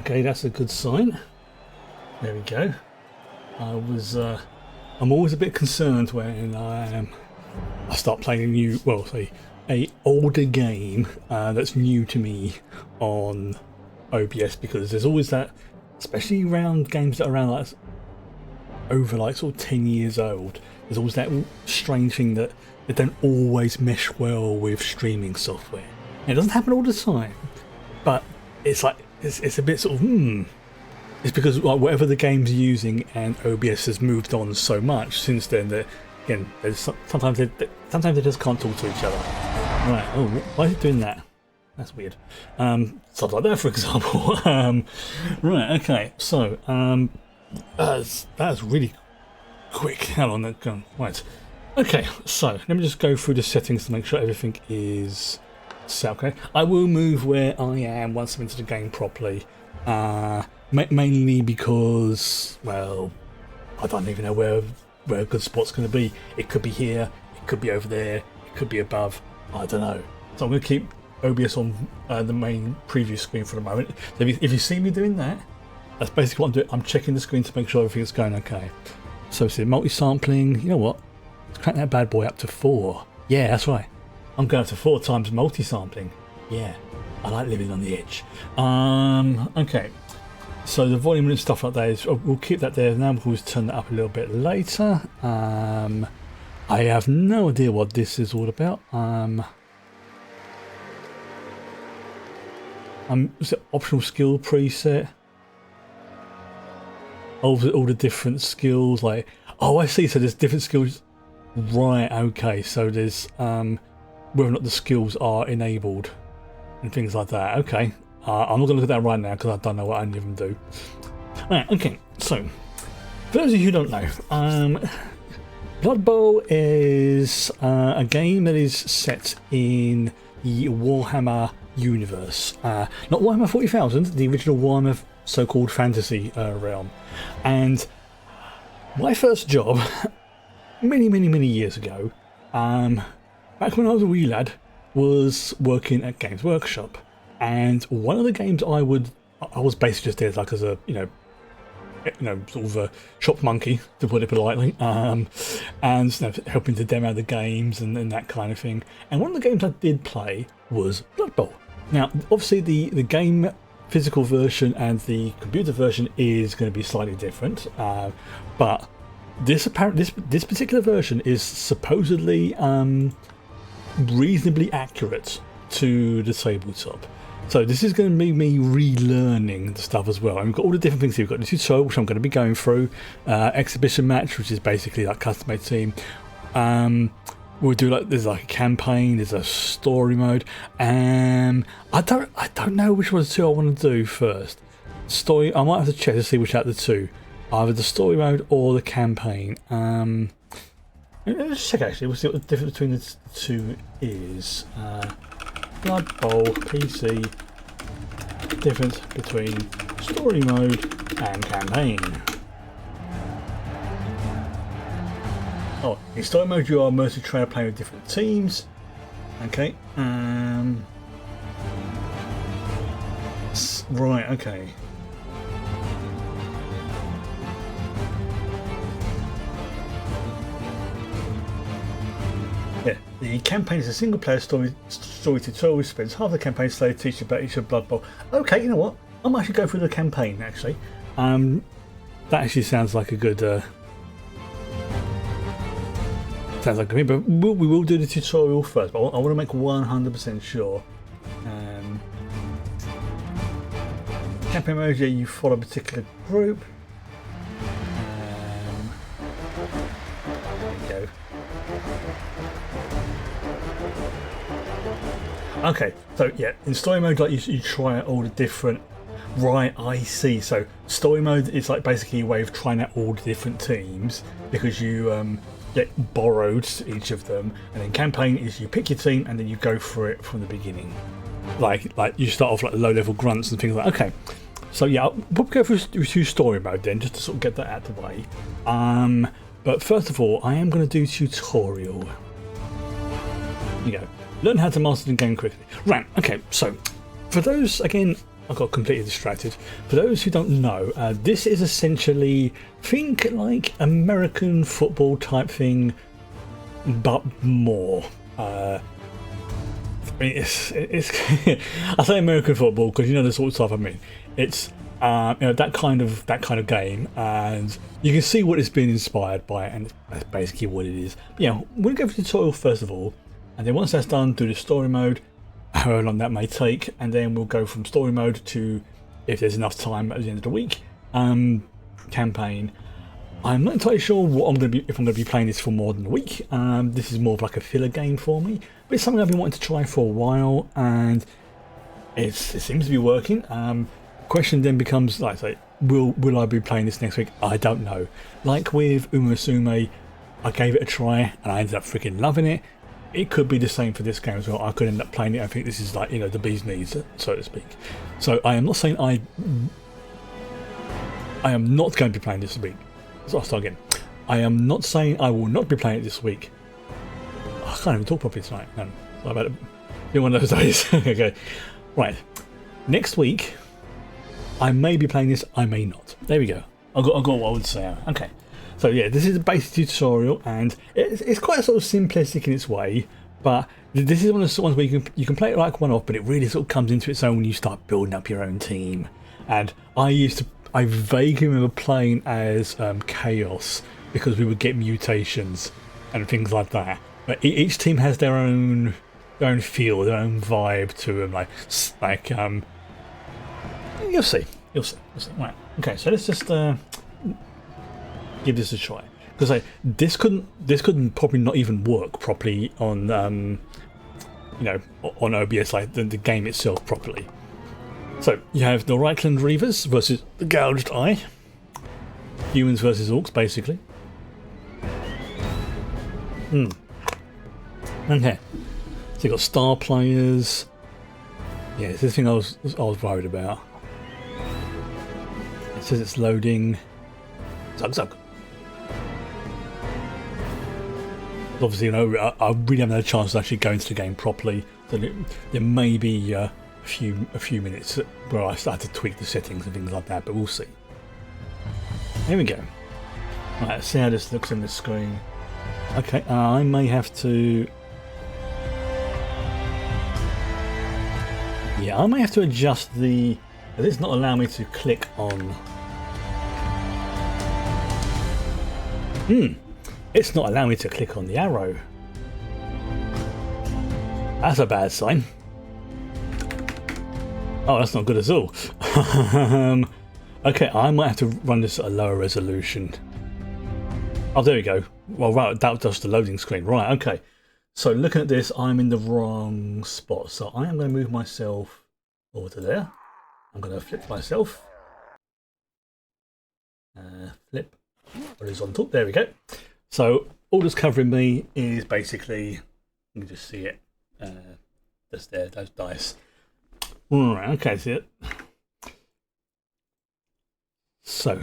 Okay, that's a good sign. There we go. I'm always a bit concerned when I start playing a new, well, say, a older game that's new to me on OBS, because there's always that, especially around games that are around like over like sort of 10 years old, there's always that strange thing that they don't always mesh well with streaming software. And it doesn't happen all the time, but it's like it's a bit sort of it's because like whatever the game's using, and OBS has moved on so much since then that again sometimes they just can't talk to each other. Right? Oh, why is it doing that? That's weird. Stuff like that, for example. Right. Okay. So that's really quick. Hang on. Right. Okay. So let me just go through the settings to make sure everything is set. Okay. I will move where I am once I'm into the game properly. Mainly because, well, I don't even know where a good spot's going to be. It could be here, it could be over there, it could be above. I don't know. So I'm going to keep OBS on the main preview screen for the moment. So if you see me doing that, that's basically what I'm doing. I'm checking the screen to make sure everything's going okay. So see, multi-sampling. You know what? Let's crank that bad boy up to 4. Yeah, that's right. I'm going up to 4 times multi-sampling. Yeah, I like living on the edge. Okay. So the volume and stuff like that is, we'll keep that there now. We'll turn that up a little bit later. I have no idea what this is all about. Is it optional skill preset? All the different skills, like, oh, I see. So there's different skills, right? Okay. So there's whether or not the skills are enabled and things like that. Okay. I'm not going to look at that right now because I don't know what any of them do. Right, okay, so for those of you who don't know, Blood Bowl is a game that is set in the Warhammer universe. Not Warhammer 40,000, the original Warhammer so-called fantasy realm. And my first job, many years ago, back when I was a wee lad, was working at Games Workshop. And one of the games I was basically just there like as a, sort of a shop monkey, to put it politely, and helping to demo the games and that kind of thing. And one of the games I did play was Blood Bowl. Now, obviously the game physical version and the computer version is going to be slightly different, but this particular version is supposedly reasonably accurate to the tabletop. So this is going to be me relearning the stuff as well. And we've got all the different things here. We've got the tutorial, which I'm going to be going through. Exhibition match, which is basically like custom-made team. We'll do there's like a campaign, there's a story mode. I don't know which one of the two I want to do first. Story, I might have to check to see which out of the two. Either the story mode or the campaign. Let's check actually. We'll see what the difference between the two is. Blood Bowl PC, difference between story mode and campaign. Oh, in story mode you are a mercenary trainer playing with different teams. Okay. Right, okay. Yeah, the campaign is a single player story tutorial which spends half the campaign slowly teaching about each of Blood Bowl. Okay, you know what? I might actually go through the campaign actually. That actually sounds like a good sounds like a good, but we will do the tutorial first, but I want to make 100% sure. Campaign mode, yeah, you follow a particular group. There you go. Okay, so yeah, in story mode, like you try out all the different. Right, I see. So story mode is like basically a way of trying out all the different teams because you get borrowed each of them, and then campaign is you pick your team and then you go for it from the beginning. Like you start off like low-level grunts and things like that. Okay, so yeah, we'll go through story mode then, just to sort of get that out of the way. But first of all, I am going to do tutorial. There you go. Learn how to master the game quickly. Right, okay, so for those, again, I got completely distracted. For those who don't know, this is essentially, think like American football type thing, but more. I mean, it's I say American football because you know the sort of stuff I mean. It's that kind of game, and you can see what it's been inspired by, and that's basically what it is. But yeah, we'll go for the tutorial first of all, and then once that's done, do the story mode, however long that may take, and then we'll go from story mode to, if there's enough time at the end of the week, campaign. I'm not entirely sure what I'm going to be, if I'm going to be playing this for more than a week. This is more of like a filler game for me, but it's something I've been wanting to try for a while, and it seems to be working. Question then becomes, like I say, will I be playing this next week? I don't know. Like with Umusume, I gave it a try and I ended up freaking loving it. It could be the same for this game as well. I could end up playing it. I think this is like, the bee's knees, so to speak. So I am not saying I am not going to be playing this week. So I'll start again. I am not saying I will not be playing it this week. I can't even talk properly tonight. No, sorry about it. Been one of those days. Okay, right. Next week, I may be playing this. I may not. There we go. I got what I would say. Okay. So yeah, this is a basic tutorial, and it's quite sort of simplistic in its way, but this is one of the ones where you can play it like one off, but it really sort of comes into its own when you start building up your own team. And I vaguely remember playing as Chaos because we would get mutations and things like that. But each team has their own feel, their own vibe to them. Like you'll see. Right. Okay. So let's just give this a try, because this couldn't probably not even work properly on on OBS, like the game itself properly. So you have the Reichland Reavers versus the Gouged Eye, humans versus orcs basically. Okay, so you got star players. Yeah, this is the thing I was worried about. It says it's loading. Zug. Obviously, I really haven't had a chance to actually go into the game properly, so there may be a few minutes where I start to tweak the settings and things like that, but we'll see. Here we go. Right, let's see how this looks on the screen. Okay, I may have to... Yeah, I may have to adjust the... It's not allowing me to click on... It's not allowing me to click on the arrow. That's a bad sign. Oh, that's not good at all. Okay, I might have to run this at a lower resolution. Oh, there we go. Well, right, that was the loading screen. Right, okay. So looking at this, I'm in the wrong spot. So I am going to move myself over to there. I'm going to flip myself. Flip horizontal. There we go. So all that's covering me is basically, you can just see it. Just there, those dice. Right, okay, see it. So,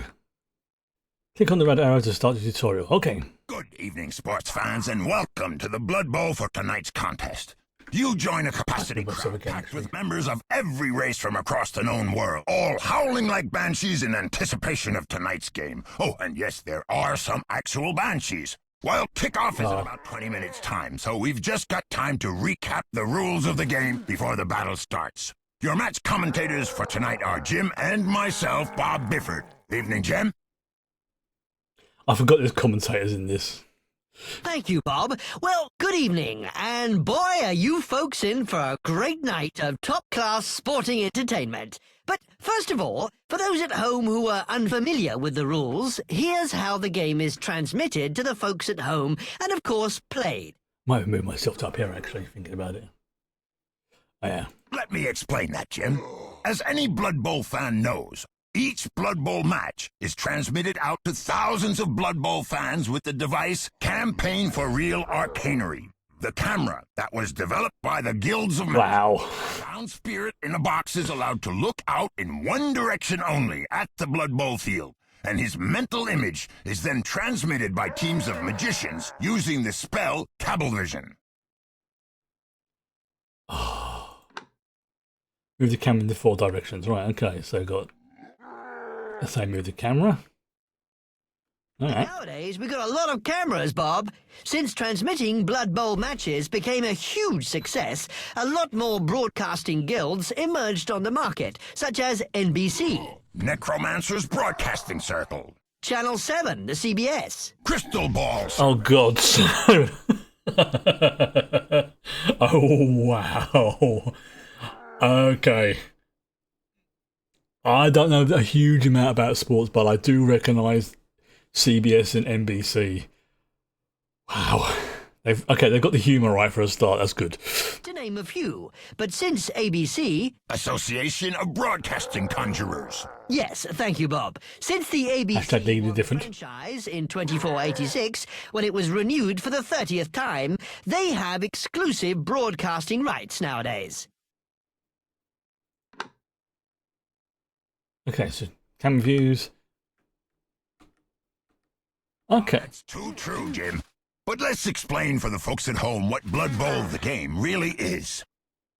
click on the red arrow to start the tutorial. Okay. Good evening, sports fans, and welcome to the Blood Bowl for tonight's contest. You join a capacity crowd packed with members of every race from across the known world, all howling like banshees in anticipation of tonight's game. Oh, and yes, there are some actual banshees. Well, kickoff is in about 20 minutes' time, so we've just got time to recap the rules of the game before the battle starts. Your match commentators for tonight are Jim and myself, Bob Bifford. Evening, Jim. I forgot there's commentators in this. Thank you, Bob. Well, good evening, and boy, are you folks in for a great night of top-class sporting entertainment. But first of all, for those at home who are unfamiliar with the rules, here's how the game is transmitted to the folks at home and, of course, played. Might have moved myself up here, actually, thinking about it. Oh, yeah. Let me explain that, Jim. As any Blood Bowl fan knows, each Blood Bowl match is transmitted out to thousands of Blood Bowl fans with the device Campaign for Real Arcanery, the camera that was developed by the Guilds of Magic. Wow. Ground spirit in a box is allowed to look out in one direction only at the Blood Bowl field, and his mental image is then transmitted by teams of magicians using the spell Cablevision. Move the camera in the 4 directions. Right, okay, so got... Let's say move the camera. Alright. Nowadays, we've got a lot of cameras, Bob. Since transmitting Blood Bowl matches became a huge success, a lot more broadcasting guilds emerged on the market, such as NBC, Necromancer's Broadcasting Circle, Channel 7, the CBS. Crystal Balls. Oh god, so... Oh wow. Okay. I don't know a huge amount about sports, but I do recognise CBS and NBC. Wow. They've got the humour right for a start. That's good. To name a few. But since ABC... Association of Broadcasting Conjurers. Yes, thank you, Bob. Since the ABC franchise in 2486, when it was renewed for the 30th time, they have exclusive broadcasting rights nowadays. Okay, so camera views. Okay. That's too true, Jim. But let's explain for the folks at home what Blood Bowl, the game, really is.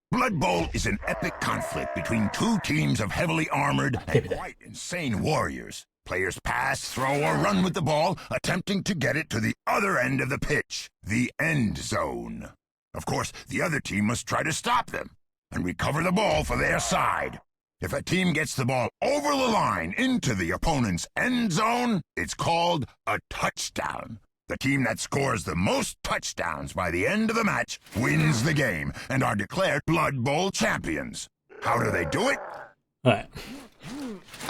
Blood Bowl is an epic conflict between 2 teams of heavily armored and quite insane warriors. Players pass, throw, or run with the ball, attempting to get it to the other end of the pitch, the end zone. Of course, the other team must try to stop them and recover the ball for their side. If a team gets the ball over the line into the opponent's end zone, it's called a touchdown. The team that scores the most touchdowns by the end of the match wins the game and are declared Blood Bowl champions. How do they do it? All right.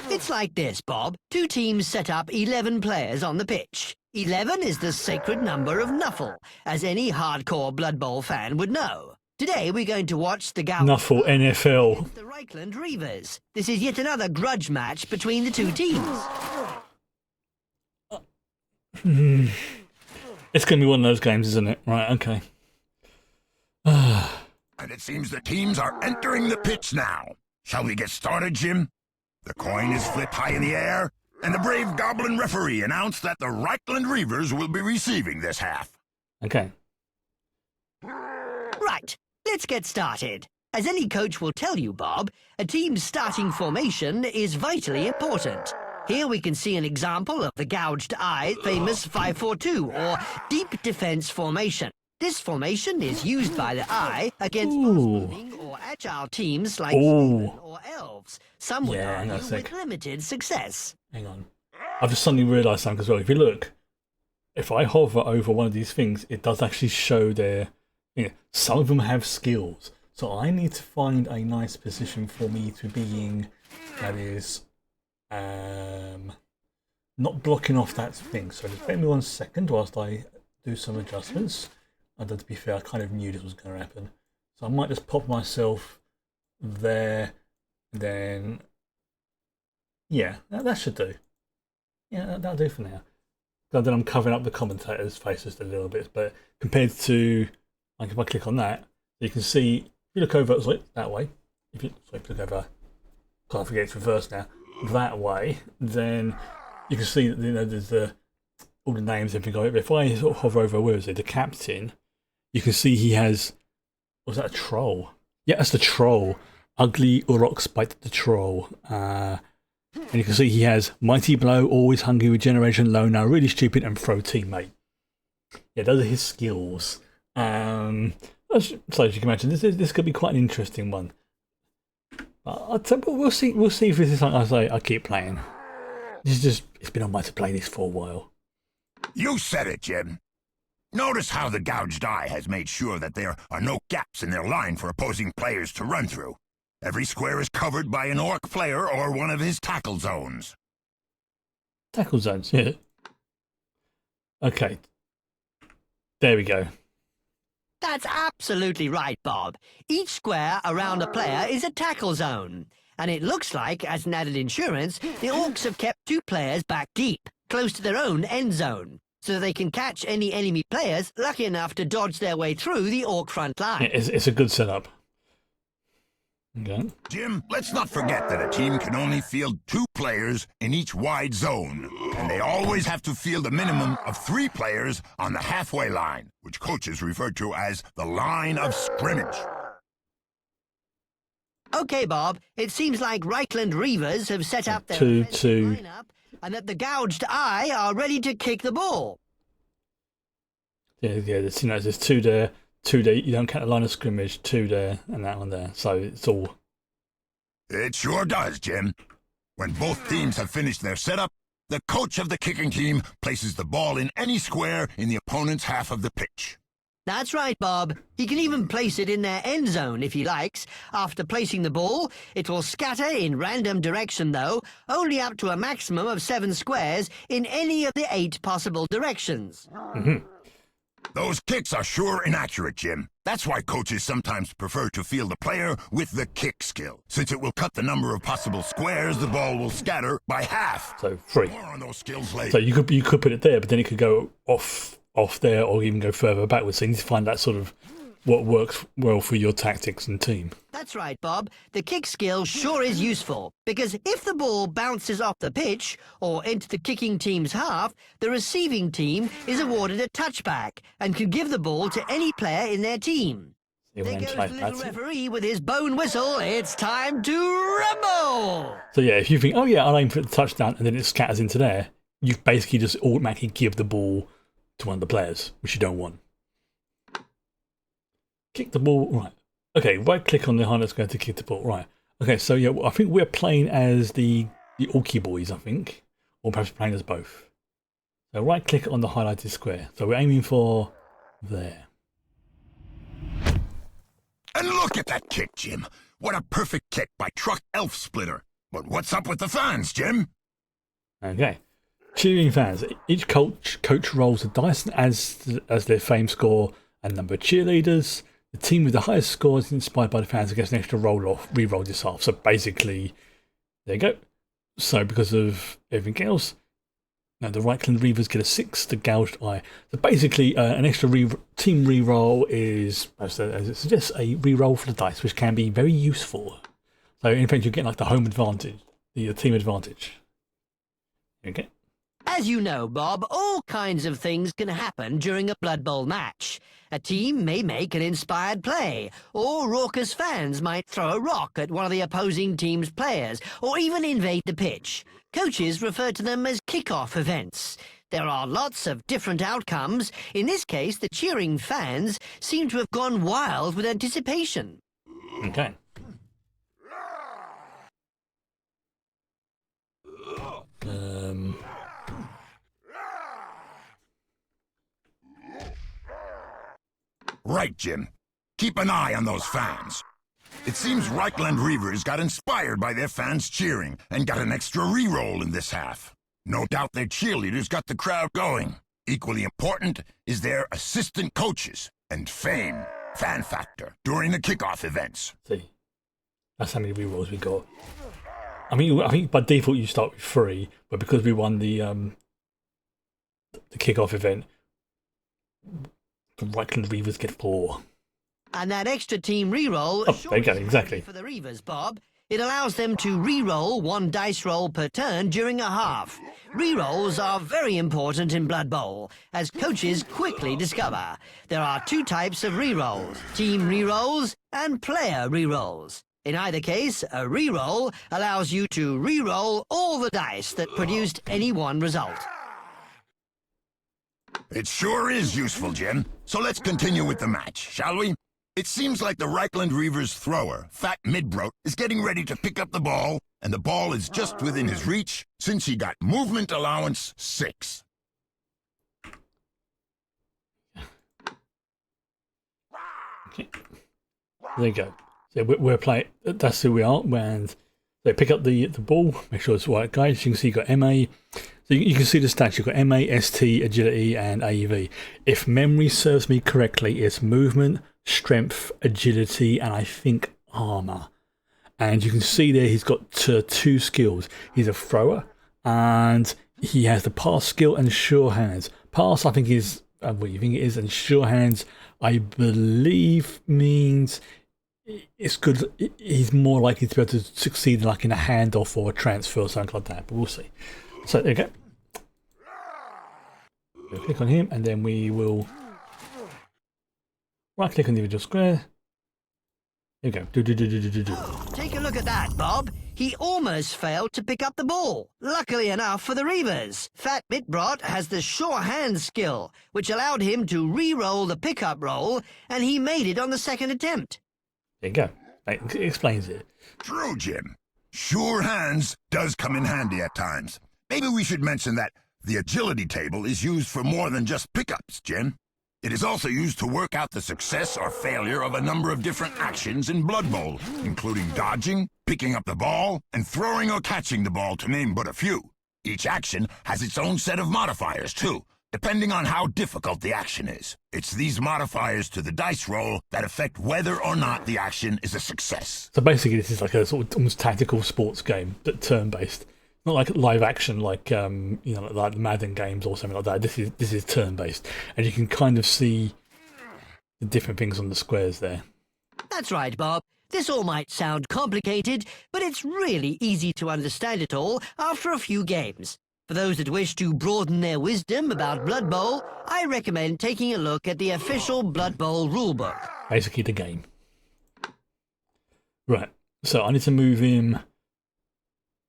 It's like this, Bob. 2 teams set up 11 players on the pitch. 11 is the sacred number of Nuffle, as any hardcore Blood Bowl fan would know. Today we're going to watch the Nuffle NFL. The Reichland Reavers. This is yet another grudge match between the 2 teams. It's going to be one of those games, isn't it? Right, okay. And it seems the teams are entering the pitch now. Shall we get started, Jim? The coin is flipped high in the air, and the brave goblin referee announced that the Reichland Reavers will be receiving this half. Okay. Right, let's get started. As any coach will tell you, Bob, a team's starting formation is vitally important. Here we can see an example of the gouged eye famous 5-4-2 or deep defense formation. This formation is used by the eye against fast-moving or agile teams like Skaven or Elves. Some would argue with limited success. Hang on. I've just suddenly realised something as well. If you look, if I hover over one of these things, it does actually show their... You know, some of them have skills. So I need to find a nice position for me to be in that is... not blocking off that thing. So just wait me 1 second whilst I do some adjustments. And to be fair, I kind of knew this was going to happen. So I might just pop myself there. Then, yeah, that should do. Yeah, that'll do for now. Then I'm covering up the commentators' faces a little bit. But compared to, like if I click on that, you can see, if you look over that way, if you look over, can't forget it's reversed now, that way, then you can see that, you know, there's all the names, everything like it. But if I sort of hover over, where is it, the captain, you can see he has, was that a troll? Yeah, that's the troll. Ugly Urok Spite the Troll. And you can see he has Mighty Blow, Always Hungry, Regeneration Low, Now Really Stupid, and Throw Teammate. Yeah, those are his skills. So as you can imagine, this could be quite an interesting one. We'll see if this is something I keep playing. It's been on my to play this for a while. You said it, Jim. Notice how the gouged eye has made sure that there are no gaps in their line for opposing players to run through. Every square is covered by an orc player or one of his tackle zones. Tackle zones, yeah. Okay. There we go. That's absolutely right, Bob. Each square around a player is a tackle zone. And it looks like, as an added insurance, the Orcs have kept 2 players back deep, close to their own end zone, so they can catch any enemy players lucky enough to dodge their way through the Orc front line. Yeah, it's a good setup. Okay. Jim, let's not forget that a team can only field 2 players in each wide zone, and they always have to field a minimum of 3 players on the halfway line, which coaches refer to as the line of scrimmage. Okay, Bob, it seems like Reichland Reavers have set up their Two, offensive two. lineup and that the Gouged Eye are ready to kick the ball. Yeah, there's, there's two there, you don't count the line of scrimmage, two there, and that one there. So it's all... It sure does, Jim. When both teams have finished their setup, the coach of the kicking team places the ball in any square in the opponent's half of the pitch. That's right, Bob. He can even place it in their end zone if he likes. After placing the ball, it will scatter in random direction, though, only up to a maximum of 7 squares in any of the 8 possible directions. Those kicks are sure inaccurate, Jim. That's why coaches sometimes prefer to field a player with the kick skill, since it will cut the number of possible squares the ball will scatter by half. So 3. More on those skills later. So you could put it there, but then it could go off there, or even go further backwards. So you need to find that sort of what works well for your tactics and team. That's right, Bob. The kick skill sure is useful, because if the ball bounces off the pitch or into the kicking team's half, the receiving team is awarded a touchback and can give the ball to any player in their team. There goes the little referee with his bone whistle. It's time to rumble! So yeah, if you think, oh yeah, I'll aim for the touchdown, and then it scatters into there, you basically just automatically give the ball to one of the players, which you don't want. Kick the ball, right. Okay, right click on the highlight square to kick the ball, right. Okay, so yeah, I think we're playing as the Orky boys, I think. Or perhaps playing as both. So right click on the highlighted square. So we're aiming for there. And look at that kick, Jim. What a perfect kick by Truck Elf Splitter. But what's up with the fans, Jim? Okay. Cheering fans. Each coach rolls the dice as their fame score and number of cheerleaders. The team with the highest scores inspired by the fans gets an extra re-roll this half. So basically, there you go. So because of everything else, now the Reichland Reavers get a 6, the Gouged Eye. So basically, an extra team re-roll is, as it suggests, a re-roll for the dice, which can be very useful. So in fact, you get like the home advantage, the team advantage. Okay. As you know, Bob, all kinds of things can happen during a Blood Bowl match. A team may make an inspired play, or raucous fans might throw a rock at one of the opposing team's players, or even invade the pitch. Coaches refer to them as kick-off events. There are lots of different outcomes. In this case, the cheering fans seem to have gone wild with anticipation. Okay. Right, Jim. Keep an eye on those fans. It seems Reichland Reavers got inspired by their fans cheering and got an extra re-roll in this half. No doubt their cheerleaders got the crowd going. Equally important is their assistant coaches and fan factor during the kickoff events. See, that's how many re-rolls we got. I mean, I think by default you start with 3, but because we won the kickoff event, the Reichland Reavers get 4. And that extra team reroll there you go, exactly. For the Reavers, Bob. It allows them to re-roll 1 dice roll per turn during a half. Re-rolls are very important in Blood Bowl, as coaches quickly discover. There are 2 types of re-rolls, team re-rolls and player re-rolls. In either case, a re-roll allows you to re-roll all the dice that produced any one result. It sure is useful, Jim. So let's continue with the match, shall we? It seems like the Reichland Reavers thrower, Fat Midbroat, is getting ready to pick up the ball, and the ball is just within his reach since he got movement allowance 6. Okay. There you go. So we're playing, that's who we are, and they pick up the ball, make sure it's the right guys. You can see you've got MA. So you can see the stats. You've got MA, ST, Agility, and AEV. If memory serves me correctly, it's movement, strength, agility, and I think armor. And you can see there he's got 2 skills. He's a thrower, and he has the pass skill and sure hands. Pass, I think, is what you think it is, and sure hands, I believe, means it's good. He's more likely to be able to succeed like in a handoff or a transfer or something like that, but we'll see. So there you go. We'll click on him, and then we will right click on the individual square, Here we go. Do, do, do, do, do, do, do. Take a look at that, Bob. He almost failed to pick up the ball. Luckily enough for the Reavers, Fat Mitbrot has the sure hand skill, which allowed him to re-roll the pickup roll, and he made it on the second attempt. There you go. It explains it. True, Jim. Sure hands does come in handy at times. Maybe we should mention that the agility table is used for more than just pickups, Jim. It is also used to work out the success or failure of a number of different actions in Blood Bowl, including dodging, picking up the ball, and throwing or catching the ball, to name but a few. Each action has its own set of modifiers, too, depending on how difficult the action is. It's these modifiers to the dice roll that affect whether or not the action is a success. So basically, this is like a sort of almost tactical sports game, but turn-based. Not like live action, like like the Madden games or something like that. This is turn-based, and you can kind of see the different things on the squares there. That's right, Bob. This all might sound complicated, but it's really easy to understand it all after a few games. For those that wish to broaden their wisdom about Blood Bowl, I recommend taking a look at the official Blood Bowl rulebook. Basically, the game. Right. So I need to move him.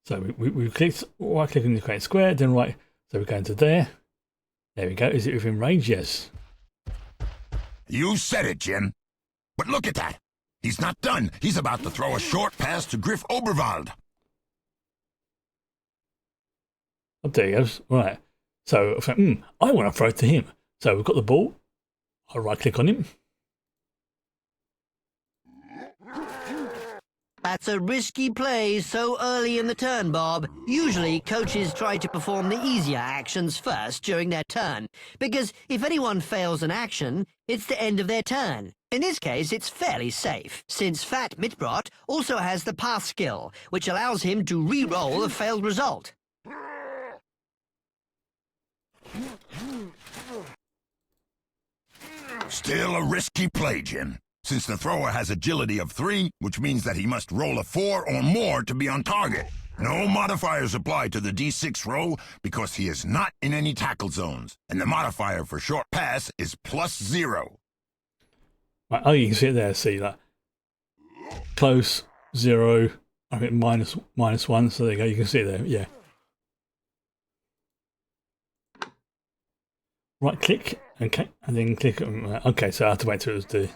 So we clicked, right click on the create square, then right, so we're going to there. There we go. Is it within range? Yes. You said it, Jim. But look at that. He's not done. He's about to throw a short pass to Griff Oberwald. Oh, there he goes. Right. So I want to throw it to him. So we've got the ball. I right click on him. That's a risky play so early in the turn, Bob. Usually, coaches try to perform the easier actions first during their turn, because if anyone fails an action, it's the end of their turn. In this case, it's fairly safe, since Fat Mitbrot also has the pass skill, which allows him to re-roll a failed result. Still a risky play, Jim. Since the thrower has agility of 3, which means that he must roll a 4 or more to be on target. No modifiers apply to the D6 roll because he is not in any tackle zones, and the modifier for short pass is +0. Right, oh, you can see it there. See that? Close, 0, I think -1, so there you go. You can see it there, yeah. Right click, okay, and then click on, okay, so I have to wait till it was the...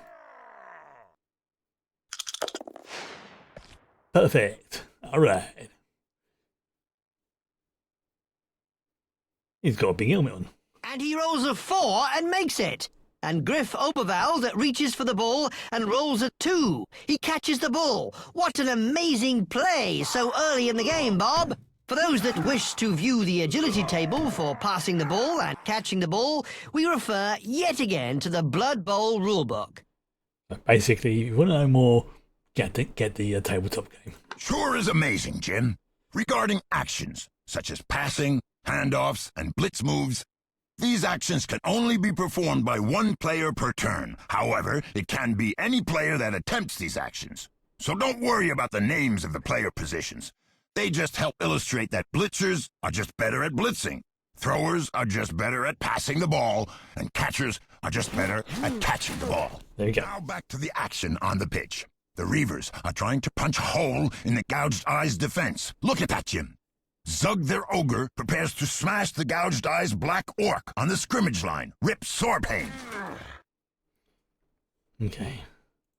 Perfect. All right. He's got a big helmet on. And he rolls a 4 and makes it. And Griff Oberwald reaches for the ball and rolls a 2. He catches the ball. What an amazing play so early in the game, Bob. For those that wish to view the agility table for passing the ball and catching the ball, we refer yet again to the Blood Bowl rulebook. Basically, if you want to know more, get the tabletop game. Sure is amazing, Jim. Regarding actions, such as passing, handoffs, and blitz moves, these actions can only be performed by one player per turn. However, it can be any player that attempts these actions. So don't worry about the names of the player positions. They just help illustrate that blitzers are just better at blitzing, throwers are just better at passing the ball, and catchers are just better at catching the ball. There you go. Now back to the action on the pitch. The Reavers are trying to punch a hole in the Gouged Eye's defense. Look at that, Jim. Zug their ogre prepares to smash the Gouged Eye's black orc on the scrimmage line. Rip Sorpain. Okay.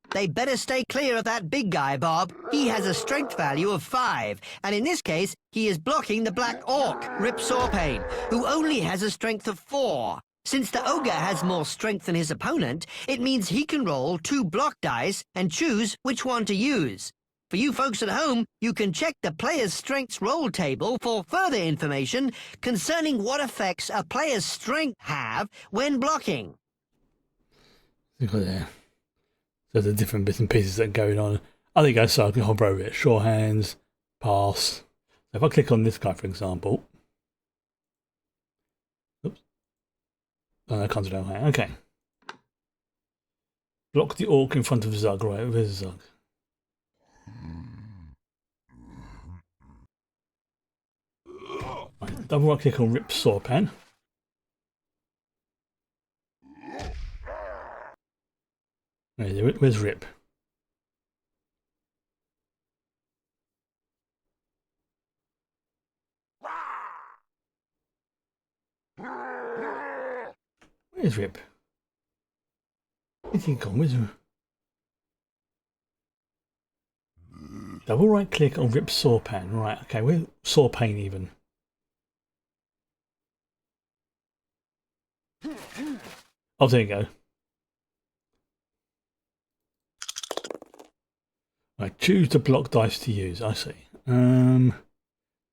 They better stay clear of that big guy, Bob. He has a strength value of 5, and in this case, he is blocking the black orc, Rip Sorpain, who only has a strength of 4. Since the ogre has more strength than his opponent, it means he can roll 2 block dice and choose which one to use. For you folks at home, you can check the player's strengths roll table for further information concerning what effects a player's strength have when blocking. Look at there. So the different bits and pieces that are going on. I think I saw I can hover over it. Sure hands, pass. So if I click on this guy, for example. Oops. Oh, that comes down here. Okay. Block the orc in front of Zug. Right, where's Zug? Right, double right click on Rip Sorpan. Where's Rip? Where's Rip? Where's he gone? Where's... Double right click on Rip's Saucepan. Right, okay, where's Saucepan even? Oh, there you go. Right, choose the block dice to use. I see.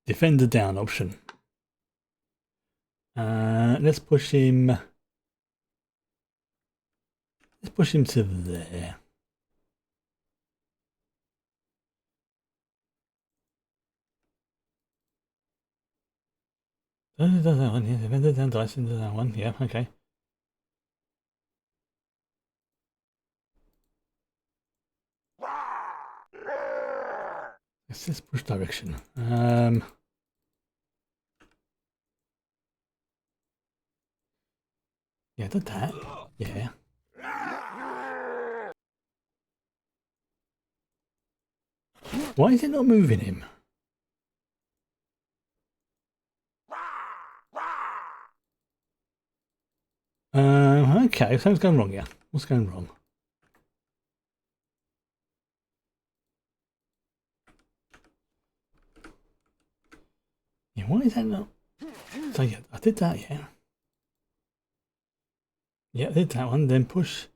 Defender down option. Let's push him. Let's push him to there. That one, yeah. Defender down dice into that one. Yeah, okay. Let's push direction. Yeah, did that. Yeah. Why is it not moving him? Okay, something's going wrong here. What's going wrong? Yeah, why is that not? So yeah, I did that, yeah. Yeah, I did that one, then push.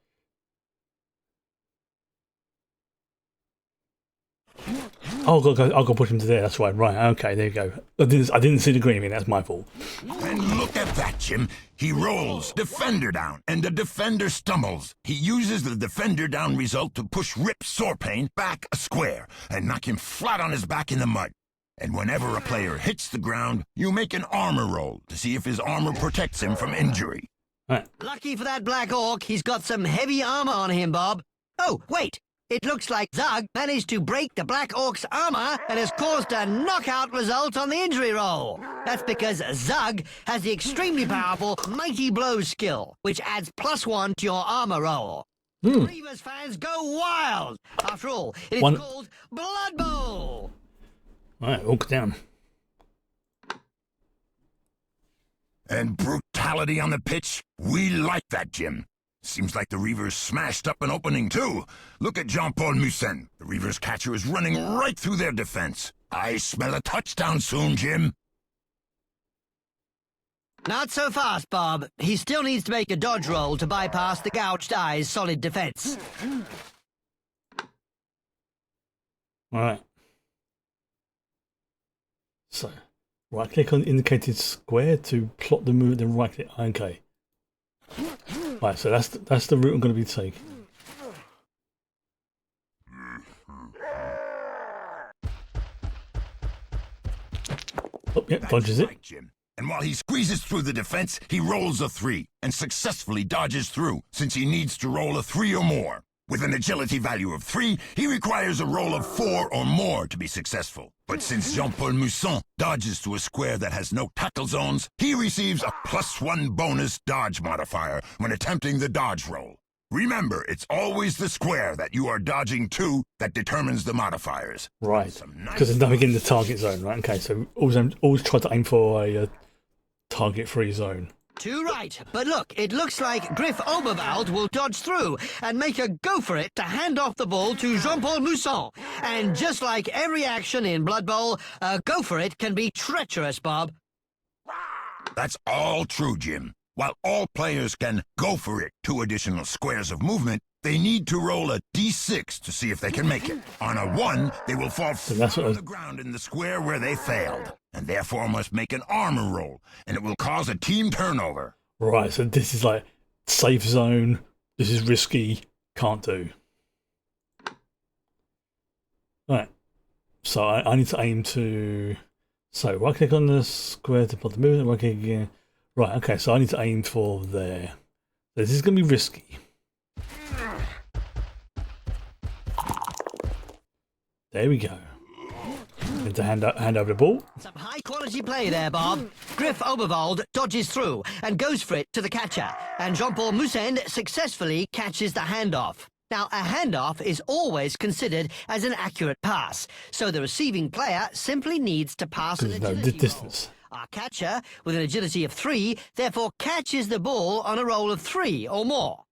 Oh, I'll go push him to there. That's right. Right. Okay. There you go. I didn't see the green. That's my fault. And look at that, Jim. He rolls defender down, and the defender stumbles. He uses the defender down result to push Rip Saucepan back a square and knock him flat on his back in the mud. And whenever a player hits the ground, you make an armor roll to see if his armor protects him from injury. Right. Lucky for that Black Orc, he's got some heavy armor on him, Bob. Oh, wait. It looks like Zug managed to break the Black Orc's armor and has caused a knockout result on the injury roll. That's because Zug has the extremely powerful Mighty Blow skill, which adds +1 to your armor roll. Reavers fans go wild. After all, it is called Blood Bowl. Alright, walk down. And brutality on the pitch? We like that, Jim. Seems like the Reavers smashed up an opening, too. Look at Jean-Paul Musen. The Reavers catcher is running right through their defense. I smell a touchdown soon, Jim. Not so fast, Bob. He still needs to make a dodge roll to bypass the gouged eye's solid defense. Alright. So, right click on indicated square to plot the move, then right click. Okay. Right, so that's the route I'm going to be taking. Oh, yeah, dodges it. Right, Jim. And while he squeezes through the defense, he rolls a 3 and successfully dodges through, since he needs to roll a 3 or more. With an agility value of 3, he requires a roll of 4 or more to be successful. But since Jean-Paul Musen dodges to a square that has no tackle zones, he receives a +1 bonus dodge modifier when attempting the dodge roll. Remember, it's always the square that you are dodging to that determines the modifiers. Right, because there's nothing in the target zone, right? Okay, so always try to aim for a target-free zone. Too right. But look, it looks like Griff Oberwald will dodge through and make a go for it to hand off the ball to Jean-Paul Musen. And just like every action in Blood Bowl, a go for it can be treacherous, Bob. That's all true, Jim. While all players can go for it 2 additional squares of movement, they need to roll a d6 to see if they can make it. On a 1, they will fall flat on the ground in the square where they failed, and therefore must make an armor roll, and it will cause a team turnover. Right, so this is like safe zone, this is risky, can't do. Right, so I need to aim to... So right click on the square to plot the movement, right click again. Right, okay, so I need to aim for there. This is going to be risky. There we go. Need to hand over the ball. Some high-quality play there, Bob. Griff Oberwald dodges through and goes for it to the catcher, and Jean-Paul Musen successfully catches the handoff. Now, a handoff is always considered as an accurate pass, so the receiving player simply needs to pass an agility distance. roll. Our catcher, with an agility of 3, therefore catches the ball on a roll of 3 or more.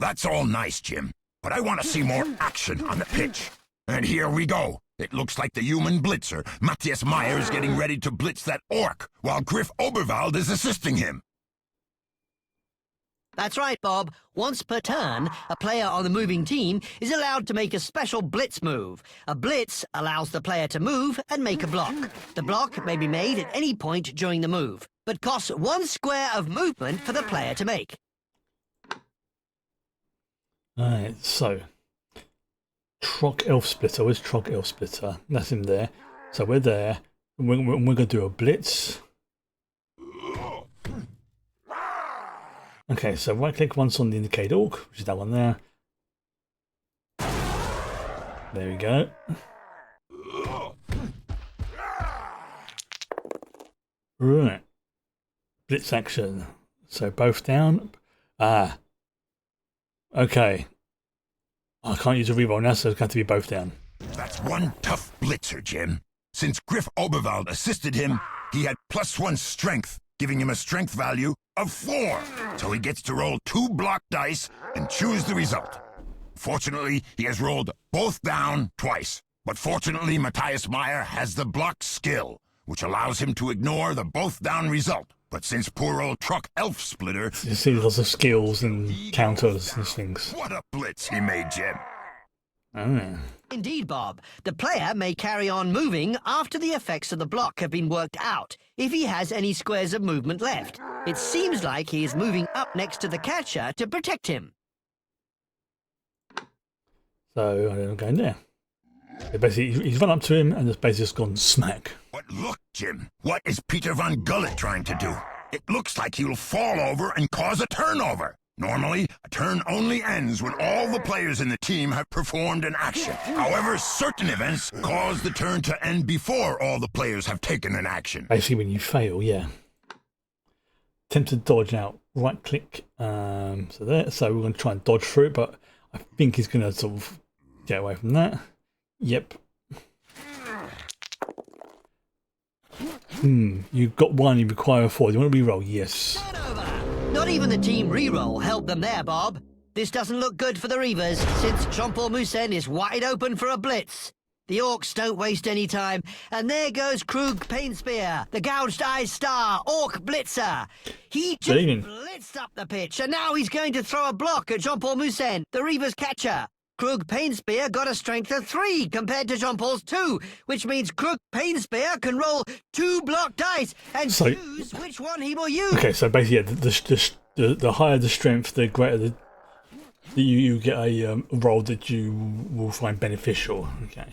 That's all nice, Jim, but I want to see more action on the pitch. And here we go. It looks like the human blitzer, Matthias Meyer, is getting ready to blitz that orc, while Griff Oberwald is assisting him. That's right, Bob. Once per turn, a player on the moving team is allowed to make a special blitz move. A blitz allows the player to move and make a block. The block may be made at any point during the move, but costs 1 square of movement for the player to make. Alright, so Trock Elf Splitter. Where's Trock Elf Splitter? That's him there. So we're there. And we're going to do a blitz. Okay, so right click once on the indicate orc, which is that one there. There we go. Right. Blitz action. So both down. Ah. Okay. I can't use a reroll now, so it's got to be both down. That's one tough blitzer, Jim. Since Griff Oberwald assisted him, he had +1 strength, giving him a strength value of 4. So he gets to roll 2 block dice and choose the result. Fortunately, he has rolled both down twice. But fortunately, Matthias Meyer has the block skill, which allows him to ignore the both down result. But since poor old Truck Elf Splitter... You see lots of skills and counters and things. What a blitz he made, Jim. Oh. Indeed, Bob. The player may carry on moving after the effects of the block have been worked out, if he has any squares of movement left. It seems like he is moving up next to the catcher to protect him. So I'm going there. Basically, he's run up to him and basically just gone smack. But look, Jim, what is Peter Von Gullet trying to do? It looks like he'll fall over and cause a turnover. Normally, a turn only ends when all the players in the team have performed an action. However, certain events cause the turn to end before all the players have taken an action. Basically, when you fail, yeah. Attempt to dodge out. Right click. So there. So we're going to try and dodge through it, but I think he's going to sort of get away from that. Yep. You got 1, you require a 4. Do you want to reroll? Yes. Not even the team reroll helped them there, Bob. This doesn't look good for the Reavers, since Jean-Paul Moussen is wide open for a blitz. The Orcs don't waste any time, and there goes Krug Painspear, the gouged eye star, Orc Blitzer. He just blitzed up the pitch, and now he's going to throw a block at Jean-Paul Moussen, the Reavers catcher. Krug Painspear got a strength of 3 compared to Jean-Paul's 2, which means Krug Painspear can roll 2 block dice and choose which one he will use. Okay, so basically, yeah, the higher the strength, the greater you get a roll that you will find beneficial. Okay.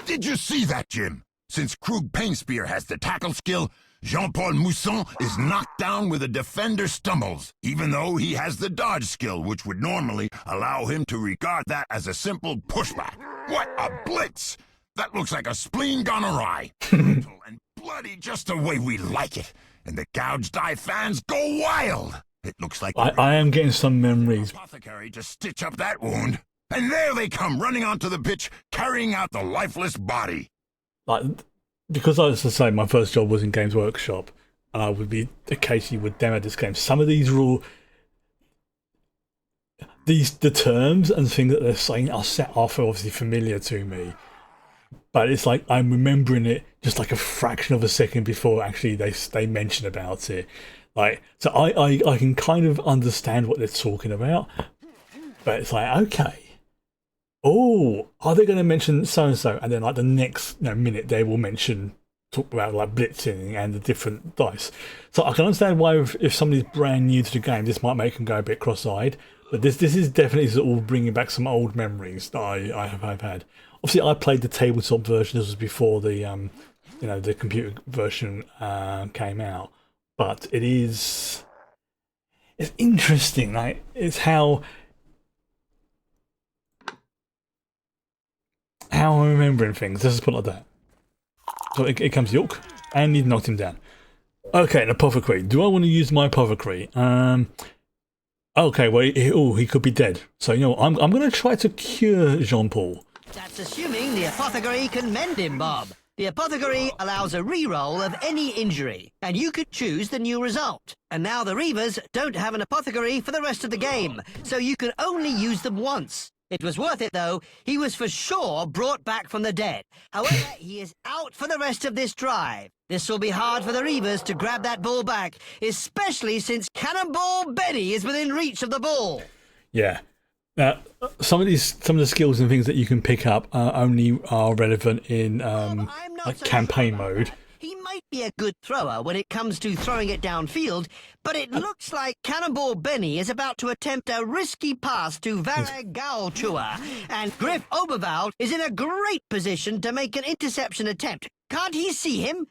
Did you see that, Jim? Since Krug Painspear has the tackle skill, Jean-Paul Mousson is knocked down with a defender stumbles, even though he has the dodge skill, which would normally allow him to regard that as a simple pushback. What a blitz! That looks like a spleen gone awry. Brutal and bloody just the way we like it. And the gouged eye fans go wild. It looks like I am getting some memories. Apothecary to stitch up that wound. And there they come running onto the pitch, carrying out the lifeless body. Like, because I was to say my first job was in Games Workshop, and I would be occasionally would demo this game. Some of these are all the terms and things that they're saying are set off are obviously familiar to me, but it's like I'm remembering it just like a fraction of a second before actually they mention about it. Like, so I can kind of understand what they're talking about, but it's like, okay. Oh, are they going to mention so-and-so? And then like the next minute they will talk about like blitzing and the different dice. So I can understand why if somebody's brand new to the game, this might make them go a bit cross-eyed. But this is definitely sort of bringing back some old memories that I've had. Obviously, I played the tabletop version. This was before the the computer version came out. But it's interesting. Like, it's how I'm remembering things. Let's just put it like that. So it comes York, and he knocked him down. Okay, an apothecary. Do I want to use my apothecary? Okay, well, he could be dead. So, I'm going to try to cure Jean-Paul. That's assuming the apothecary can mend him, Bob. The Apothecary allows a re-roll of any injury, and you could choose the new result. And now the Reavers don't have an Apothecary for the rest of the game, so you can only use them once. It was worth it, though. He was for sure brought back from the dead. However, he is out for the rest of this drive. This will be hard for the Reavers to grab that ball back, especially since Cannonball Benny is within reach of the ball. Yeah. Now, some of the skills and things that you can pick up only are relevant in like campaign mode. He might be a good thrower when it comes to throwing it downfield, but it looks like Cannonball Benny is about to attempt a risky pass to Varag Gaulchua, and Griff Oberwald is in a great position to make an interception attempt. Can't he see him?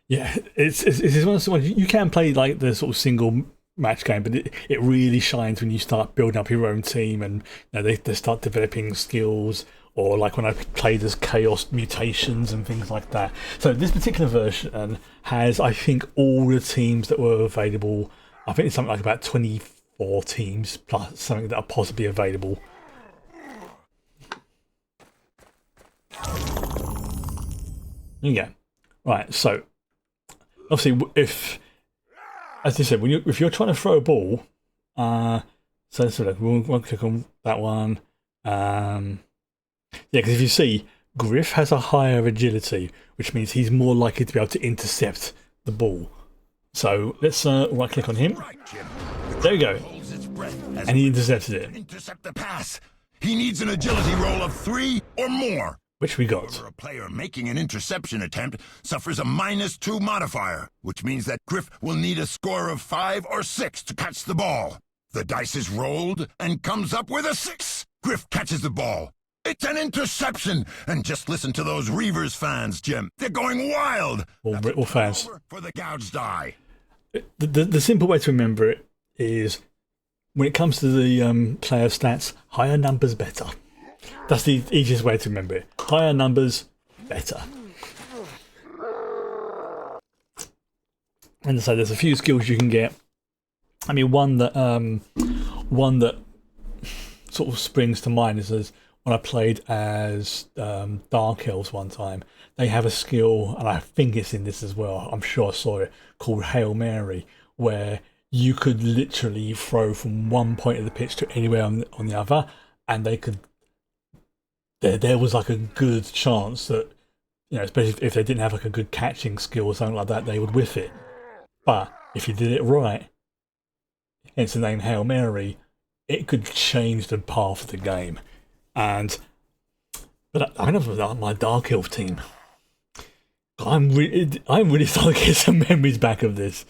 Yeah, it's one of the ones you can play like the sort of single match game, but it really shines when you start building up your own team and they start developing skills, or like when I played as Chaos Mutations and things like that. So this particular version has, I think, all the teams that were available. I think it's something like about 24 teams plus something that are possibly available. There you go. Right, so obviously as I said, if you're trying to throw a ball, so let's look, we'll click on that one. Yeah, because if you see, Griff has a higher agility, which means he's more likely to be able to intercept the ball. So let's right click on him. There you go. And he intercepted it. Intercept the pass. He needs an agility roll of 3 or more. Which we got. A player making an interception attempt suffers a -2 modifier, which means that Griff will need a score of 5 or 6 to catch the ball. The dice is rolled and comes up with a 6. Griff catches the ball. It's an interception! And just listen to those Reavers fans, Jim. They're going wild! All fans. For the gouged eye. The simple way to remember it is, when it comes to the player stats, higher numbers better. That's the easiest way to remember it. Higher numbers, better. And so there's a few skills you can get. I mean, one that sort of springs to mind is when I played as Dark Elves one time. They have a skill, and I think it's in this as well, I'm sure I saw it, called Hail Mary, where you could literally throw from one point of the pitch to anywhere on the other, and they could. There was like a good chance that, especially if they didn't have like a good catching skill or something like that, they would whiff it. But if you did it right, hence the name Hail Mary, it could change the path of the game. But I know my Dark Elf team. I'm really starting to get some memories back of this.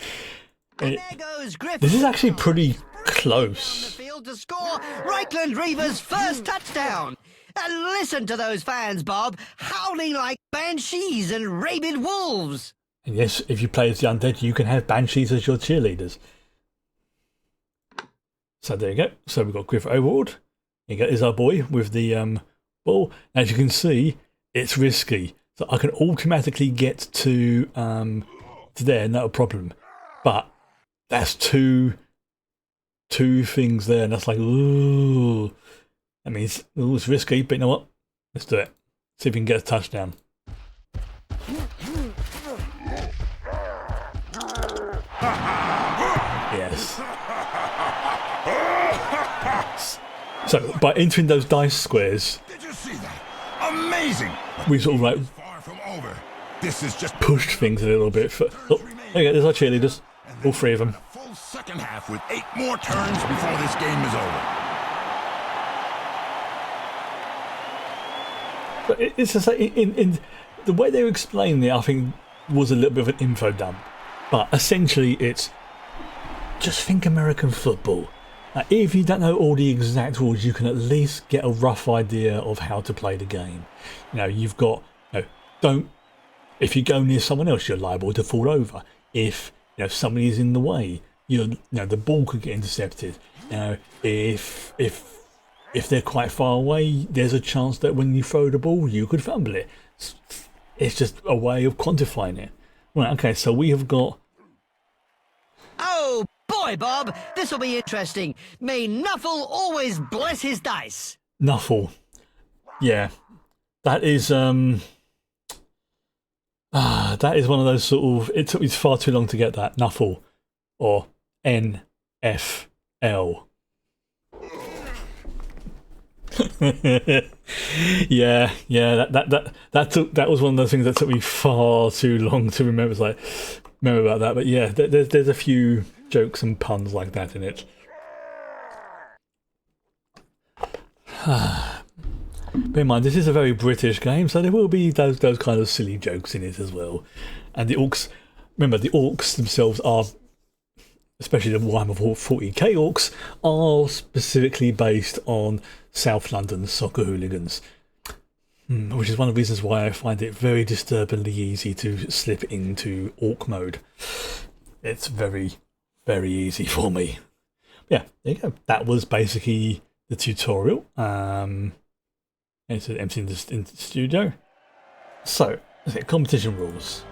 And there goes Griff. This is actually pretty close. On the field to score Reichland Reavers' first touchdown. And listen to those fans, Bob, howling like banshees and rabid wolves. And yes, if you play as the undead, you can have banshees as your cheerleaders. So there you go. So we've got Griff Overlord. Here's our boy with the ball. As you can see, it's risky. So I can automatically get to there, not a problem. But that's two things there, and that's like, ooh. That means it's risky, but you know what? Let's do it. See if we can get a touchdown. Yes. So by entering those dice squares, did you see that? Amazing! We sort of like far from over. This is just pushed things a little bit. There you go. There's our cheerleaders, all 3 of them. Full second half with 8 more turns before this game is over. But it's just like in the way they were explaining it, I think was a little bit of an info dump. But essentially, it's just think American football. If you don't know all the exact rules, you can at least get a rough idea of how to play the game. You've got if you go near someone else, you're liable to fall over. If somebody is in the way, the ball could get intercepted. If they're quite far away, there's a chance that when you throw the ball, you could fumble it. It's just a way of quantifying it. Right, okay, so we have got... Oh, boy, Bob, this will be interesting. May Nuffle always bless his dice. Nuffle. Yeah. That is, That is one of those sort of. It took me far too long to get that. Nuffle or NFL. yeah. That was one of those things that took me far too long to remember. It's like remember about that, but yeah, there's a few jokes and puns like that in it. Bear in mind, this is a very British game, so there will be those kind of silly jokes in it as well. And the orcs, remember, the orcs themselves are, especially the Warhammer 40k orcs, are specifically based on South London soccer hooligans. Which is one of the reasons why I find it very disturbingly easy to slip into orc mode. It's very, very easy for me. Yeah, there you go. That was basically the tutorial. It's empty in the studio. So, competition rules.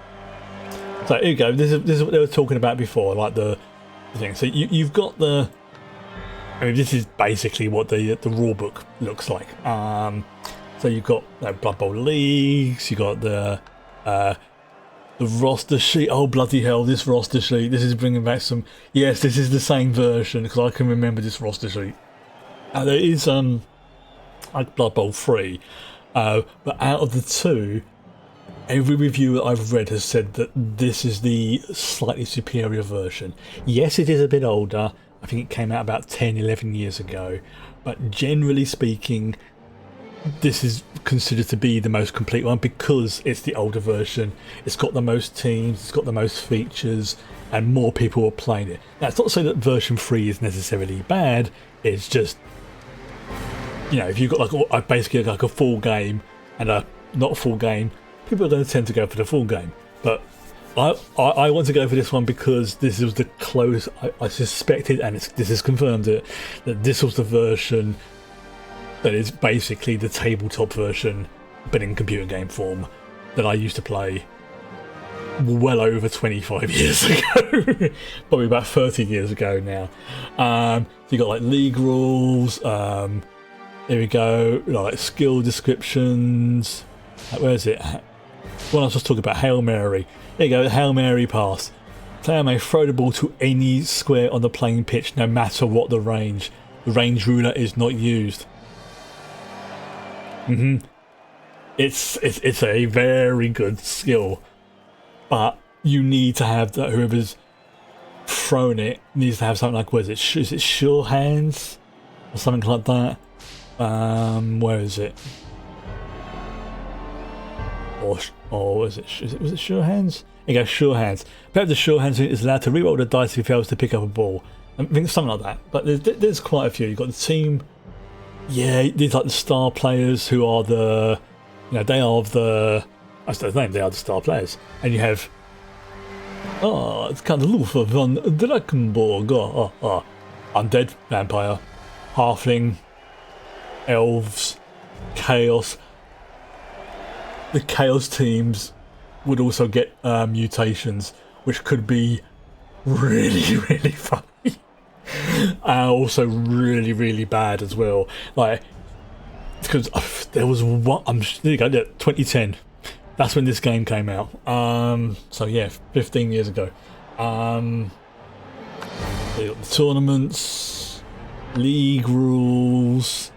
So here you go. This is what they were talking about before, like the thing. So you've got the. I mean, this is basically what the rule book looks like. So you've got Blood Bowl leagues. You got the roster sheet. Oh bloody hell! This roster sheet. This is bringing back some. Yes, this is the same version because I can remember this roster sheet. There is like Blood Bowl 3, but out of the two, every review that I've read has said that this is the slightly superior version. Yes, it is a bit older. I think it came out about 10, 11 years ago, but generally speaking, this is considered to be the most complete one because it's the older version. It's got the most teams, it's got the most features, and more people are playing it. Now, it's not to say that version 3 is necessarily bad, it's just, you know, if you've got like basically like a full game and a not full game, people are going to tend to go for the full game. But I want to go for this one because this was the close I suspected, and this is confirmed that this was the version that is basically the tabletop version, but in computer game form, that I used to play well over 25 years ago, probably about 30 years ago now. So you got like league rules. There we go, like skill descriptions. Where is it? When I was just talking about Hail Mary. There you go, Hail Mary pass. Player may throw the ball to any square on the playing pitch, no matter what the range. The range ruler is not used. It's a very good skill, but you need to have that. Whoever's thrown it needs to have something like, is it sure hands or something like that? Where is it? Or was it sure hands? There you go, sure hands. Perhaps the sure hands is allowed to re-roll the dice if he fails to pick up a ball. I think something like that. But there's quite a few. You've got the team. Yeah, these like the star players who are the, they are the. That's their name. They are the star players. And you have. It's kind of Luther von Drakenborg. Undead, vampire, halfling, elves, chaos. The chaos teams would also get mutations, which could be really, really funny. Also really, really bad as well. Like, because there was one. There you go. 2010. That's when this game came out. So yeah, 15 years ago. The tournaments, league rules.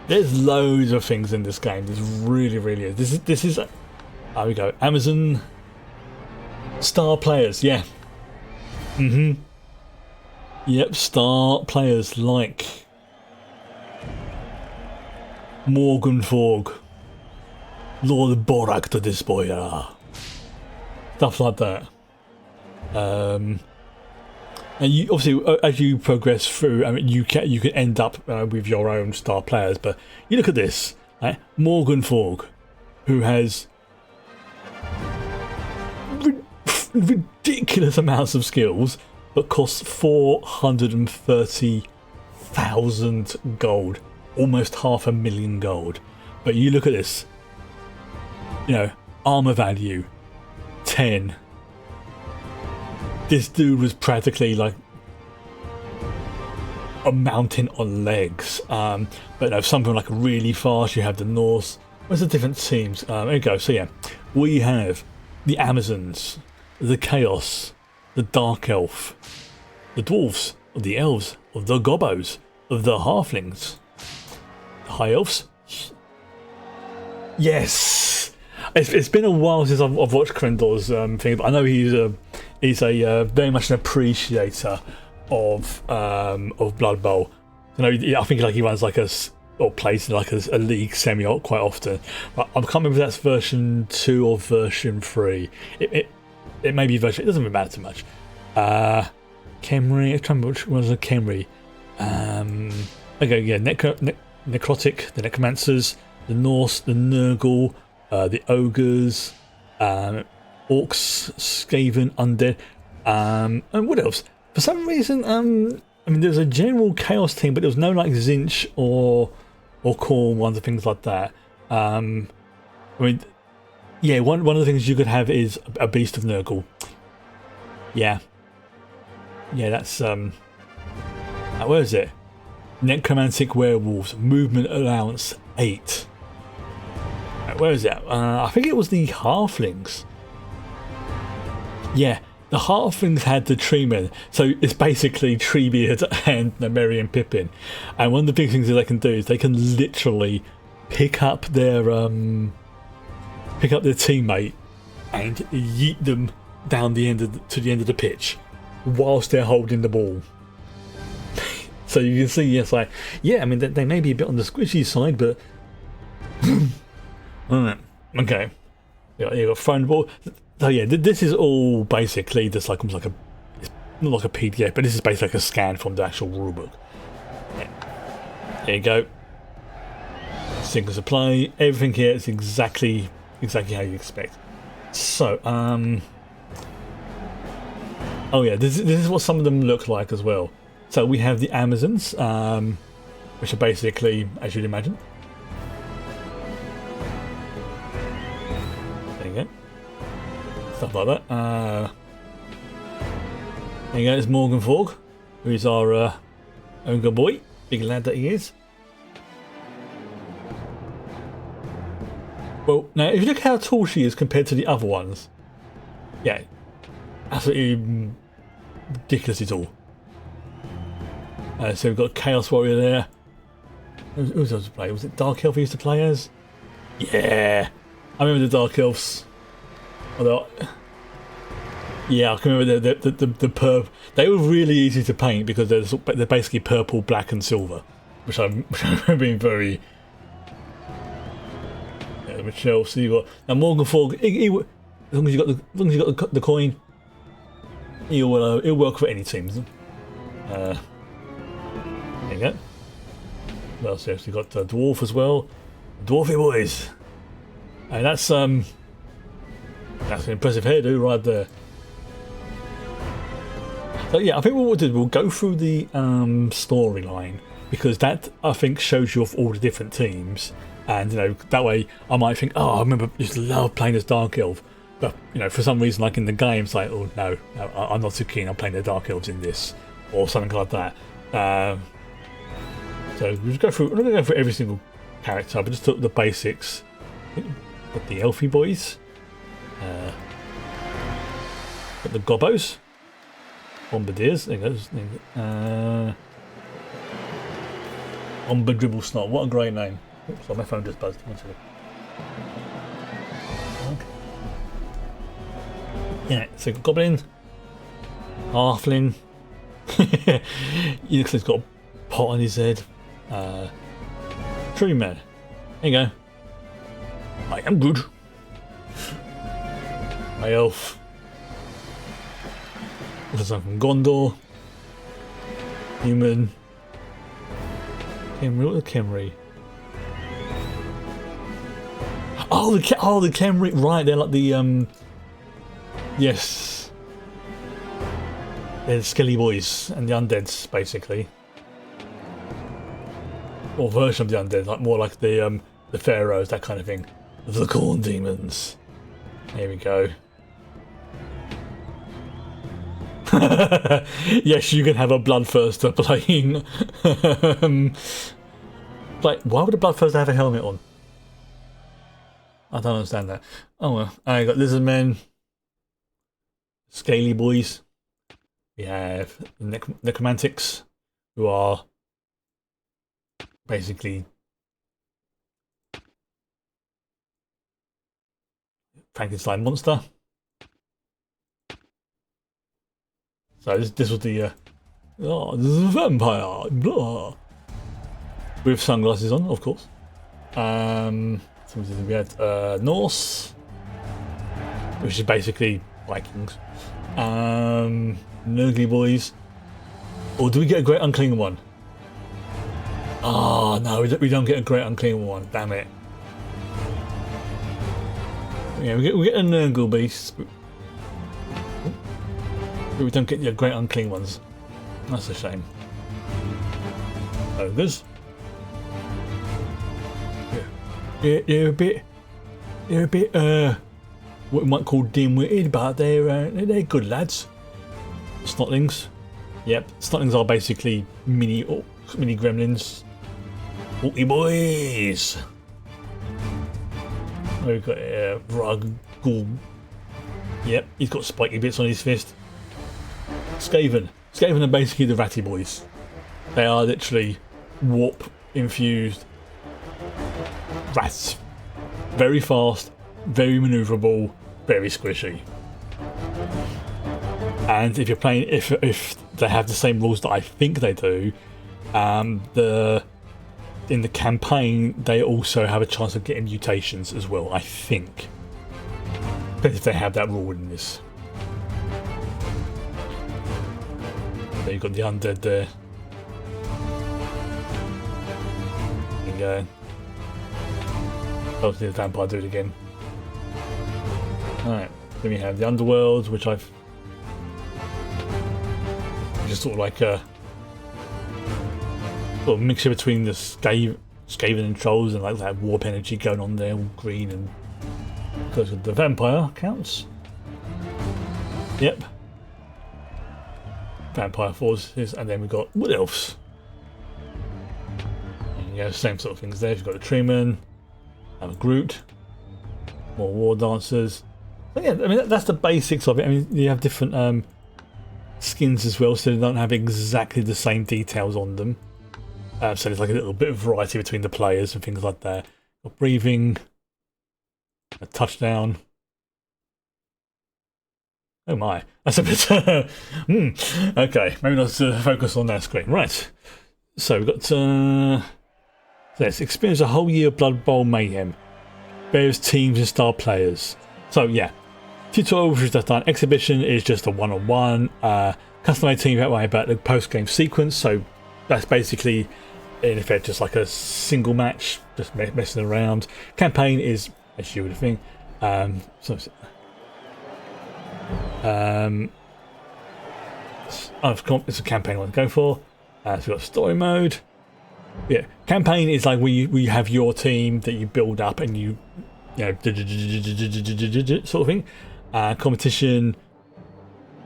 There's loads of things in this game. There's really, really is. This is. There we go. Amazon star players. Yeah. Yep, star players like Morgan Fogg, Lord Borak the Despoiler, stuff like that. And you obviously, as you progress through, I mean, you can end up with your own star players. But you look at this, right? Morgan Fogg, who has ridiculous amounts of skills, but costs 430,000 gold, almost 500,000 gold. But you look at this, armor value 10. This dude was practically like a mountain on legs. But something like really fast. You have the Norse. Where's the different teams? There you go. So yeah, we have the Amazons, the Chaos, the Dark Elf, the Dwarves, the Elves, the Gobbos, the Halflings, the High Elves. Yes! It's been a while since I've watched Crendor's thing, but I know he's a very much an appreciator of Blood Bowl. You know, I think like he runs like or plays in like a league semi quite often. But I can't remember if that's version 2 or version 3. It may be version. It doesn't really matter too much. Khemri. I'm trying to remember which one was a Khemri. Okay, yeah, Necrotic, the Necromancers, the Norse, the Nurgle, the Ogres, Orcs, Skaven, Undead, and what else? For some reason, I mean, there was a general Chaos team, but there was no like Zinch or Khorne ones and things like that. I mean, yeah, one of the things you could have is a Beast of Nurgle. Yeah, that's where is it? Necromantic Werewolves, Movement Allowance 8. Where is it? I think it was the Halflings. Yeah, the Halflings had the Treemen, so it's basically Treebeard and Merry and Pippin. And one of the big things that they can do is they can literally pick up their teammate and yeet them down to the end of the pitch whilst they're holding the ball. So you can see, yes, like, yeah, I mean, they may be a bit on the squishy side, but okay, you got thrown the ball. So yeah, this is all basically just like almost like it's not like a PDF, but this is basically like a scan from the actual rulebook. Yeah. There you go. Sequence of play, everything here is exactly how you expect. So, oh yeah, this is what some of them look like as well. So we have the Amazons, which are basically, as you'd imagine. There you go. Stuff like that. There you go, it's Morgan Fogg, who is our own good boy, big lad that he is. Well, now if you look how tall she is compared to the other ones, yeah, absolutely ridiculously tall. So we've got Chaos Warrior there. Who was else to play? Was it Dark Elf he used to play as? Yeah, I remember the Dark Elves. Although, yeah, I can remember the purple. They were really easy to paint because they're basically purple, black, and silver, which I remember being very. Yeah, which else you got? Now Morgan Fogg, as long as you got the coin, he'll work for any teams. There you go. What else? You've got Dwarf as well. Dwarfy boys. And that's an impressive hairdo right there. So yeah, I think what we'll do, we'll go through the storyline, because that I think shows you off all the different teams, and you know that way I might think, oh, I remember I used to love playing as Dark Elf, but you know for some reason like in the game it's like, oh no, I'm not too keen on playing the Dark Elves in this or something like that. So we'll just go through. I'm not going to go through every single character, but just took the basics. Got the Elfie boys. Got the Gobbos. Bombardiers. There you go. Dribble Snot. What a great name. Oops, sorry, my phone just buzzed. One second. Okay. Yeah, so Goblin. Halfling. He looks like he's got a pot on his head. Tree Man. There you go. I am good. My elf. This is from Gondor. Human. Khemri. What the Khemri? Oh, the Khemri. Right, they're like the yes. They're the Skelly boys and the undeads, basically. Or version of the undead, like more like the pharaohs, that kind of thing. The Khorne demons. Here we go. Yes, you can have a Bloodthirster playing. Like, why would a Bloodthirster have a helmet on? I don't understand that. Oh well. I got Lizardmen, Scaly boys. We have necromantics, who are basically Frankenstein monster. So this was the oh, this is a vampire, blah, with sunglasses on, of course. So we had Norse, which is basically Vikings. Nurgly boys. Or do we get a great unclean one? Oh no, we don't get a great unclean one. Damn it. Yeah, we get a Nurgle beast. But we don't get the great unclean ones. That's a shame. Ogres. Yeah, they're a bit what we might call dim-witted, but they're good lads. Snotlings. Yep, Snotlings are basically mini gremlins. Orky boys. We've got Vragul. Yep, he's got spiky bits on his fist. Skaven. Skaven are basically the ratty boys. They are literally warp infused rats. Very fast, very maneuverable, very squishy. And if you're playing, if they have the same rules that I think they do, in the campaign they also have a chance of getting mutations as well, I think. But if they have that rule in this. There you've got the undead there. There you go. Hopefully the vampire do it again. Alright, then we have the underworld, which I've just sort of like a sort of mixture between the Skaven and trolls and like that warp energy going on there, all green, and because of the vampire counts. Yep. Vampire forces, and then we've got wood elves. And you know, same sort of things there. You've got the treeman, have a Groot, more war dancers. But yeah, I mean that's the basics of it. I mean you have different skins as well, so they don't have exactly the same details on them. So there's like a little bit of variety between the players and things like that. Got breathing, a touchdown. Oh my, that's a bit. Okay, maybe not focus on that screen. Right, so we've got. Let's experience a whole year of Blood Bowl mayhem. Various teams and star players. So yeah, tutorial which is just done. Exhibition is just a one-on-one. Custom-made team about the post-game sequence. So that's basically, in effect, just like a single match, just messing around. Campaign is, as you would think, it's a campaign I want to go for. So we've got story mode. Yeah, campaign is like where you have your team that you build up and you know sort of thing. Competition,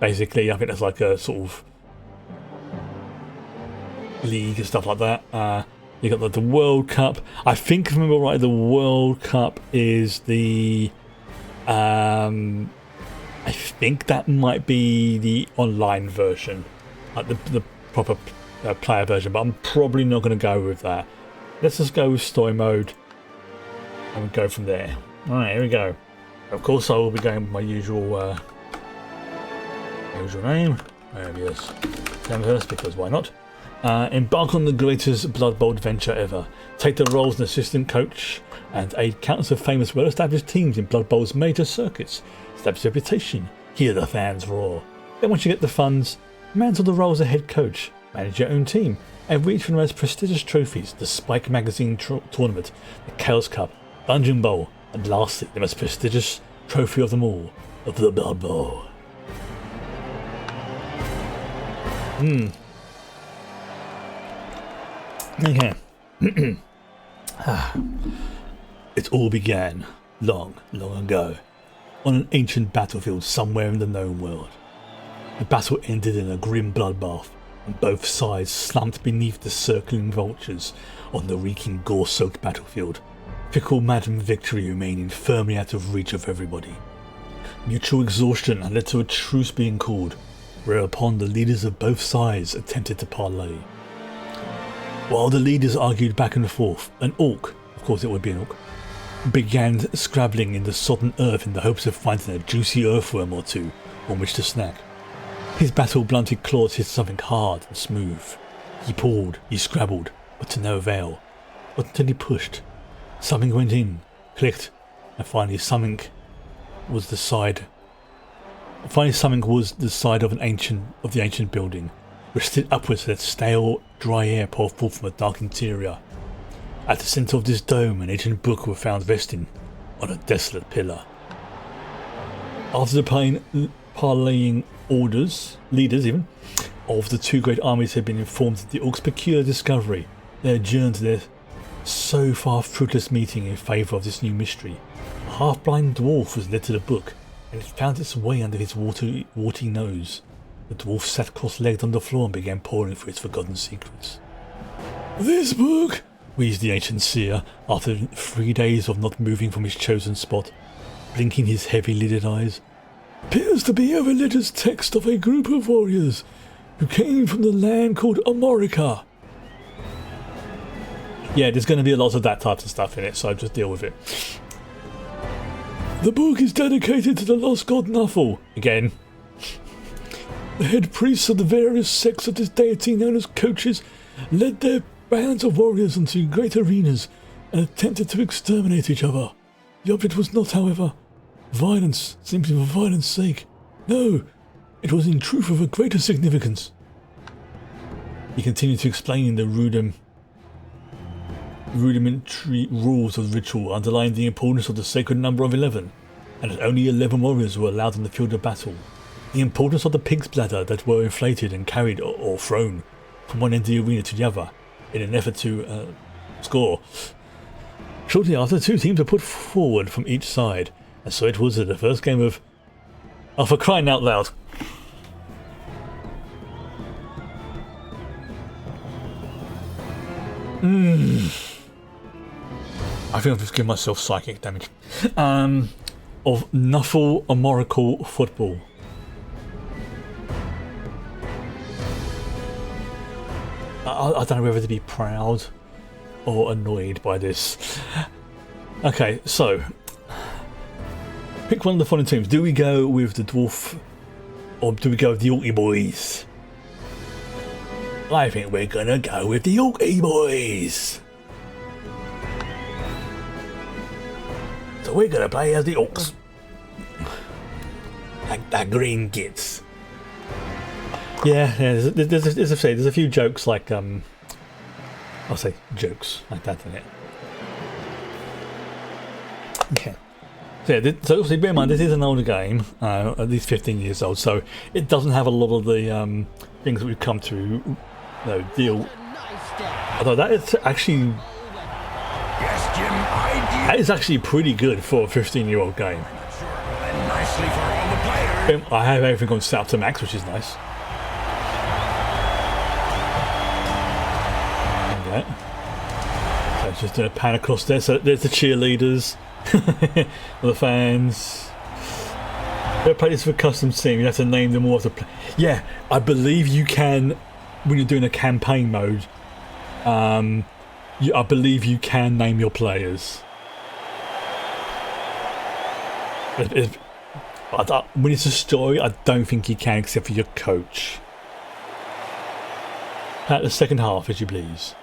basically, I think that's like a sort of league and stuff like that. You got the World Cup. I think, if I remember right, the World Cup is the. I think that might be the online version, like the proper player version, but I'm probably not going to go with that. Let's just go with story mode and go from there. Alright, here we go. Of course I will be going with my usual name. Yes, Canvas, because why not? Embark on the greatest Blood Bowl adventure ever. Take the roles as an assistant coach and aid countless of famous well-established teams in Blood Bowl's major circuits. Establish reputation, hear the fans roar. Then once you get the funds, mantle the role as a head coach, manage your own team, and reach for the most prestigious trophies, the Spike Magazine Tournament, the Chaos Cup, Dungeon Bowl, and lastly, the most prestigious trophy of them all, of the Blood Bowl. Okay. It all began long, long ago, on an ancient battlefield somewhere in the known world. The battle ended in a grim bloodbath, and both sides slumped beneath the circling vultures on the reeking gore-soaked battlefield. Fickle Madam Victory remaining firmly out of reach of everybody. Mutual exhaustion had led to a truce being called, whereupon the leaders of both sides attempted to parley. While the leaders argued back and forth, an orc, of course it would be an orc, began scrabbling in the sodden earth in the hopes of finding a juicy earthworm or two on which to snack. His battle-blunted claws hit something hard and smooth. He pulled, he scrabbled, but to no avail. But until he pushed, something went in, clicked, and finally something was the side of the ancient building, which stood upwards to let stale, dry air pour forth from a dark interior. At the centre of this dome, an ancient book was found resting on a desolate pillar. After the parleying leaders of the two great armies had been informed of the orcs' peculiar discovery, they adjourned to their so far fruitless meeting in favour of this new mystery. A half-blind dwarf was led to the book, and it found its way under his warty nose. The dwarf sat cross-legged on the floor and began poring for its forgotten secrets. "This book," wheezed the ancient seer, after 3 days of not moving from his chosen spot, blinking his heavy-lidded eyes, "appears to be a religious text of a group of warriors who came from the land called Amorica." Yeah, there's going to be a lot of that type of stuff in it, so just deal with it. "The book is dedicated to the lost god Nuffle." Again. "The head priests of the various sects of this deity, known as coaches, led their bands of warriors into great arenas and attempted to exterminate each other. The object was not, however, violence, simply for violence' sake. No, it was in truth of a greater significance." He continued to explain the rudimentary rules of the ritual, underlying the importance of the sacred number of 11, and that only 11 warriors were allowed on the field of battle. The importance of the pig's bladder that were inflated and carried or thrown from one end of the arena to the other in an effort to score. Shortly after, 2 teams were put forward from each side, and so it was at the first game of... Oh, for crying out loud! I think I've just given myself psychic damage. Of Nuffle Amorical football. I don't know whether to be proud or annoyed by this. Okay, so pick one of the following teams. Do we go with the dwarf or do we go with the Orky boys? I think we're gonna go with the Orky boys. So we're gonna play as the orcs. Like that green kids. Yeah, there's a few jokes like I'll say jokes like that in it. Okay. So, yeah, so obviously bear in mind this is an older game, at least 15 years old, so it doesn't have a lot of the things that we've come to deal. Although that is actually that is actually pretty good for a 15-year-old game. I have everything on South to Max, which is nice. Okay. So it's just a pan across there. So there's the cheerleaders, the fans. They're playing this for a custom team. You have to name them all. Yeah, I believe you can when you're doing a campaign mode. I believe you can name your players. When it's a story, I don't think you can, except for your coach. At the second half, as you please.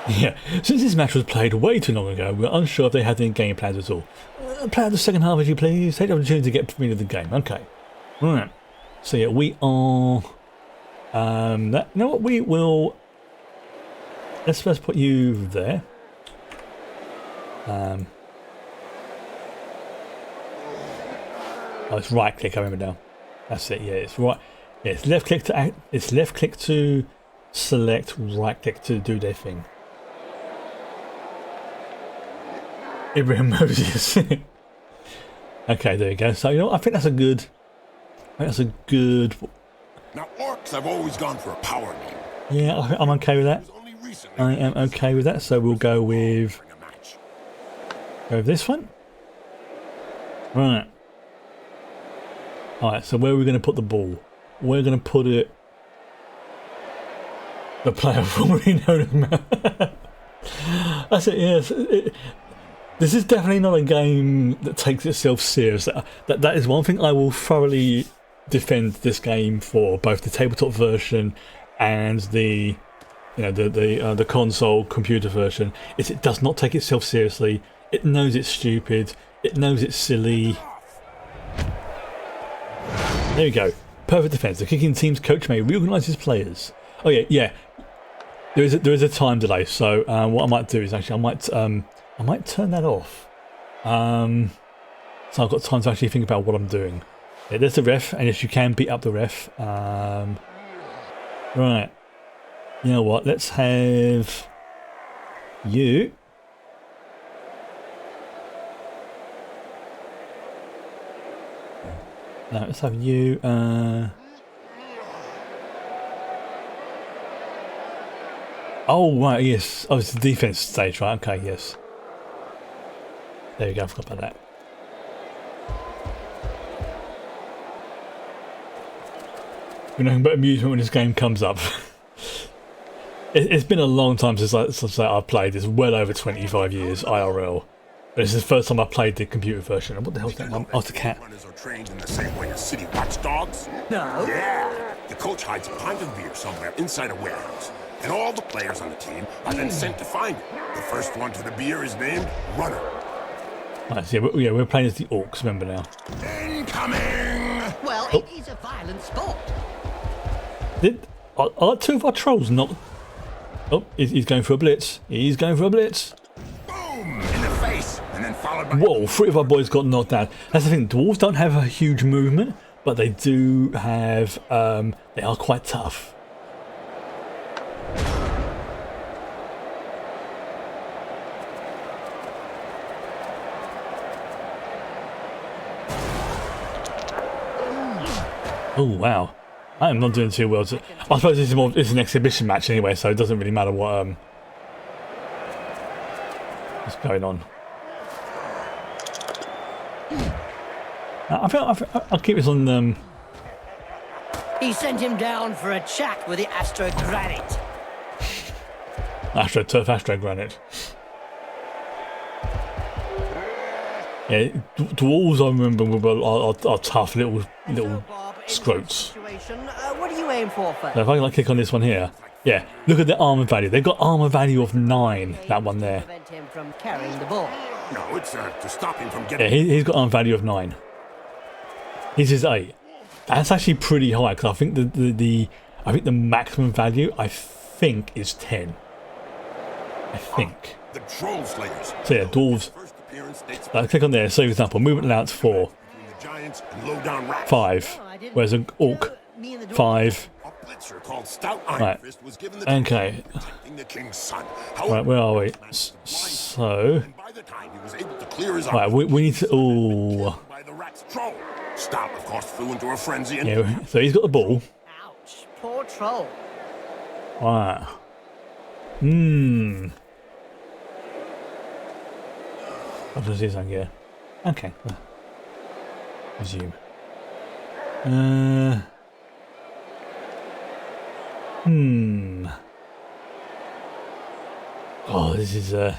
Yeah, since this match was played way too long ago, we're unsure if they had any game plans at all. Play out the second half, as you please. Take the opportunity to get familiar with the game. Okay. Right. So yeah, we are... you know what, we will... Let's first put you there. Oh, it's right click, I remember now. That's it, yeah, it's right. Yeah, it's left click to act, it's left click to select, right click to do their thing. Ibrahim Moses. Okay, there you go. So, you know, I think that's a good... Now, orcs have always gone for a power name. Yeah, I'm okay with that. I am okay with that, so we'll go with this one. Right. Alright, so where are we going to put the ball? We're going to put it... The player formerly known as Mel. That's it, yes. This is definitely not a game that takes itself serious. That is one thing I will thoroughly defend this game for, both the tabletop version and the the console computer version. Is it does not take itself seriously. It knows it's stupid. It knows it's silly. There you go. Perfect defense. The kicking team's coach may reorganize his players. Oh yeah. There is a time delay. So what I might do is actually I might turn that off. So I've got time to actually think about what I'm doing. Yeah, there's the ref, and yes, you can beat up the ref. Right. You know what? Let's have you. No, let's have you. Oh, right, yes. Oh, it's the defense stage, right? Okay, yes. There you go, I forgot about that. We're nothing but amusement when this game comes up. It's been a long time since I've played. It's well over 25 years IRL. But this is the first time I played the computer version. And what the hell's that? Oh, it's a cat. Runners are trained in the same way as city watchdogs. No. Yeah. The coach hides a pint of beer somewhere inside a warehouse. And all the players on the team are then sent to find it. The first one to the beer is named Runner. Right, so yeah, we're playing as the Orcs, remember now. Incoming! Well, it is a violent sport. Are two of our trolls not... Oh, he's going for a blitz. He's going for a blitz. Boom! In the face! And then followed by... Whoa, three of our boys got knocked down. That's the thing, dwarves don't have a huge movement, but they do have... they are quite tough. Oh, wow. I am not doing too well. I suppose this is it's an exhibition match anyway, so it doesn't really matter what's going on. I think I'll keep this on. He sent him down for a chat with the Astro Granite. Astro Granite. Yeah, dwarves I remember are tough little scroats. What do you aim for first? So if I click on this one here, yeah, look at the armor value. They've got armor value of 9. That one there. Prevent him from carrying the ball. No, it's to stop him from getting... Yeah, he's got armor value of 9. His is 8. That's actually pretty high because I think the maximum value is 10. I think. The Troll Slayers. So yeah, dwarves. Click on there. So for example, movement allowance 4, 5, whereas an orc 5. Right. Okay. Right, where are we? So. Right, we need to. Oh. Stop, of course, flew into a frenzy. Yeah, so he's got the ball. Ouch, poor troll. Right. I'll just see something here. Okay. Resume. Oh, this is the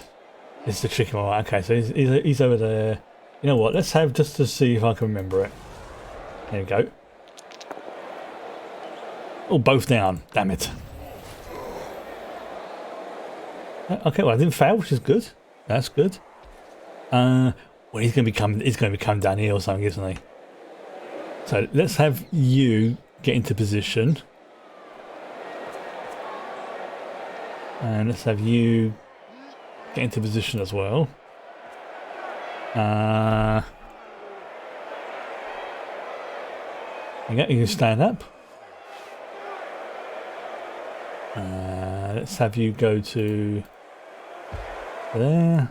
tricky one. Okay, so he's over there. You know what? Let's have just to see if I can remember it. There we go. Oh, both down. Damn it. Okay, well I didn't fail, which is good. That's good. Well, he's going to be coming down here or something, isn't he? So let's have you get into position, and let's have you get into position as well. You can stand up. Let's have you go to there.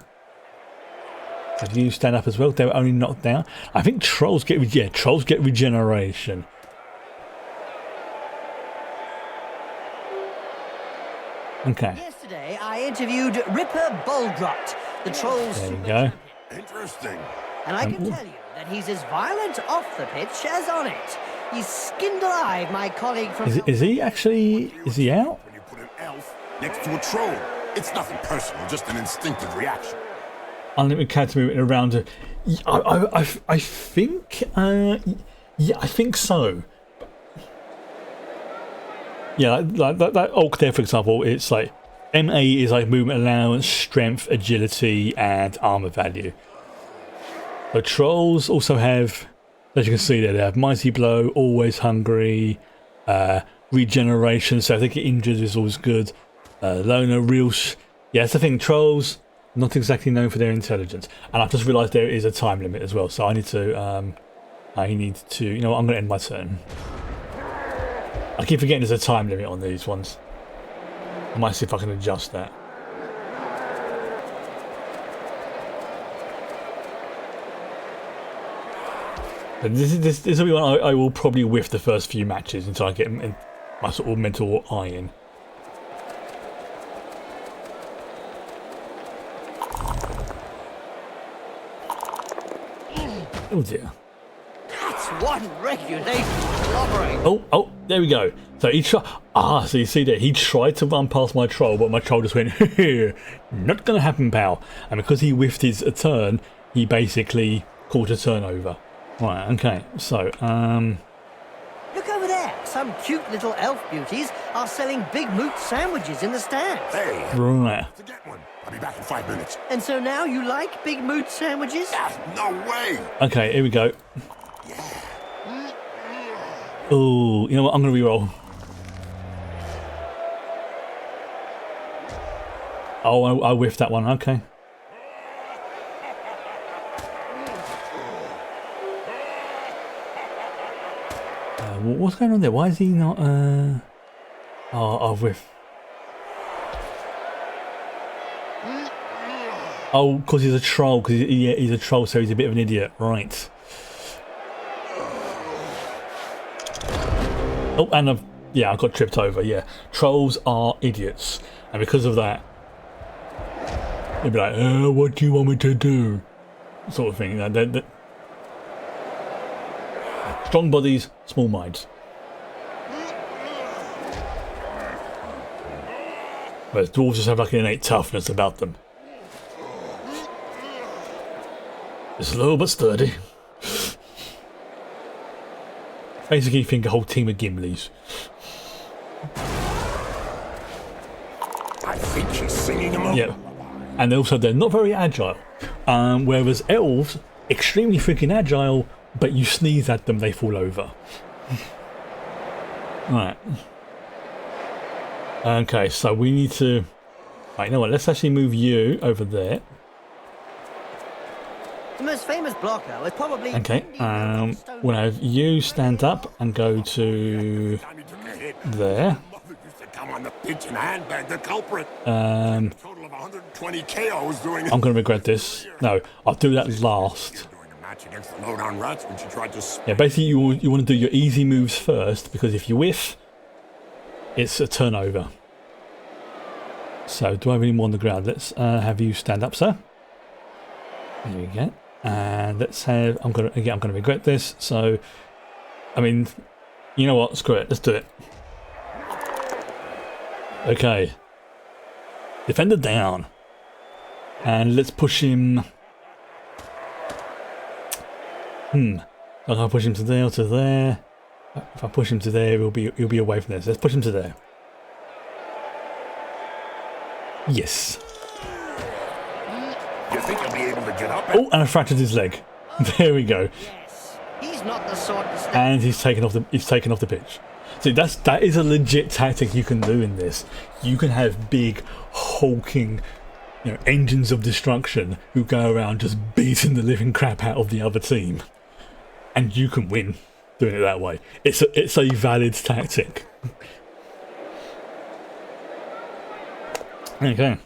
Have you stand up as well? They were only knocked down. I think trolls get regeneration. Okay. Yesterday, I interviewed Ripper Boldrot, the trolls. There you go. Interesting. And I can tell you that he's as violent off the pitch as on it. He's skinned alive my colleague from... Is he actually... Is he out? When you put an elf next to a troll, it's nothing personal, just an instinctive reaction. Unlimited character movement around. I think. Yeah, I think so. Yeah, like that Orc there, for example, it's like MA is like movement allowance, strength, agility, and armor value. The trolls also have, as you can see there, they have mighty blow, always hungry, regeneration. So if they get injured, is always good. Loner, real. Yeah, that's the thing. Trolls. Not exactly known for their intelligence, and I've just realised there is a time limit as well. So I need to, you know what, I'm going to end my turn. I keep forgetting there's a time limit on these ones. I might see if I can adjust that. But this will be one I will probably whiff the first few matches until I get my sort of mental eye in. Oh dear. That's one regulation clobbering. Oh, there we go. So he tried. So you see there, he tried to run past my troll, but my troll just went, not gonna happen, pal. And because he whiffed his turn, he basically caught a turnover. Right, okay. So, Look over there. Some cute little elf beauties are selling Big Moot sandwiches in the stands. Hey, right. to get one. I'll be back in 5 minutes. And so now you like Big Moot sandwiches? No way. Okay, here we go. Oh, you know what? I'm gonna reroll. Oh, I whiffed that one. Okay. What's going on there? Why is he not? Oh, I've whiffed. Oh, because he's a troll. Because he's a troll, so he's a bit of an idiot, right? Oh, and I got tripped over. Yeah, trolls are idiots, and because of that, they'd be like, "What do you want me to do?" Sort of thing. Strong bodies, small minds. Whereas dwarves just have like an innate toughness about them. Slow but sturdy. Basically, you think a whole team of Gimlis. I think she's singing them up. Yeah, and also they're not very agile. Whereas elves, extremely freaking agile, but you sneeze at them, they fall over. Right. Okay, so we need to. Right, you know what? Let's actually move you over there. The most famous blocker was probably... Okay, we'll have you stand up and go to there. Come on the pitch and handbag the culprit. A total of 120 KOs doing. I'm going to regret this. No, I'll do that last. During a match against the lowdown rats when she tried to. Yeah, basically you want to do your easy moves first, because if you whiff, it's a turnover. So do I have any more on the ground? Let's have you stand up, sir. There you go. And let's have. I'm gonna regret this. So, I mean, you know what? Screw it. Let's do it. Okay. Defender down. And let's push him. I'm gonna push him to there or to there. If I push him to there, he'll be away from this. Let's push him to there. Yes. You think you'll be able to get up? Oh, and I fractured his leg. There we go. Yes. He's not the sort to step... And he's taken off the pitch. See, that is a legit tactic you can do in this. You can have big, hulking, engines of destruction who go around just beating the living crap out of the other team, and you can win doing it that way. It's a valid tactic. Okay.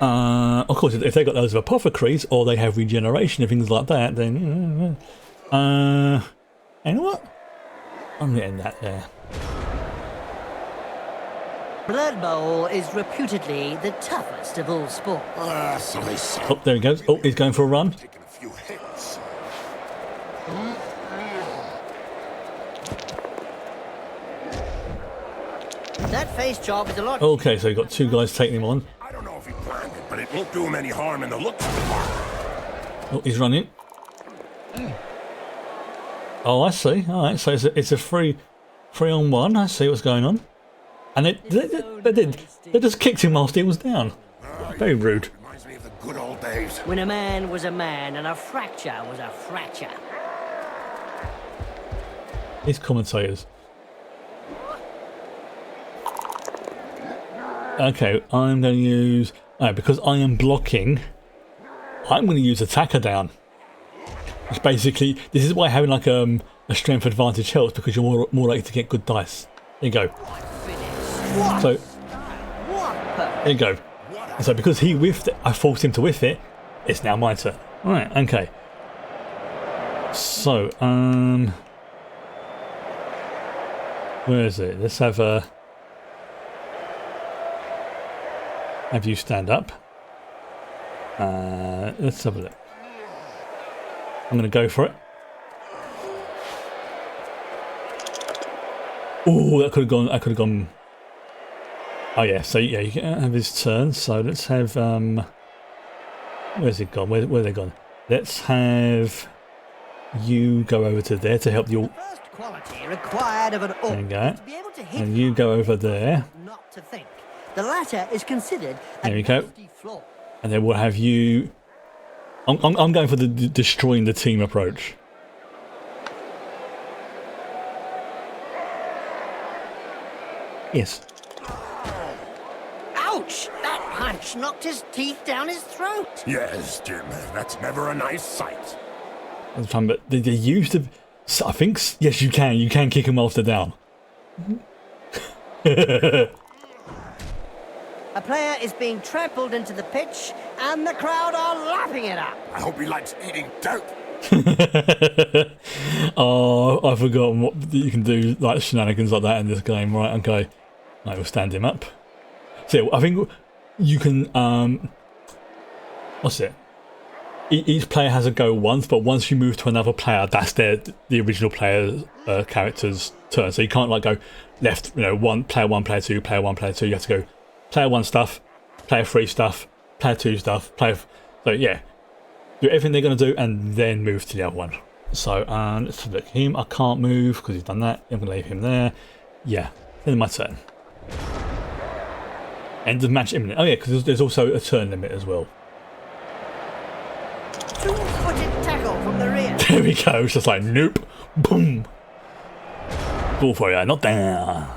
Of course, if they got those of apothecaries or they have regeneration and things like that, then you know what? I'm getting that there. Blood Bowl is reputedly the toughest of all sports. So they say. Oh, there he goes. Oh, he's going for a run. Taking a few hits. That face job is a lot. Okay, so you've got two guys taking him on. I don't know if he planned it, but it won't do him any harm in the looks of the part. Oh, he's running. Oh, I see. All right, so it's a three on one. I see what's going on. And they just kicked him whilst he was down. Very rude. Reminds me of the good old days. When a man was a man and a fracture was a fracture. These commentators. Okay, I'm going to use... because I am blocking, I'm going to use attacker down. Which basically, this is why having like a strength advantage helps, because you're more likely to get good dice. There you go. So, there you go. And so because he whiffed it, I forced him to whiff it, it's now my turn. Alright, okay. So, where is it? Let's have you stand up. Let's have a look. I'm going to go for it. Oh, that could have gone. Oh yeah, so yeah, you can have his turn. So let's have where's it gone? Where they gone? Let's have you go over to there to help you. First quality required of an orc There you go. is to be able to hit And you go over there. not to think. The latter is considered a There you go. nasty flaw. And then we'll have you. I'm going for the destroying the team approach. Yes. Ouch! That punch knocked his teeth down his throat. Yes, Jim, that's never a nice sight. That's fun, but they used to. I think yes, you can. You can kick him whilst they're down. A player is being trampled into the pitch, and the crowd are lapping it up. I hope he likes eating dirt. Oh, I've forgotten what you can do, like shenanigans like that in this game. Right, okay. I will stand him up. So I think you can. What's it? Each player has a go once, but once you move to another player, that's the original player's character's turn. So you can't like go left. You know, player one, player two, player one, player two. You have to go player one stuff, player three stuff, player two stuff, So yeah, do everything they're going to do and then move to the other one. So let's look at him. I can't move because he's done that. I'm going to leave him there. Yeah, then my turn. End of match imminent. Oh yeah, because there's also a turn limit as well. Two-footed tackle from the rear. There we go. It's just like nope, boom. Ball for you, not there.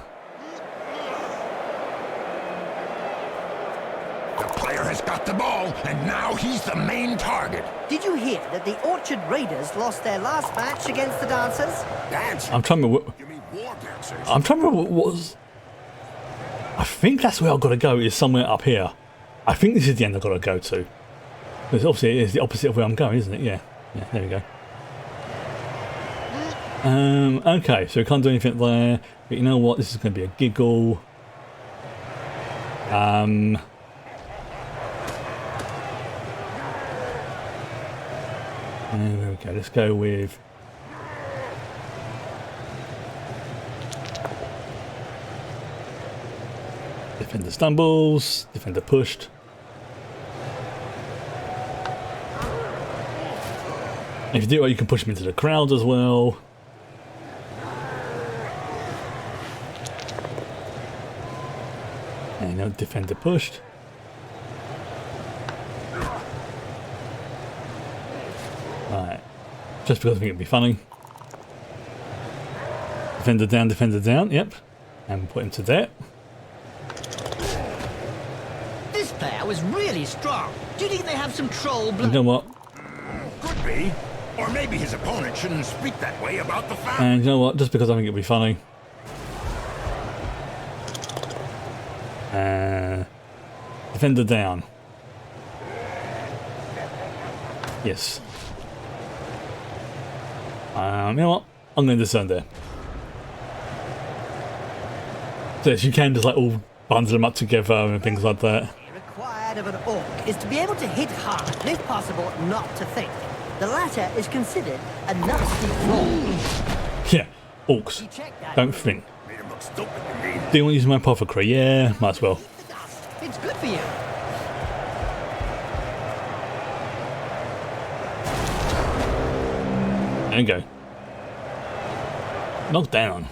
Has got the ball, and now he's the main target. Did you hear that the Orchard Raiders lost their last match against the Dancers? Dancers? I'm trying to. You mean war dancers? I'm trying to remember what was. I think that's where I've got to go. Is somewhere up here. I think this is the end I've got to go to. Because obviously it is the opposite of where I'm going, isn't it? Yeah. Yeah. There we go. Okay, so we can't do anything there. But you know what? This is going to be a giggle. There we go, let's go with defender stumbles, defender pushed. If you do it, you can push him into the crowd as well. And now defender pushed. Right, just because I think it'd be funny. Defender down, yep. And put him to there. This player was really strong. Do you think they have some troll You blood? know what? Could be. Or maybe his opponent shouldn't speak that way about the family. And you know what? Just because I think it'd be funny. Defender down. Yes. You know what? I'm going to discern there. So yes, you can just like all bundle them up together and things like that. Required of an orc is to be able to hit hard and, if possible, not to think. The latter is considered a nasty flaw. Yeah, orcs don't think. Made him look stupid to me. Do you want to use my apothecary? Yeah, might as well. It's good for you. There you go. Knocked down.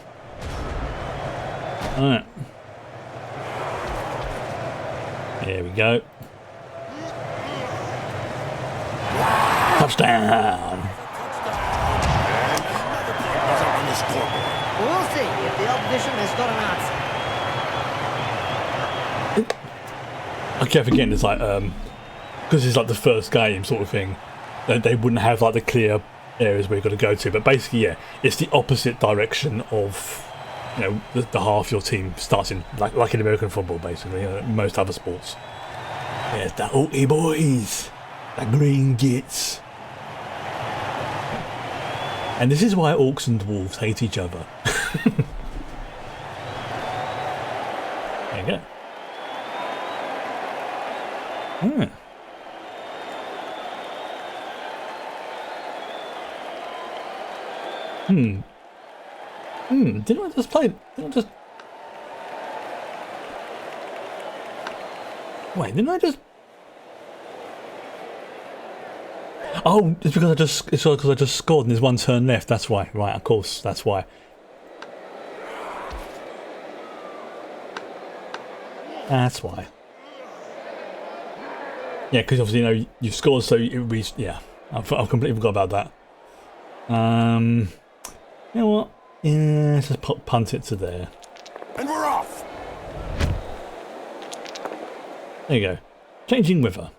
Alright. There we go. Touchdown! We'll see if the opposition has got an answer. I kept forgetting it's like, because it's like the first game sort of thing, they wouldn't have like the clear areas where you've got to go to, but basically, yeah, it's the opposite direction of, you know, the half your team starts in, like in American football, basically, most other sports. Yeah, the Oaty boys, the green gits. And this is why orcs and dwarves hate each other. There you go. Hmm. Didn't I just play? Didn't I just? Oh, it's because I just scored and there's one turn left. That's why. Right, of course, that's why. That's why. Yeah, because obviously, you know, you've scored, so it reached. Yeah, I've completely forgot about that. You know what? Yeah, let's just punt it to there. And we're off. There you go. Changing weather.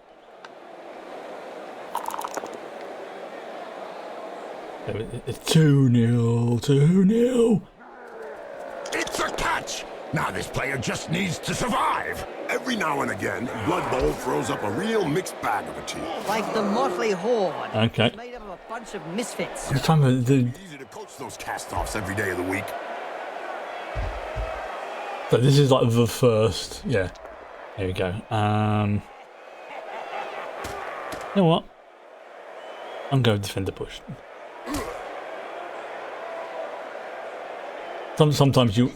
It's 2-0, 2-0. It's a catch. Now this player just needs to survive. Every now and again, Blood Bowl throws up a real mixed bag of a team. Like the Motley Horde. Okay. It's made up of a bunch of misfits. I'm trying to do. Easy to coach those cast-offs every day of the week. So this is like the first. Yeah. There we go. You know what? I'm going to defend the push. Sometimes you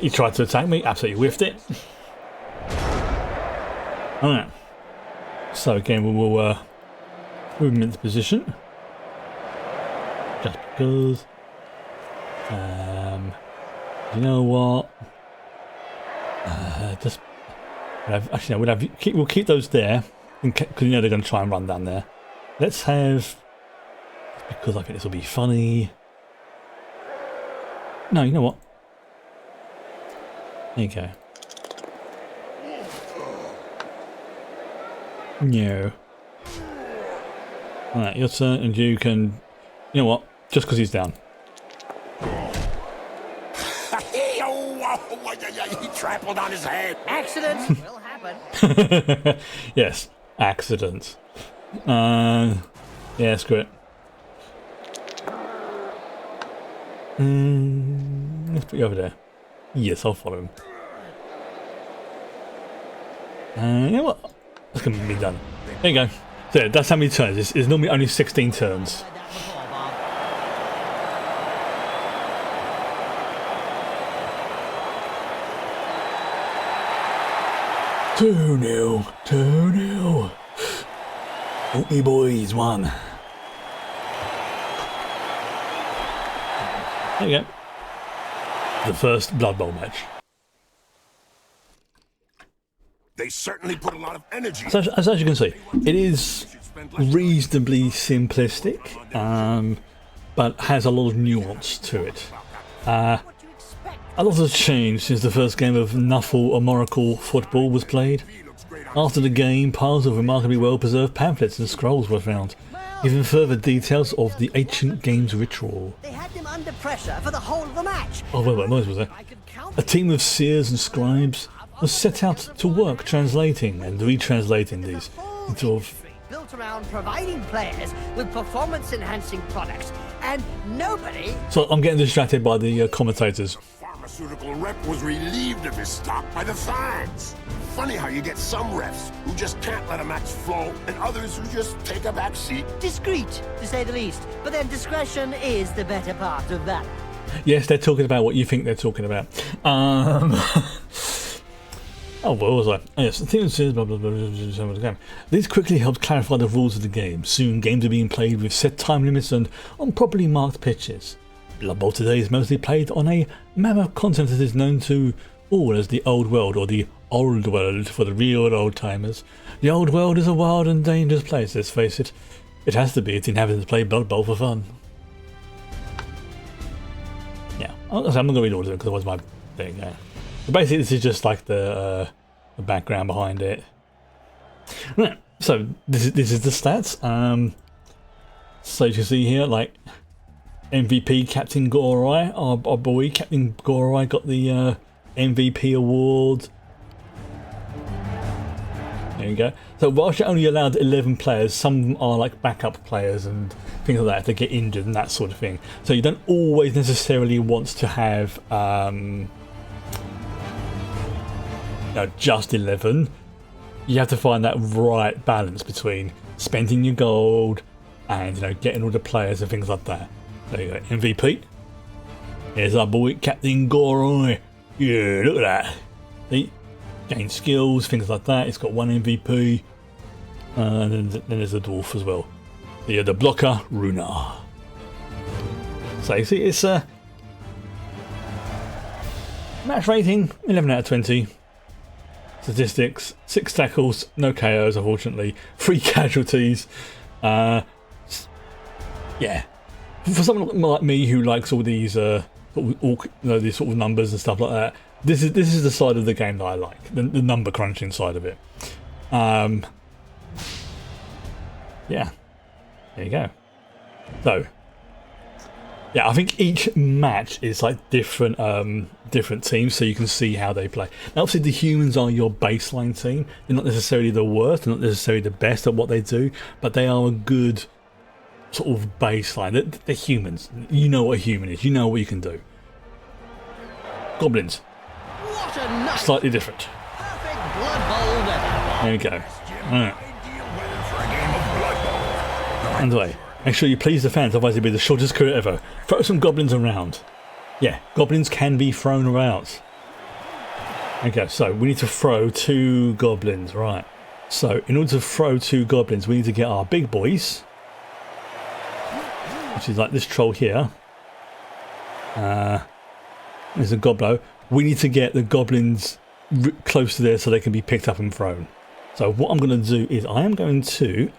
try to attack me, absolutely whiffed it. Alright. So again, we will move him into position. Just because. You know what? Just actually, no, we'll keep those there because you know they're going to try and run down there. Let's have, because I think this will be funny. No, you know what? There you go. No. Alright, your turn, and you can. You know what? Just because he's down. He trampled on his head. Accidents will happen. Yes, accidents. Yeah, screw it. Let's put you over there. Yes, I'll follow him. You know what? That's going to be done. There you go. So that's how many turns. It's normally only 16 turns. 2-0. 2-0. Oaty boys won. There you go. The first Blood Bowl match. They certainly put a lot of energy. So, as you can see, it is reasonably simplistic, but has a lot of nuance to it. A lot has changed since the first game of Nuffle or Moracle football was played. After the game, piles of remarkably well-preserved pamphlets and scrolls were found, giving further details of the ancient game's ritual. They had them under pressure for the whole of the match. Oh, well, what noise was that? A team of seers and scribes was set out to work translating and retranslating these into built around providing players with performance-enhancing products, and nobody. So I'm getting distracted by the commentators. Pharmaceutical rep was relieved of his stock by the fans. Funny how you get some refs who just can't let a match flow and others who just take a back seat. Discreet, to say the least. But then discretion is the better part of that. Yes, they're talking about what you think they're talking about. Oh, what was I? Oh, yes, the thing says blah blah blah blah blah. This quickly helps clarify the rules of the game. Soon, games are being played with set time limits and on properly marked pitches. Blood Bowl today is mostly played on a map of content that is known to all as the Old World, or the Old World for the real old timers. The Old World is a wild and dangerous place. Let's face it. It has to be. Its inhabitants play Blood Bowl for fun. Yeah, I'm not going to read all of them because otherwise my thing. But basically, this is just like the background behind it. Right, so this is the stats. So you can see here, like MVP Captain Gorai, our boy Captain Gorai got the MVP award. There you go. So whilst you're only allowed 11 players, some are like backup players and things like that if they get injured and that sort of thing. So you don't always necessarily want to have just 11. You have to find that right balance between spending your gold and getting all the players and things like that. There you go, MVP. Here's our boy Captain Gorai. Yeah, look at that. See? Gain skills, things like that. It's got 1 MVP. And then there's the dwarf as well. The blocker, Runar. So you see, it's match rating 11 out of 20. Statistics: 6 tackles, no KOs, unfortunately. 3 casualties. Yeah. For someone like me who likes all these, these sort of numbers and stuff like that, this is the side of the game that I like, the number crunching side of it. Yeah. There you go. So, yeah, I think each match is like different teams, so you can see how they play. Now, obviously, the humans are your baseline team. They're not necessarily the worst, they're not necessarily the best at what they do, but they are a good sort of baseline. They're humans. You know what a human is. You know what you can do. Goblins. What a nice, slightly different. perfect Blood Bowl weather. There we go. Alright. Anyway, make sure you please the fans, otherwise it'll be the shortest career ever. Throw some goblins around. Yeah, goblins can be thrown around. Okay, so we need to throw 2 goblins, right. So, in order to throw 2 goblins, we need to get our big boys, which is like this troll here. There's a goblo. We need to get the goblins close to there so they can be picked up and thrown. So what I'm going to do is I am going to...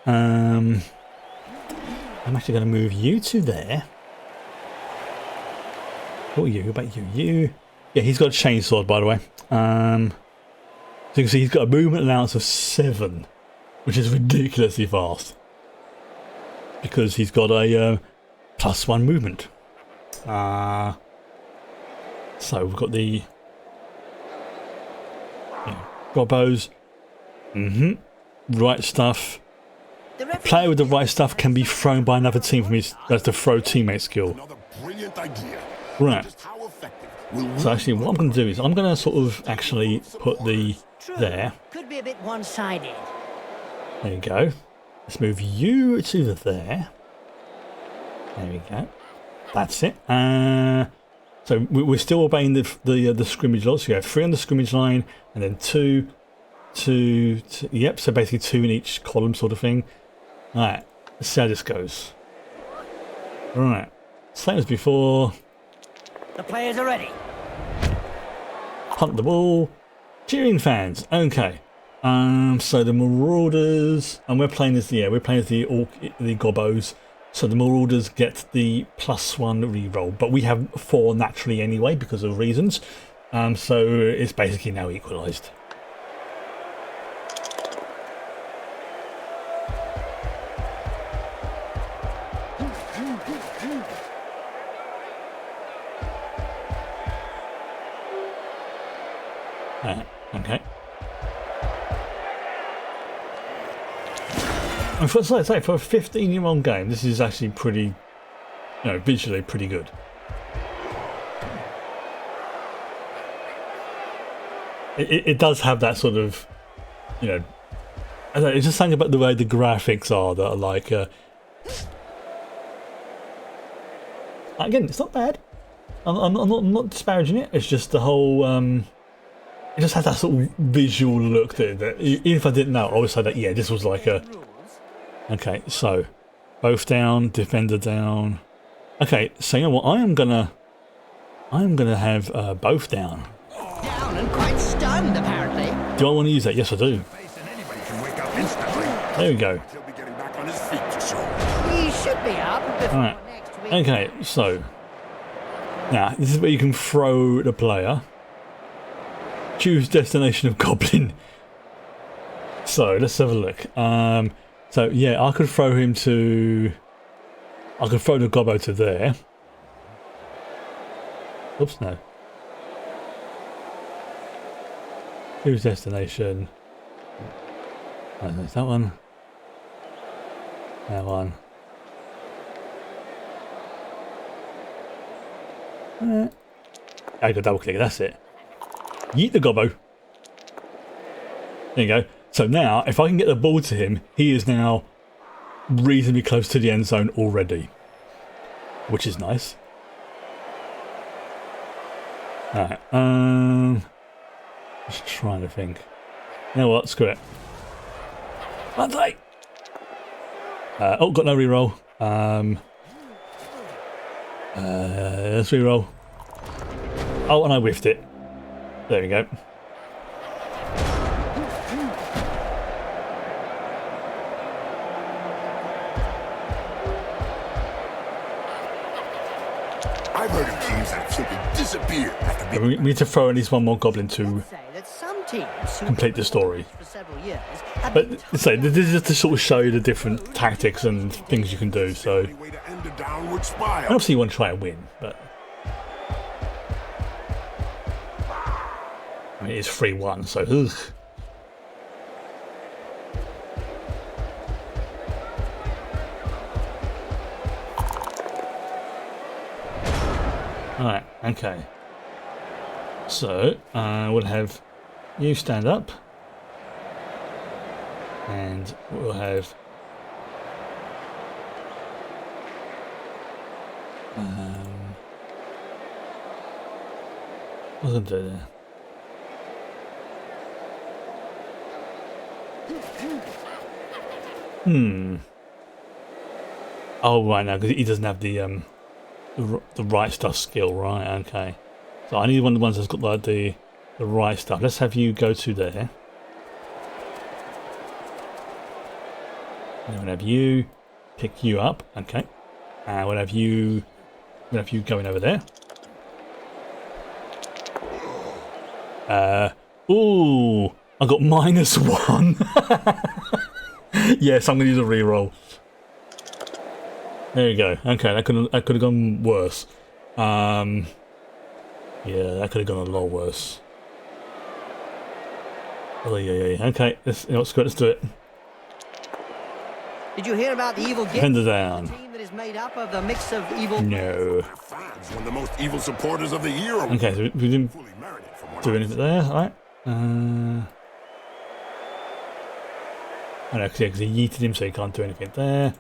I'm actually going to move you to there. What are you? What about you? You... Yeah, he's got a chainsaw, by the way. So you can see he's got a movement allowance of 7, which is ridiculously fast. Because he's got a +1 movement. So we've got the Gobos. Right stuff. A player with the right stuff can be thrown by another team from his. That's the throw teammate skill. Another brilliant idea. Right. Just how effective will So actually, what I'm going to do is I'm going to sort of actually put the there. Could be a bit one-sided. There you go. Let's move you to there. There we go. That's it. So we're still obeying the scrimmage lot. So you have 3 on the scrimmage line, and then 2. Yep. So basically 2 in each column, sort of thing. All right. Let's see how this goes. All right. Same as before. The players are ready. Hunt the ball. Cheering fans. Okay. So the Marauders, and we're playing as the Gobos. So the Marauders get the +1 reroll, but we have 4 naturally anyway because of reasons. So it's basically now equalised. Okay. And for a 15-year-old game, this is actually pretty, visually pretty good. it does have that sort of, you know, I don't know, it's just something about the way the graphics are that are like, again, it's not bad. I'm not disparaging it. It's just the whole, it just has that sort of visual look that even if I didn't know, I would say that, yeah, this was like a, okay, so, both down, defender down. Okay, so you know what, I'm gonna have both down. Down and quite stunned, apparently. Do I want to use that? Yes, I do. Anybody can wake up instantly. There we go. He'll be getting back on his feet to show. He should be up before Alright. next week. Okay, so now this is where you can throw the player. Choose destination of Goblin. So let's have a look. So yeah, I could throw him to. I could throw the Gobbo to there. Oops, no. Choose destination. Oh, there's that one. That one. I got double click, that's it. Yeet the Gobbo. There you go. So now, if I can get the ball to him, he is now reasonably close to the end zone already. Which is nice. Alright, just trying to think. You know what, screw it. Monday! Oh, got no reroll. Let's reroll. Oh, and I whiffed it. There we go. I've heard of teams that have simply disappeared after being We need to throw at least one more goblin to Say that some teams who complete the story. for several years have But been so this is just to sort of show you the different tactics and things you can do. So the way to end a downward spiral. obviously you want to try and win, but I mean it's 3-1, so ugh. Alright, okay. So we'll have you stand up. And we'll have what's I gonna do there? Oh right, now because he doesn't have the right stuff skill, right? Okay. So I need one of the ones that's got like the right stuff. Let's have you go to there. And we'll have you pick you up, okay. And we'll have you going over there. Ooh, I got -1. Yes, I'm gonna use a reroll. There you go. Okay, that could have gone worse. Yeah, that could have gone a lot worse. Oh yeah. Okay, let's let's do it. Did you hear about the evil gift? Defender down. Team that is made up of a mix of evil. No. Fans, one of the most evil supporters of the year. Okay, so we didn't Fully merited from what do I anything there, alright. I know, because he yeeted him, so he can't do anything there.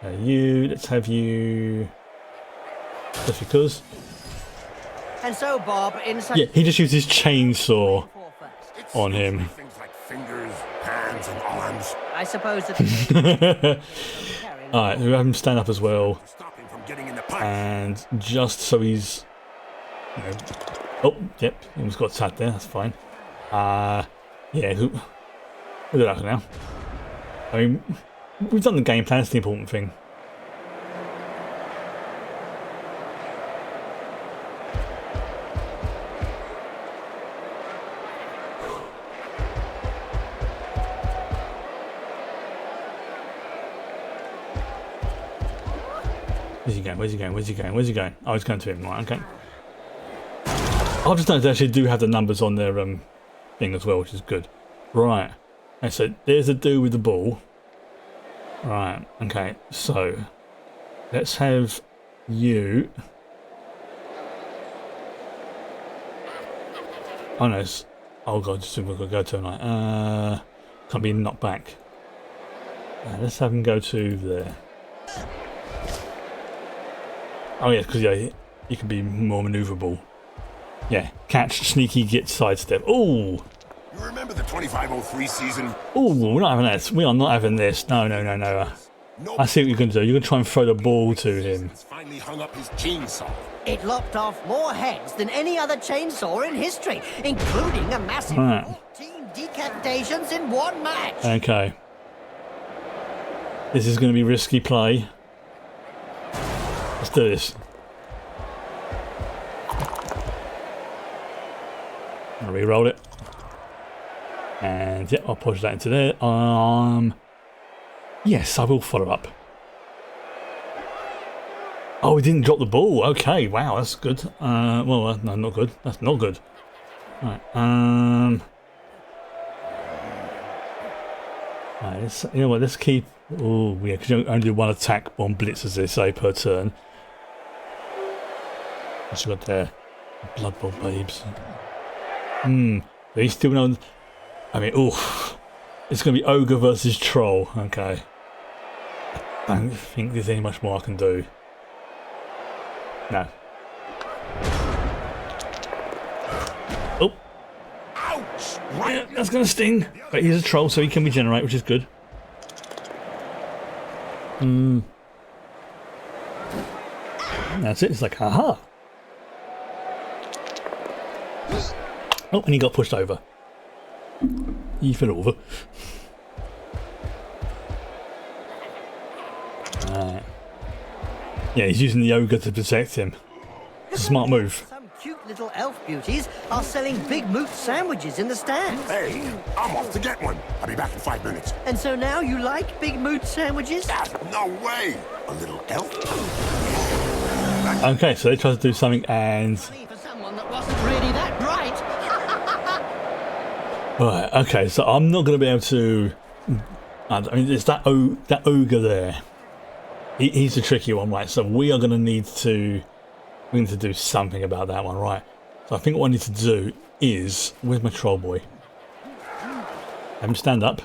Let's have you. Just because. And so, Bob, in such Yeah, he just used his chainsaw It's on him. Things like fingers, hands, and arms. I suppose that. Alright, we have him stand up as well. Stop him from getting in the pipe. And just so he's. You know, oh, yep, he almost got attacked there, that's fine. Yeah, we'll do that for now. I mean, we've done the game plan, that's the important thing. Where's he going? Where's he going? Where's he going? Where's he going? Oh, he's going to him. Right, okay. I've just noticed they actually do have the numbers on their thing as well, which is good. Right. And so there's a dude with the ball. Right. Okay. So let's have you. Oh no. Oh god, just we've got to go to tonight. Can't be knocked back. Let's have him go to there. Oh yeah, because yeah, he can be more manoeuvrable. Yeah, catch, sneaky, get, sidestep. Oh! You remember the 2503 season? Oh, we're not having this. We are not having this. No, no, no, no. I see what you're going to do. You're going to try and throw the ball to him. He's finally hung up his chainsaw. It lopped off more heads than any other chainsaw in history, including a massive Right. 14 decapitations in one match. Okay. This is going to be risky play. Let's do this. I'll re-roll it. And yeah, I'll push that into there. Yes, I will follow up. Oh, he didn't drop the ball. Okay, wow, that's good. Well, no, not good. That's not good. Right. Right, you know what? Let's keep. Oh, yeah, because you only do one attack on blitz, as they say, per turn. What's you got there? Blood Bowl babes. He's still on. I mean, oof. It's going to be Ogre versus Troll. Okay. I don't think there's any much more I can do. No. Oh. Ouch! Yeah, that's going to sting. But he's a troll, so he can regenerate, which is good. That's it. It's like, haha. Oh, and he got pushed over. He fell over. Right. Yeah, he's using the ogre to protect him. It's a smart move. Some cute little elf beauties are selling Big Moot sandwiches in the stands. Hey, I'm off to get one. I'll be back in 5 minutes. And so now you like Big Moot sandwiches? Ah, no way! A little elf? Okay, so they tried to do something and... For someone that wasn't really that bright. Right, okay, so I'm not going to be able to... I mean, it's that ogre there. He's a tricky one, right? So we are going to need to... We need to do something about that one, right? So I think what I need to do is... Where's my troll boy? Have him stand up.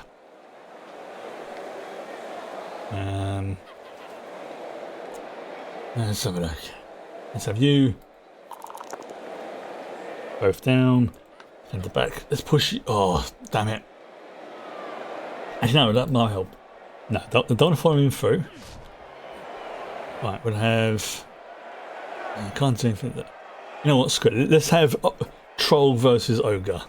Let's have a look. Let's have you. Both down. Send it back. Let's push you. Oh, damn it. Actually, no, that might help. No, don't want to follow him through. Right, we'll have... I can't do anything that... You know what, screw it. Let's have Troll versus Ogre.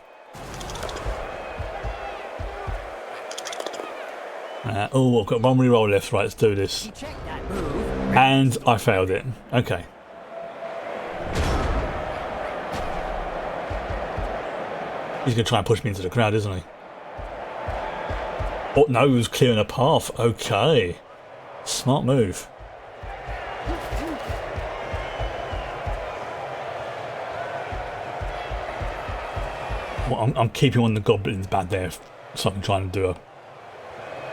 Oh, I've got one reroll left. Right, let's do this. Check that move. And I failed it. Okay. He's going to try and push me into the crowd, isn't he? Oh, no, he was clearing a path. Okay. Smart move. Well, I'm keeping one of the goblins back there so I can try and do a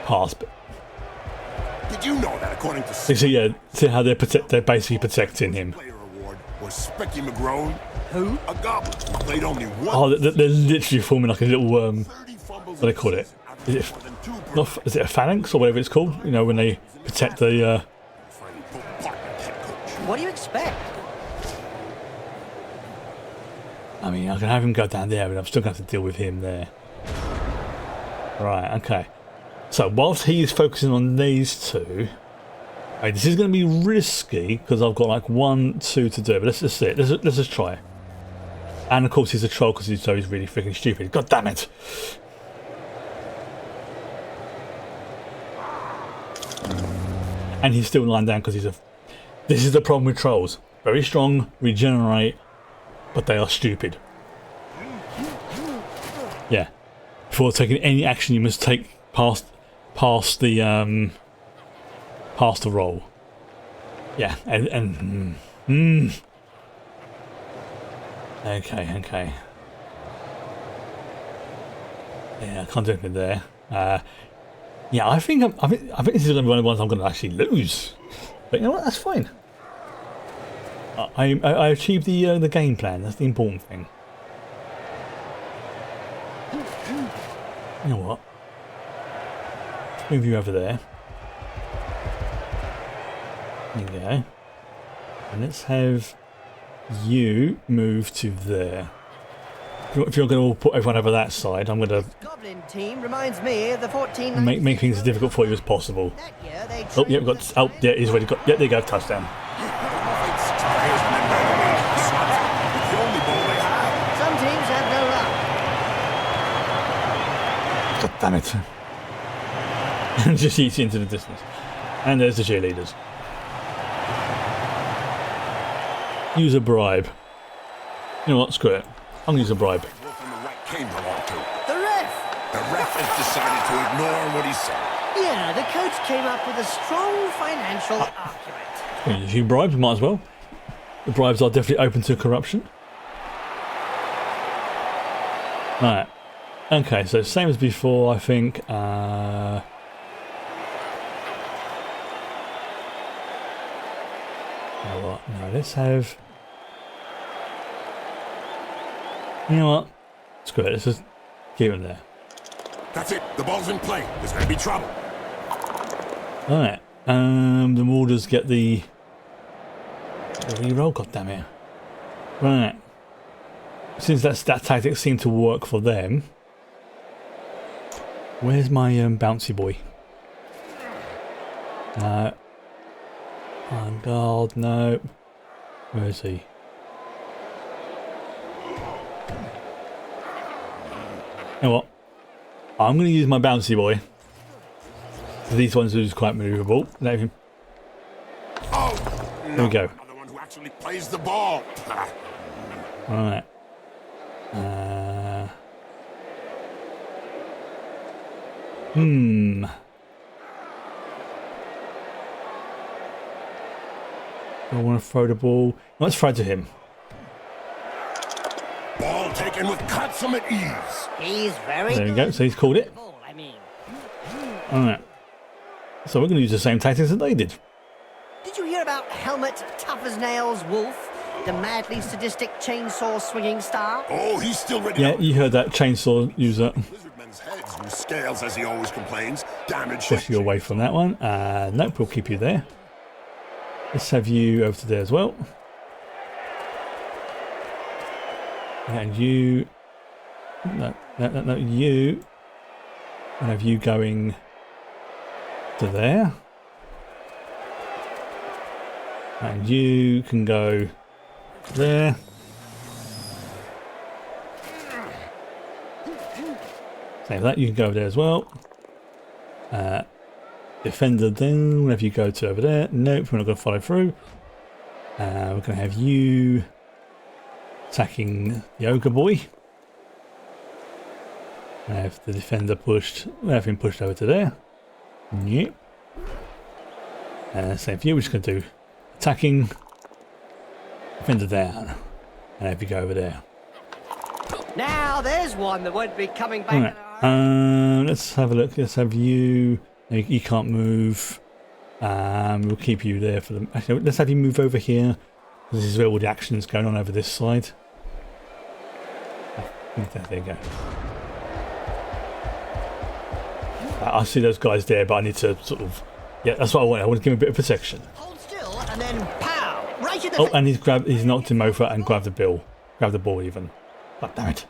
pass. But Did you know that according to you see, yeah, see how they're basically protecting him. Player Award was Specky McGrone? Who? A goblin who played only one. Oh, they're literally forming like a little 30 fumbles what do they call it? Is it more than two per- not? Is it a phalanx or whatever it's called? You know, when they protect the. Finally pulled apart that head coach. What do you expect? I mean, I can have him go down there, but I'm still going to have to deal with him there. Right. Okay. So whilst he is focusing on these two, right, this is going to be risky because I've got like 1, 2 to do. But let's just see it. Let's just try. And of course he's a troll because he's really freaking stupid. God damn it! And he's still lying down because he's a... This is the problem with trolls. Very strong, regenerate, but they are stupid. Yeah. Before taking any action, you must take past the roll. Yeah, and okay. Yeah, I can't do anything there. Yeah, I think this is going to be one of the ones I'm going to actually lose. But you know what? That's fine. I achieved the game plan. That's the important thing. You know what? Let's move you over there. There you go. And let's have you move to there. If you're going to put everyone over that side, I'm going to Goblin team reminds me of the 14 make things as difficult for you as possible. That year they Oh, yeah, we've got. Oh, yeah, he's already got. Yeah, there you go, touchdown. Some teams have no luck. God damn it. And just eats into the distance. And there's the cheerleaders. Use a bribe. You know what? Screw it. I'm going to use a bribe. The ref! The ref has decided to ignore what he said. Yeah, the coach came up with a strong financial argument. A few bribes, might as well. The bribes are definitely open to corruption. Right. Okay, so same as before, I think. You know what? No, let's have. You know what? Screw it. Let's just keep him there. That's it. The ball's in play. There's going to be trouble. Alright. The Marauders get the reroll. God damn it. Right. Since that tactic seemed to work for them. Where's my bouncy boy? No. On guard. No. Where is he? You know what? I'm going to use my bouncy boy. These ones are quite maneuverable. Let him. Oh, no. There we go. I'm the one who actually plays the ball. Alright. I want to throw the ball. Let's throw it to him. Ball taken with consummate ease. He's very There we good. go. So he's called it. Ball, I mean. Alright. So we're going to use the same tactics that they did. Did you hear about Helmet Tough as Nails Wolf, the madly sadistic chainsaw swinging star? Oh, he's still ready. Yeah, you heard that chainsaw user. Lizardmen's heads, whose scales, as he always complains, damage. Push you away from that one. Nope, we'll keep you there. Let's have you over to there as well. And you. No, you. We'll have you going to there. And you can go there. Same that, you can go over there as well. Defender then, whenever you go to over there. Nope, we're not going to follow through. We're going to have you attacking the ogre boy. Have the defender pushed, we'll have him pushed over to there. Yep. Same for you, we're just going to do attacking, defender down, and have you go over there. Now there's one that won't be coming back. In a hurry. Alright, let's have a look. Let's have you. You can't move. We'll keep you there for the. Actually, let's have you move over here. This is where all the action is going on over this side. There you go. I see those guys there, but I need to sort of. Yeah, that's what I want. I want to give him a bit of protection. Hold still and then pow! Right in the Oh, and he's knocked him over and grabbed the ball even. God damn it.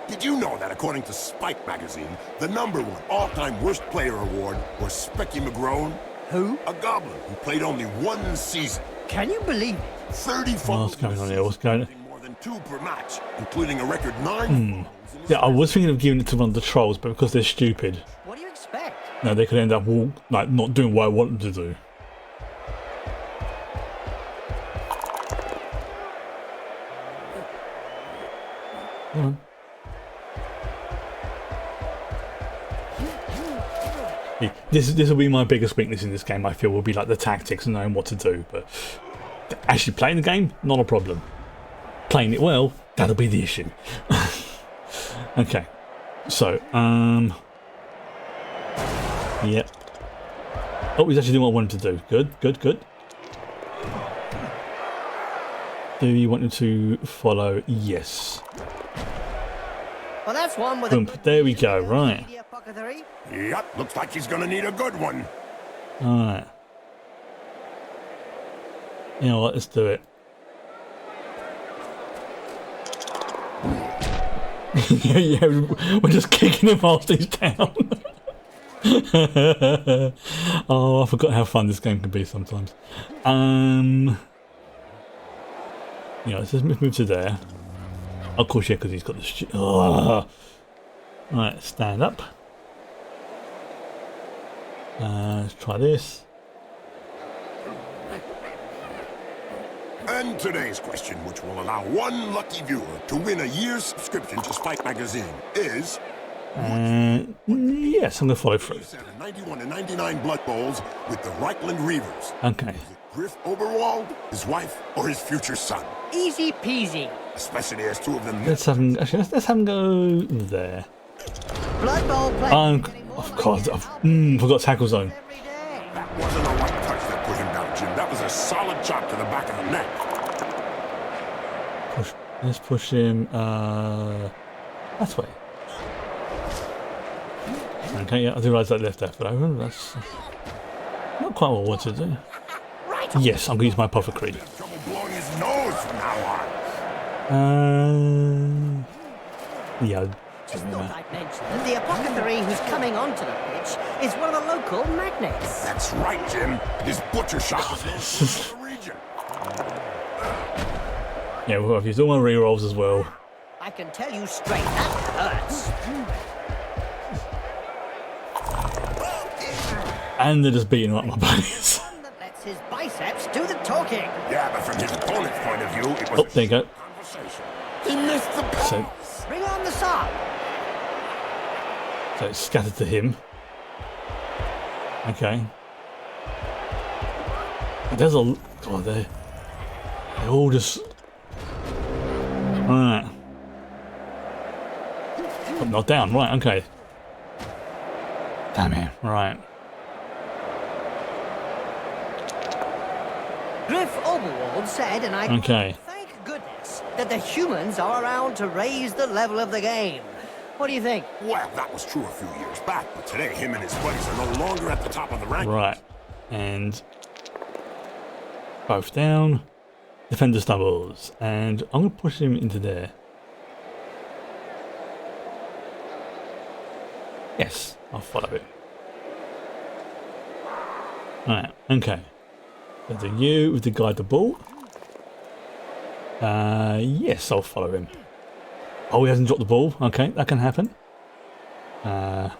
Did you know that according to Spike magazine, the #1 all-time worst player award was Specky McGrone? Who? A goblin who played only one season. Can you believe it? 30 fumbles. What's going on here? What's going on? More than 2 per match, including a record 9 fumbles. Yeah, I was thinking of giving it to one of the trolls, but because they're stupid, What do you expect? no, they could end up not doing what I want them to do. Come on. Yeah, this will be my biggest weakness in this game. I feel will be like the tactics and knowing what to do, but actually playing the game, not a problem. Playing it well, that'll be the issue. Okay, so yep. Oh, he's actually doing what I wanted to do. Good. Do you want him to follow? Yes. Well, that's one with Boom. There we go. Right. Yep, looks like he's gonna need a good one. Alright. You know what? Let's do it. yeah, we're just kicking him whilst he's down. Oh, I forgot how fun this game can be sometimes. Yeah, let's just move to there. Of course, yeah, because he's got the Right, stand up. Let's try this. And today's question, which will allow one lucky viewer to win a year's subscription to Spike Magazine, is... Yes, I'm going to follow through. 91 and 99 Blood Bowls with the Reichland Reavers. Okay. Is it Griff Oberwald, his wife, or his future son? Easy peasy. Especially as two of them... Let's have him, actually, let's have him go there. Blood Bowl play. Of course, I've forgot tackle zone. That wasn't a light touch that put him down, Jim. That was a solid chop to the back of the neck. Let's push him, that way. Okay, yeah, I do realise that left there, but that's not quite what I wanted to do. Yes, I'm going to use my apothecary. Trouble blowing his nose from now on. Yeah. Just thought I'd mention that the apothecary who's coming onto the pitch is one of the local magnates. That's right, Jim. His butcher shop is in the region. Yeah, well, I've used all my rerolls as well. I can tell you straight, that hurts. And they're just beating up my buddies. One that lets his biceps do the talking. Yeah, but from his opponent's point of view, it was Oh, there you go. conversation. He missed the pass. So Bring on the sock. it's scattered to him. Okay. There's a... God, they're all just... Alright. Oh, not down. Right, okay. Damn it. Right. Griff Oberwald said, and I Okay. thank goodness that the humans are around to raise the level of the game. What do you think? Well, that was true a few years back, but today him and his buddies are no longer at the top of the rank. Right. And... both down. Defender stumbles. And I'm going to push him into there. Yes, I'll follow it. Alright, okay. So the you with the guide the ball. Yes, I'll follow him. Oh, he hasn't dropped the ball. Okay, that can happen. The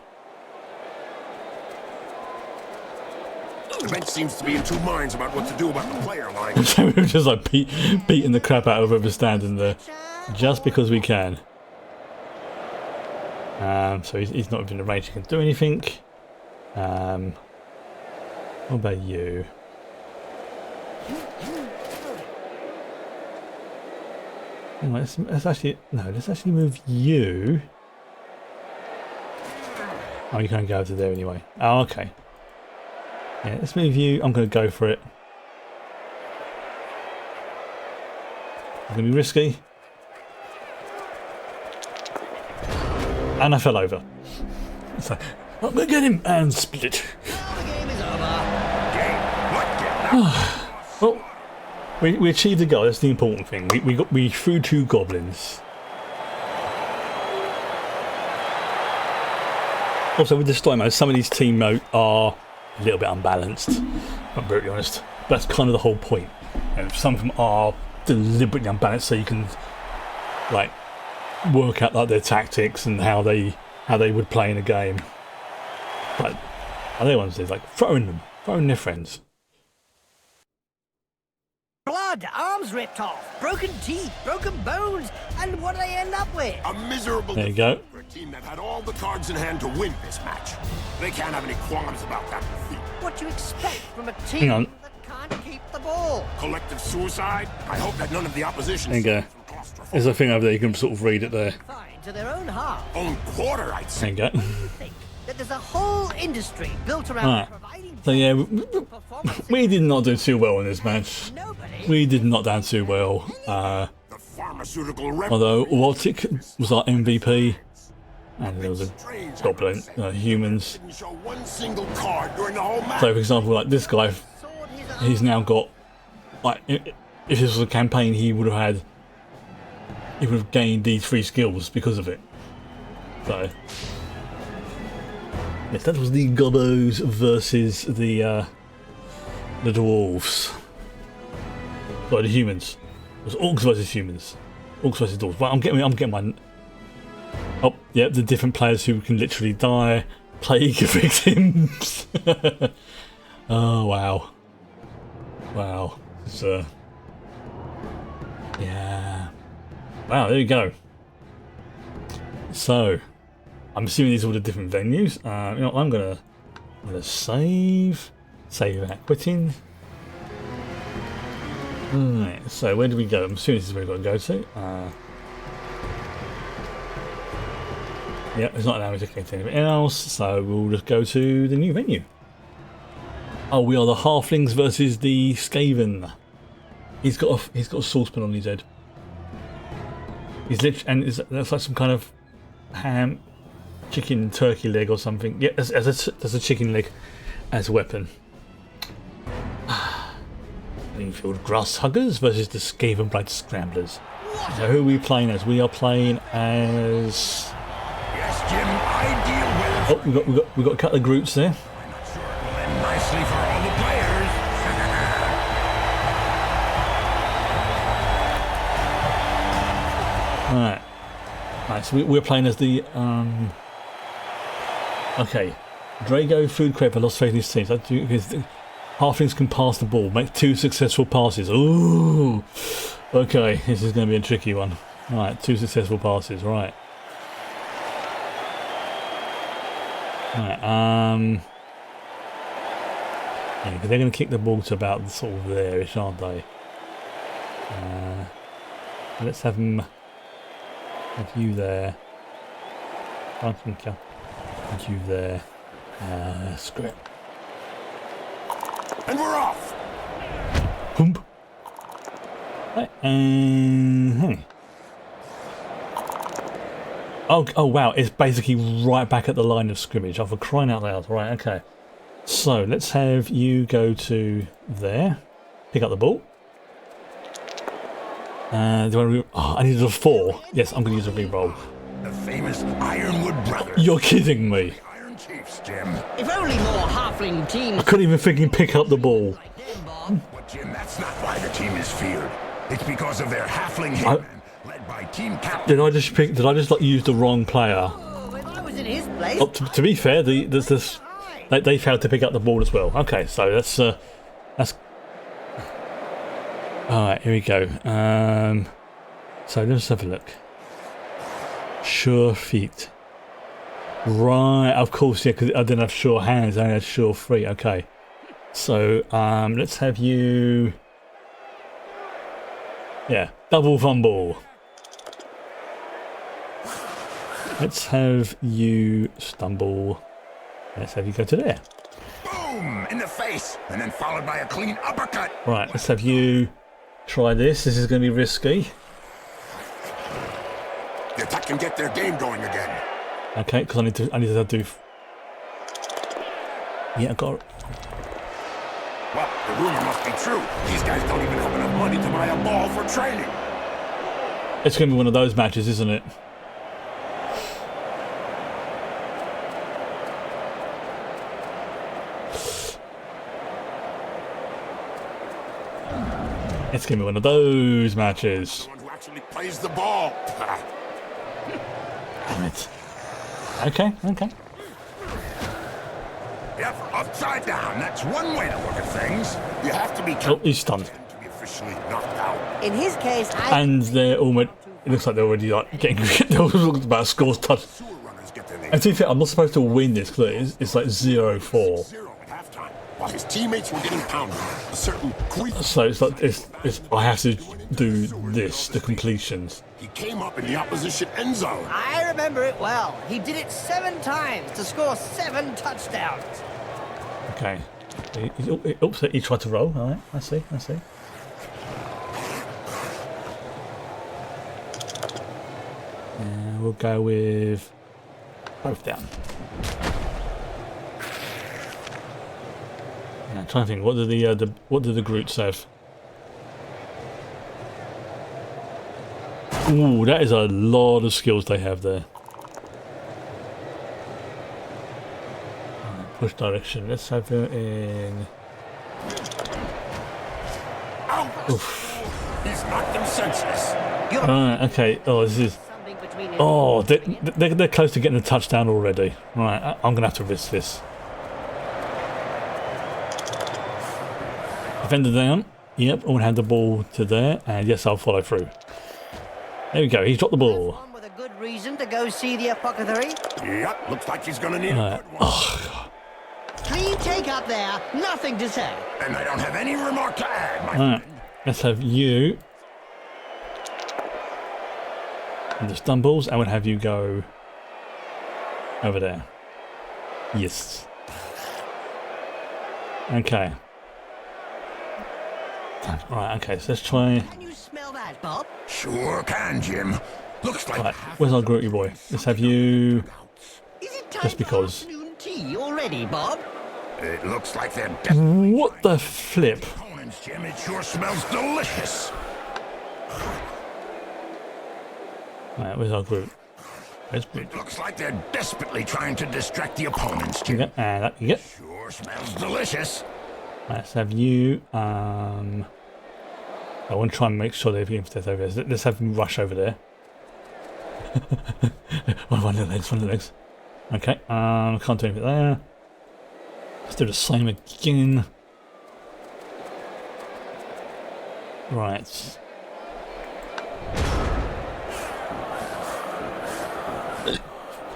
bench seems to be in two minds about what to do about the player line. So we're just like beating the crap out of whoever's standing there. Just because we can. So he's not even arranged he can do anything. What about you? Anyway, let's actually move you. Oh, you can't go over there anyway. Oh, okay. Yeah, let's move you. I'm going to go for it. It's going to be risky. And I fell over. So, I'm going to get him and split. Well, the game is over. Well, we achieved the goal. That's the important thing. We threw 2 goblins. Also, with the story mode, some of these team mode are a little bit unbalanced. I'm brutally honest. That's kind of the whole point. And some of them are deliberately unbalanced, so you can like work out like their tactics and how they would play in a game. But other ones is like throwing their friends. Blood, arms ripped off, broken teeth, broken bones, and what do they end up with? A miserable There you go. defeat for a team that had all the cards in hand to win this match. They can't have any qualms about that defeat. What do you expect from a Hang team on. that can't keep the ball? Collective suicide? I hope that none of the opposition There you go. suffers from claustrophobia. There's a thing over there, you can sort of read it there. Fine to their own half. Own quarter, I'd There say. you go. You think that there's a whole industry built around Right. providing So yeah, performances we did not do too well in this match. nobody we did not down too well. The pharmaceutical Although Waltic was our MVP, and there was a goblin, humans. didn't show one single card during the whole match. So, for example, like this guy, he's now got, like, if this was a campaign, he would have gained these 3 skills because of it. So, yes, that was the Gobbos versus the dwarves. Sorry, the humans. It was orcs versus humans. Orcs versus dwarves. Well, I'm getting my. Oh, yeah, the different players who can literally die, plague victims. Oh wow, wow. It's, yeah. Wow, there you go. So, I'm assuming these are all the different venues. You know, I'm gonna save that quitting. Right. So where do we go? I'm assuming this is where we've got to go to. Yeah, it's not allowing me to connect to anything else, so we'll just go to the new venue. Oh, we are the Halflings versus the Skaven. He's got a saucepan on his head. He's literally, and that's like some kind of ham, chicken, turkey leg or something. Yeah, there's a chicken leg as a weapon. Greenfield Grass Huggers versus the Skaven Blade Scramblers. So who are we playing as? We are playing as. Yes, Jim, ideal weather. Oh, we got a couple of groups there. I'm not sure it will end nicely for all the players. Right, so we're playing as the okay, Drago Food Creeper lost faith in his team. So because the Halflings can pass the ball, make 2 successful passes. Ooh, okay, this is going to be a tricky one. Right, 2 successful passes. Right. Right, yeah, because they're going to kick the ball to about sort of there-ish, aren't they? Let's have them. Have you there? Thank you there. Script. And we're off. Boom. Right, Oh wow! It's basically right back at the line of scrimmage. Oh, for crying out loud! Right, okay. So let's have you go to there. Pick up the ball. Do I need a 4. Yes, I'm going to use a re-roll. The famous Ironwood Brothers. You're kidding me. Iron Chiefs, Jim. If only more halfling teams. I couldn't even freaking pick up the ball. Like them, Bob. But Jim, that's not why the team is feared. It's because of their halfling hitman, led by team captain. Did I just like use the wrong player? Oh, if I was in his place. Oh, to be fair, they failed to pick up the ball as well. Okay, so that's all right. Here we go. So let's have a look. Sure feet. Right, of course, yeah, because I didn't have sure hands. I only had sure feet. Okay. So let's have you. Yeah, double fumble. Let's have you stumble. Let's have you go to there. Boom! In the face! And then followed by a clean uppercut. Right, let's have you try this. This is going to be risky. The attack can get their game going again. Okay, because I need to do. Yeah, I got. Well, the rumor must be true. These guys don't even have enough money to buy a ball for training. It's going to be one of those matches, isn't it? It's going to be one of those matches. Someone who actually plays the ball. Right. Okay. Yep, upside down. That's one way to look at things. You have to be Oh, he's stunned. to be officially knocked out. In his case, I. And they're almost. It looks like they're already like getting. They're talking about scores touch. Sewer runners get their name. And to be fair, I'm not supposed to win this because it's like 0-4. 0 at halftime. While his teammates were getting pounded, a certain Queef. So it's like it's. I have to do this, the completions. He came up in the opposition end zone. I remember it well. He did it 7 times to score 7 touchdowns. Okay. Oops, he tried to roll. All right, I see. And we'll go with both down. Yeah, I'm trying to think. What do the Groots have? Ooh, that is a lot of skills they have there. Push direction. Let's have it in. Oof. He's knocked them senseless. Right, okay. Oh, this is. Oh, they're close to getting a touchdown already. Right, I'm gonna have to risk this. Defender down. Yep, I'm gonna hand the ball to there, and yes, I'll follow through. There we go. He's dropped the ball. With a good reason to go see the apothecary. Yep, looks like he's gonna need a good one. Oh, Clean take up there. Nothing to say. And I don't have any remark to add, my right, let's have you. And the stumbles, I would have you go over there. Yes. Okay. Right, okay, so let's try. Can you smell that, Bob? Sure can, Jim. Looks like Right, where's our Grooty boy? Let's have you. Is it time Just because. for afternoon tea already, Bob? it looks like they're desperately What the flip? opponents, Jim. It sure smells delicious. Right, where's our Groot? Where's Groot? It looks like they're desperately trying to distract the opponents, Jim. Yeah, and that you get. Sure smells delicious. Let's have you. I want to try and make sure they've been over there. Let's have them rush over there. one of the legs. Okay. Can't do anything there. Let's do the same again. Right.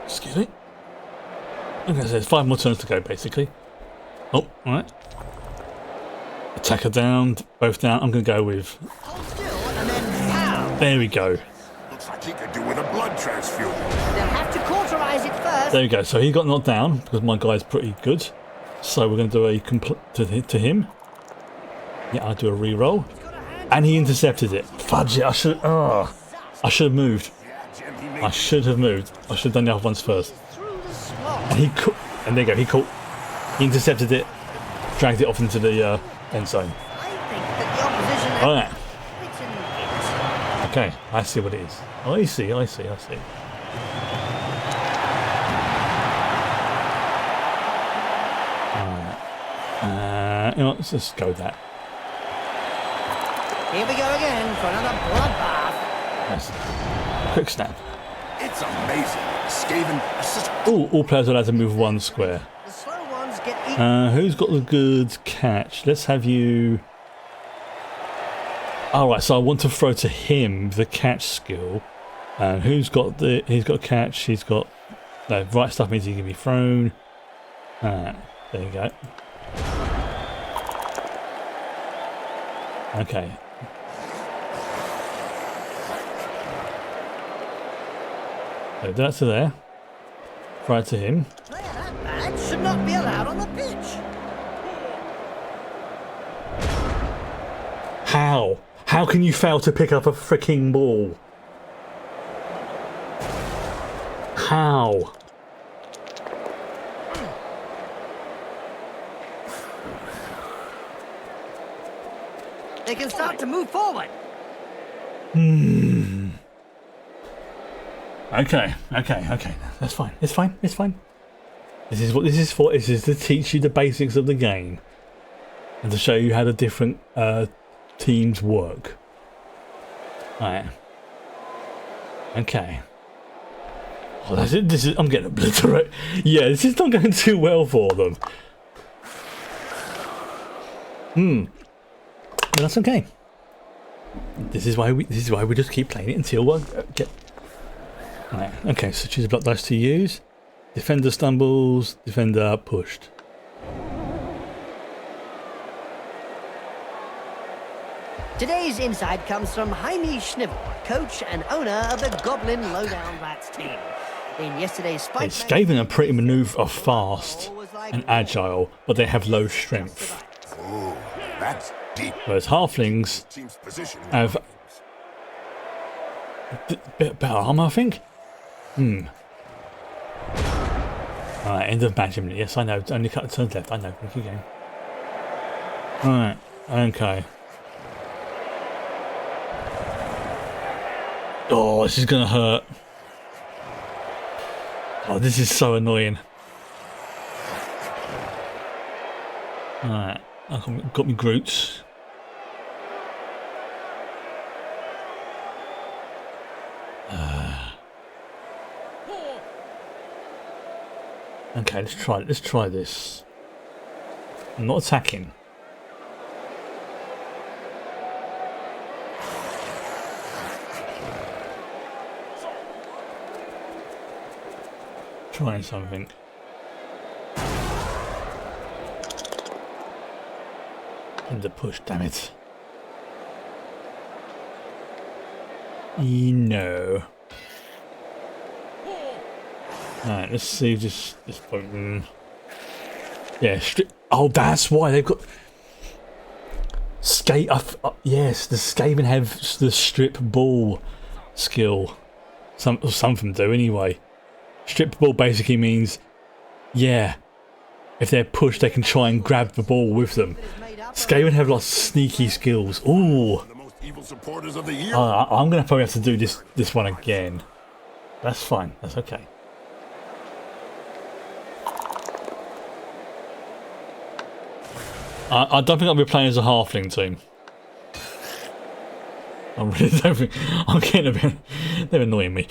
Excuse me. Okay, so there's 5 more turns to go, basically. Oh, alright. Attacker down, both down. I'm going to go with. Hold still and then pow! There we go. Looks like he could do with a blood transfusion. They'll have to cauterize it first. There we go. So he got knocked down because my guy's pretty good. So we're going to do a to him. Yeah, I'll do a re-roll. And he intercepted it. Fudge it. I should have moved. I should have moved. I should have done the other ones first. Through the swamp. And he caught. And there you go. He intercepted it. Dragged it off into the end zone. I think that the opposition has Alright. written it. Okay. I see what it is. I see. You know, let's just go with that. Here we go again for another bloodbath. Nice. Quick snap. It's amazing. Skaven assist. Oh, all players are allowed to move 1 square. The slow ones get eaten. Who's got the good catch? Let's have you. Alright, so I want to throw to him the catch skill. And who's got the. He's got catch, he's got. No, right stuff means he can be thrown. There you go. Okay. So that's to there. Throw it to him. Player that bad should not be allowed on the pitch. How? How can you fail to pick up a freaking ball? How? They can start to move forward. Okay. That's fine. It's fine. This is what this is for. This is to teach you the basics of the game. And to show you how the different teams work. Right. Okay. Oh, that's it. I'm getting obliterated. Yeah, this is not going too well for them. But that's okay. This is why we just keep playing it until we get. Right. Okay. So choose a block dice to use. Defender stumbles. Defender pushed. Today's insight comes from Jaime Schnivel, coach and owner of the Goblin Lowdown Rats team. In yesterday's fight, Skaven are pretty are fast and agile, but they have low strength. Ooh, that's deep. Whereas halflings Team's position. have Bit better armor, I think. Alright, end of match. Yes, I know. Only a couple of turns left. I know. Keep going. Alright, okay. Oh, this is gonna hurt. Oh, this is so annoying. Alright, I've got me Groots. Okay, let's try this. I'm not attacking. Trying something. And the push, damn it. No. Alright, let's see if this point. Yeah, oh, that's why they've got skate. Yes, the Skaven have the strip ball skill. Some of them do anyway. Strip ball basically means, yeah, if they're pushed, they can try and grab the ball with them. Skaven have lots of sneaky skills. Ooh. I'm gonna probably have to do this one again. That's fine. That's okay. I don't think I'll be playing as a halfling team. I really don't think. I'm getting a bit. They're annoying me.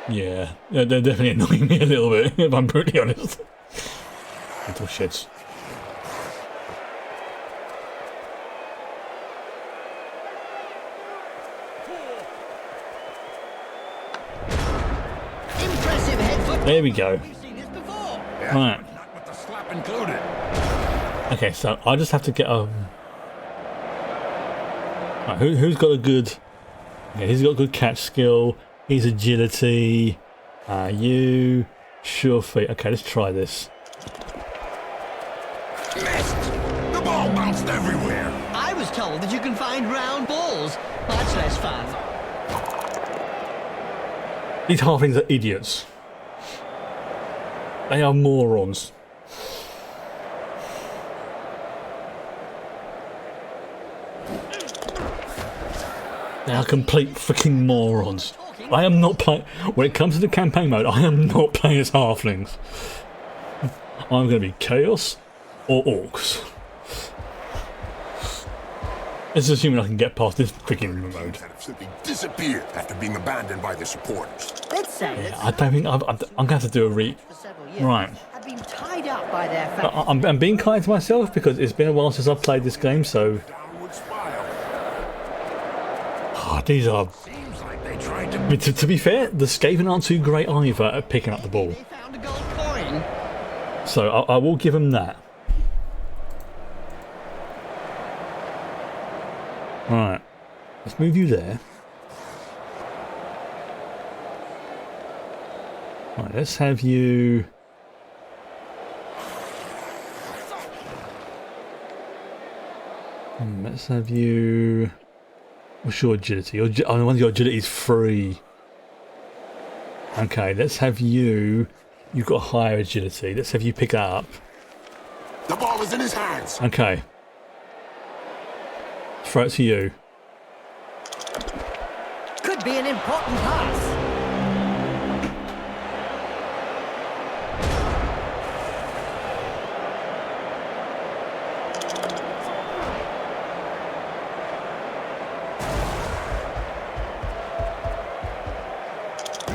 Yeah, they're definitely annoying me a little bit, if I'm brutally honest. Little shits. Impressive head foot. There we go. We've seen this before. Right. Not with the slap included. Okay, so I just have to get a. Right, who's got a good? Yeah, he's got good catch skill. He's agility. You sure feet. Okay, let's try this. Missed! The ball bounced everywhere. I was told that you can find round balls. Much less fun. These halflings are idiots. They are morons. They are complete freaking morons. I am not playing. When it comes to the campaign mode, I am not playing as halflings. I'm going to be chaos or orcs. Let's assume I can get past this freaking mode. That have simply disappeared after being abandoned by their supporters. Let's say Yeah, I don't think I'm going to have to do a for several years Right. have been tied up by their family. I'm being kind to myself because it's been a while since I've played this game, so Downward spiral. these are. Seems like they tried to. I mean, to be fair, the Skaven aren't too great either at picking up the ball, They found a gold coin. so I will give them that. Right, let's move you there. Right, let's have you. Let's have you. What's your agility? Your agility is 3. Okay, let's have you. You've got higher agility. Let's have you pick that up. The ball is in his hands. Okay. Throw it to you. Could be an important pass.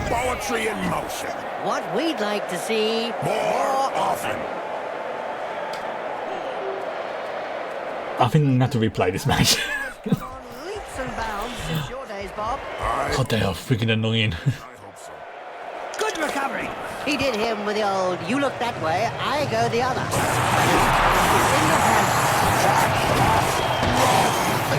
Poetry in motion. What we'd like to see More often. I think I'm going to have to replay this match. Come on leaps and bounds since your days, Bob. God, they are freaking annoying. I hope so. Good recovery. He did him with the old, you look that way, I go the other. In the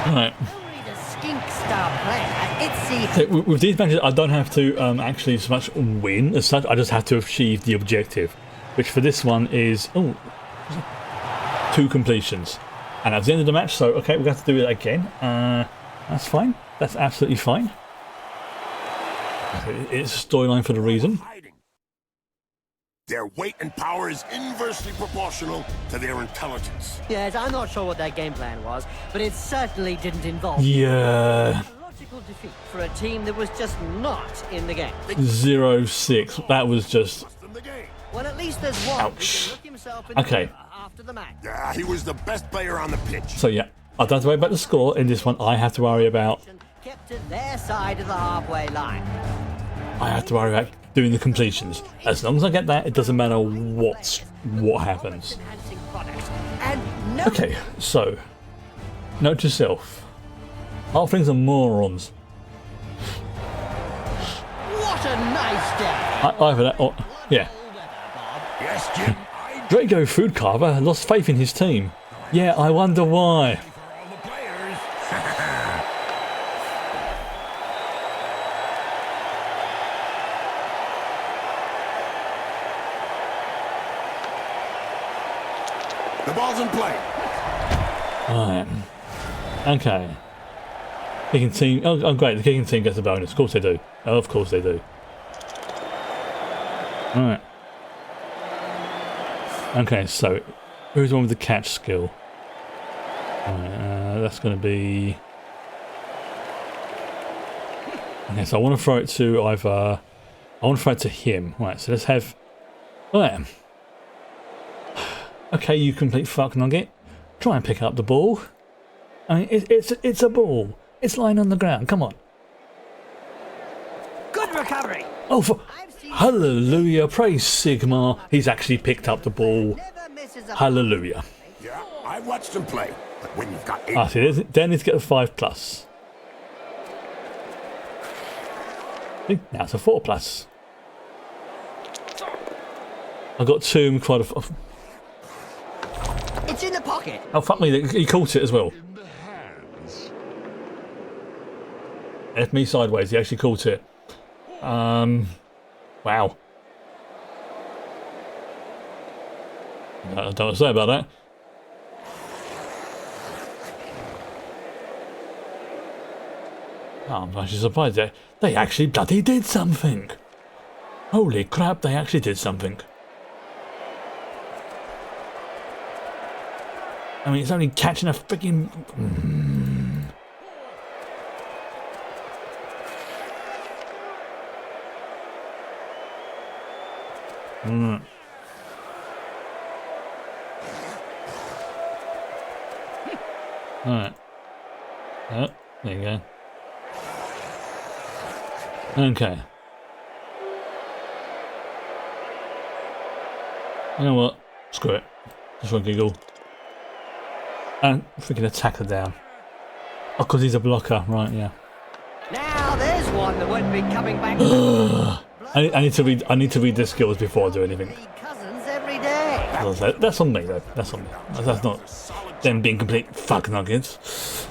Right. Only the skink star player, it's the... So with these matches, I don't have to actually so much win as such. I just have to achieve the objective, which for this one is 2 completions. And that's the end of the match, so okay, we're going to have to do it again. That's fine. That's absolutely fine. It's a storyline for the reason. Their weight and power is inversely proportional to their intelligence. Yes, I'm not sure what their game plan was, but it certainly didn't involve Yeah. a logical defeat for a team that was just not in the game. 0-6. That was just... Well, at least there's one who Ouch. can look himself in the Okay. mirror after the match. Yeah, he was the best player on the pitch. So yeah, I don't have to worry about the score. In this one, I have to worry about... Kept to their side of the halfway line. I have to worry about doing the completions. As long as I get that, it doesn't matter what happens. Enhancing products. And no Okay, so... Note to self. Halflings are morons. what a nice day. Either that or... Yeah. Yes, Jim. Draco Food Carver lost faith in his team. Yeah, I wonder why. For all the players. The ball's in play. Right. Okay. Kicking team... Oh, great, the kicking team gets a bonus. Of course they do. Oh, of course they do. Alright. Okay, so... Who's the one with the catch skill? Right, that's going to be... Okay, so I want to throw it to either... I want to throw it to him. Right, so let's have... Right. Okay, you complete fuck nugget. Try and pick up the ball. I mean, it's a ball. It's lying on the ground. Come on. Good recovery. Oh, for hallelujah! Praise Sigmar. He's actually picked up the ball. Never misses a Hallelujah. Yeah, I've watched him play. But when you've got 8 Ah, see, then he's get a 5+. See, now it's a 4+. I got 2 quite a. It's in the pocket. Oh fuck me! He caught it as well. Left me sideways. He actually caught it. Wow. I don't know what to say about that. Oh, I'm actually surprised they actually bloody did something. Holy crap! They actually did something. I mean, it's only catching a freaking. Alright. Oh, there you go. Okay. You know what? Screw it. Just for a giggle. And freaking attack her down. Oh, because he's a blocker. Right, yeah. Now there's one that won't be coming back. I need to read the skills before I do anything. Cousins every day. That's on me though. That's on me. That's not them being complete fuck nuggets.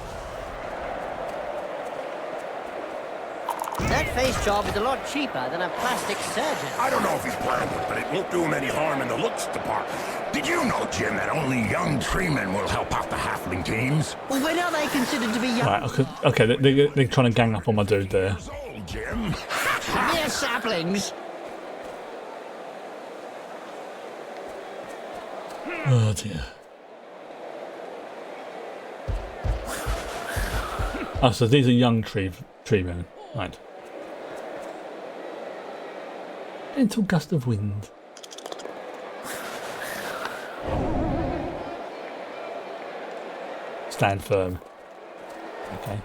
That face job is a lot cheaper than a plastic surgeon. I don't know if he's planned it, but it won't do him any harm in the looks department. Did you know, Jim, that only young treemen will help out the halfling teams? Well, when are they considered to be young? Right. Okay. They're trying to gang up on my dude there. Years old, Jim. Mere saplings. Oh dear. Oh, so these are young treemen, right? Gentle gust of wind. Stand firm. Okay.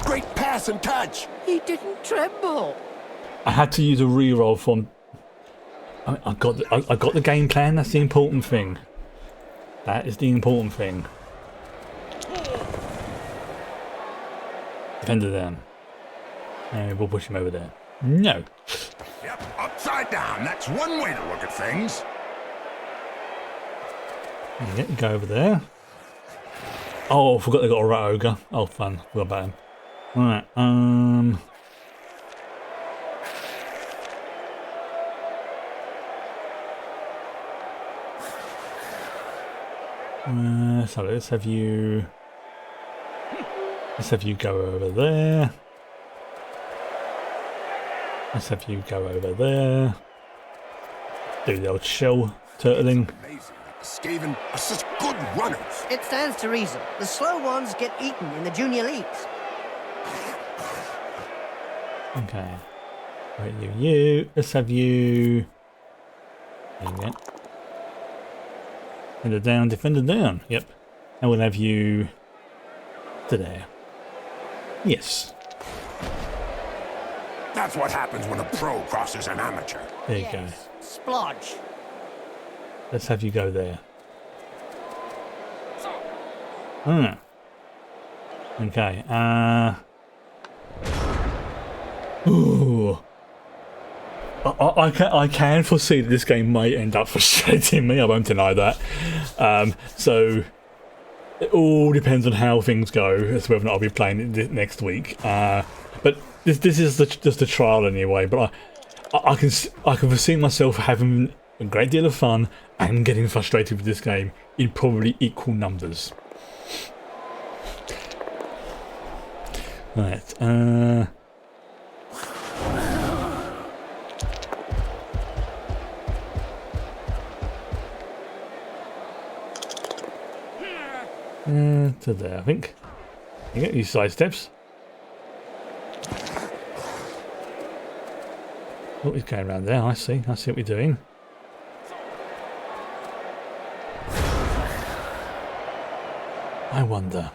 Great pass and touch. He didn't tremble. I had to use a reroll from. I got the game plan. That's the important thing. That is the important thing. Defender down. And we'll push him over there. No. Yep, upside down. That's one way to look at things. Yeah, go over there. Oh, I forgot they got a rat ogre. Oh, fun. Forgot about him. Right. So let's have you go over there. Let's have you go over there. Do the old shell turtling. Amazing that the Skaven are such good runners. It stands to reason. The slow ones get eaten in the junior leagues. Okay. Right, you. Let's have you. There you go. Defender down. Yep. And we'll have you to there. Yes. That's what happens when a pro crosses an amateur. There you go. Splodge. Let's have you go there. Ah. Okay. Ooh. I can foresee that this game may end up frustrating me. I won't deny that. So it all depends on how things go as to whether or not I'll be playing it next week. But this is just a trial anyway. But I can foresee myself having a great deal of fun and getting frustrated with this game in probably equal numbers. Right. To there, I think. You get these side steps. Oh, he's going around there. I see what we're doing. I wonder.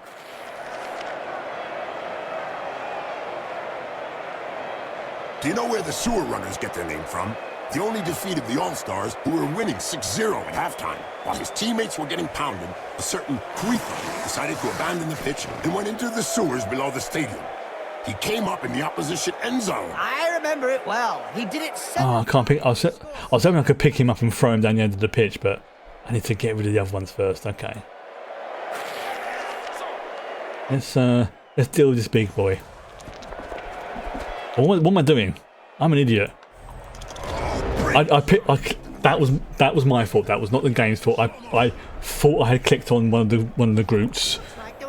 Do you know where the sewer runners get their name from? They only defeated the All-Stars, who were winning 6-0 at halftime. While his teammates were getting pounded, a certain Huitha decided to abandon the pitch and went into the sewers below the stadium. He came up in the opposition end zone. I remember it well. He did it Oh, I can't pick. I was hoping I could pick him up and throw him down the end of the pitch, but I need to get rid of the other ones first. Okay. Let's deal with this big boy. What am I doing? I'm an idiot. That was my fault. That was not the game's fault. I thought I had clicked on one of the groups.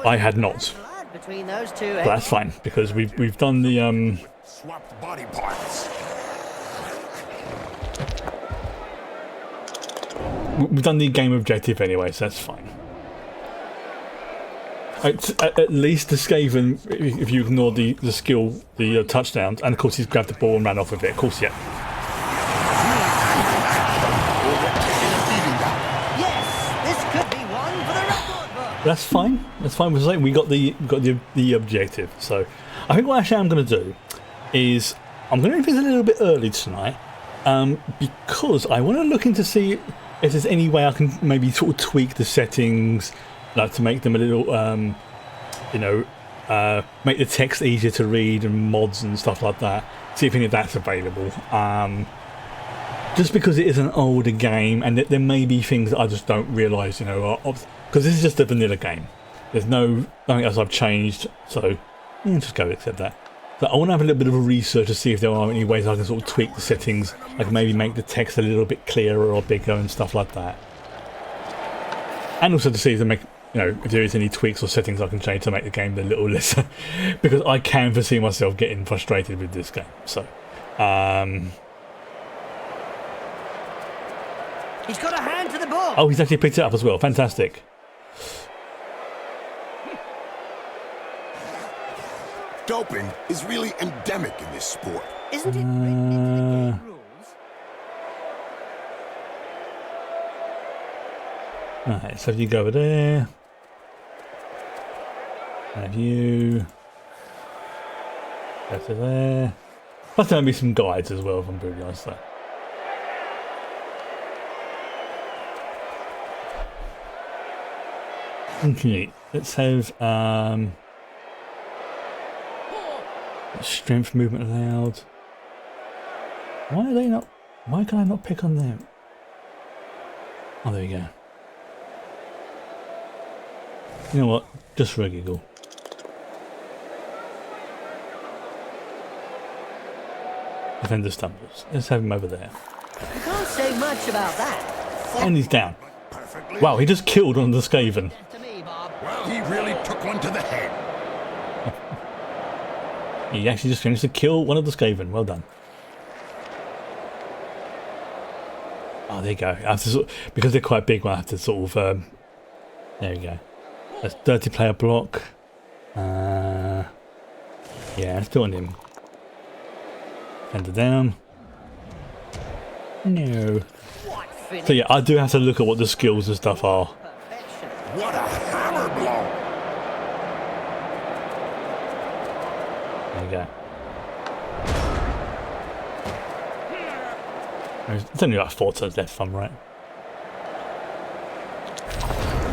I had not. Between those two, but that's fine because we've done the swapped body parts. We've done the game objective anyway, so that's fine. At least the Skaven, if you ignore the skill, the touchdowns, and of course he's grabbed the ball and ran off with it. Of course, yeah. That's fine. That's fine. We got the objective. So I think what I'm going to do is I'm going to visit a little bit early tonight because I want to look into see if there's any way I can maybe sort of tweak the settings, like to make them a little, make the text easier to read and mods and stuff like that. See if any of that's available. Just because it is an older game and there may be things that I just don't realise, because this is just a vanilla game. There's nothing else I've changed, so just go accept that. So I want to have a little bit of a research to see if there are any ways I can sort of tweak the settings. I can maybe make the text a little bit clearer or bigger and stuff like that. And also to see if if there is any tweaks or settings I can change to make the game a little less, because I can foresee myself getting frustrated with this game. So, he's got a hand to the ball. Oh, he's actually picked it up as well. Fantastic. Doping is really endemic in this sport. Isn't it written into the game rules? Alright, so if you go over there. Have you go to there. Plus there'll be some guides as well, if I'm brutally honest though. Okay, let's have strength movement allowed. Why can I not pick on them? Oh, there you go. You know what? Just for a giggle. Defender stumbles. Let's have him over there. You can't say much about that. And he's down. Perfectly. Wow, he just killed one of the Skaven. To me, Bob. Well, he really took one to the head. He actually just finished to kill one of the Skaven. Well done. Oh, there you go. I have to because they're quite big, I have to sort of... there we go. That's dirty player block. Yeah, let's do on him. Fender down. No. What finish? So yeah, I do have to look at what the skills and stuff are. Perfection. What a hammer blow. There you go. It's only like 4 turns left, if I'm right.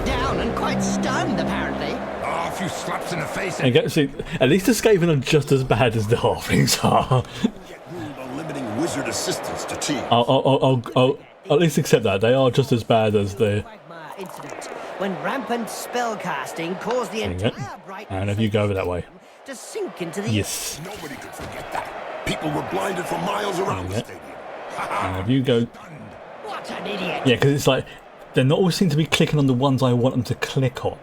Down and quite stunned, apparently. Oh, a few slaps in the face. There you go. See, at least the Skaven are just as bad as the Halflings are. Get ruled on limiting wizard assistance to team. I'll at least accept that. They are just as bad as the... Quagmire incident, when rampant spellcasting caused the There you go. entire Brighton And if you go over that way. to sink into the... Yes. Nobody could forget that. People were blinded for miles around the Yeah. stadium. And if you go... What an idiot! Yeah, because it's like... They're not always seem to be clicking on the ones I want them to click on.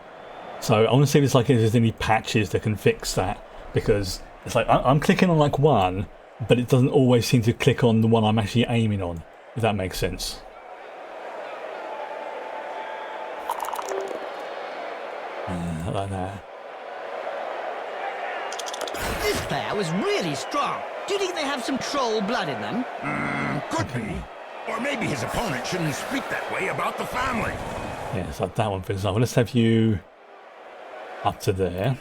So I want to see if it's like if there's any patches that can fix that. Because it's like I'm clicking on like one, but it doesn't always seem to click on the one I'm actually aiming on. If that makes sense. Like that. This player was really strong. Do you think they have some troll blood in them? Could be. Or maybe his opponent shouldn't speak that way about the family. Yeah, it's like that one for example. Let's have you up to there.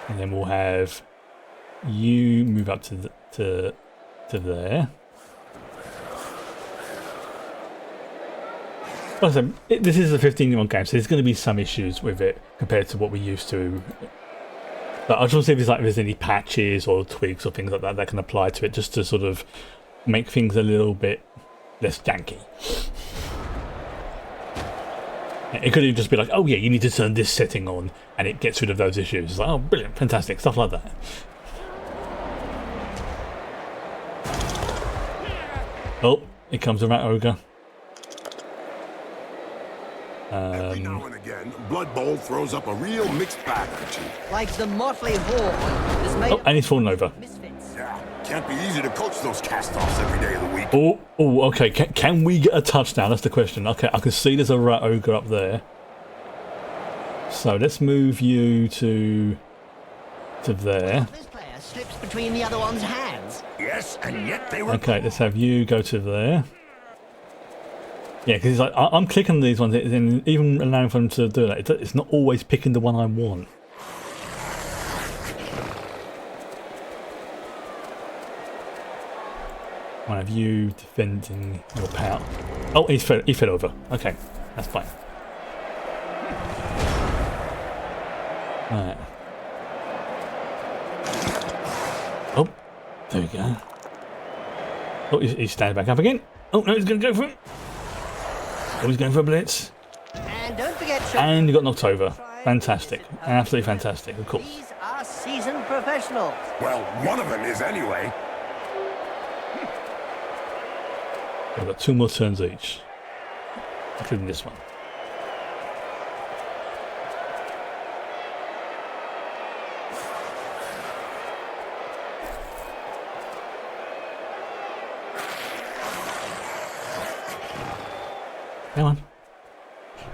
And then we'll have you move up to there. Like I said, this is a 15-year-old game, so there's going to be some issues with it compared to what we used to. But I just want to see if there's any patches or tweaks or things like that that can apply to it, just to sort of make things a little bit less janky. It could just be like, oh yeah, you need to turn this setting on, and it gets rid of those issues. It's like, oh, brilliant, fantastic, stuff like that. Oh, here comes a rat ogre. Every now and again, Blood Bowl throws up a real mixed bag of team. Like the motley horde that's made Oh, and he's fallen over. of misfits. Yeah, can't be easy to coach those cast-offs every day of the week. Oh, okay. Can we get a touchdown? That's the question. Okay, I can see there's a rat ogre up there. So let's move you to there. This player slips between the other one's hands. Yes, and yet they were... Okay, let's have you go to there. Yeah, because it's like I'm clicking on these ones, and even allowing for them to do that, it's not always picking the one I want. One of you defending your pal. Oh, he fell over. Okay, that's fine. Alright. Oh, there we go. Oh, he's standing back up again. Oh, no, he's going to go for it. Oh, he's going for a blitz. And don't forget... And he got knocked over. Fantastic. Absolutely fantastic, of course. These are seasoned professionals. Well, one of them is anyway. We've got 2 more turns each, including this one. Come on.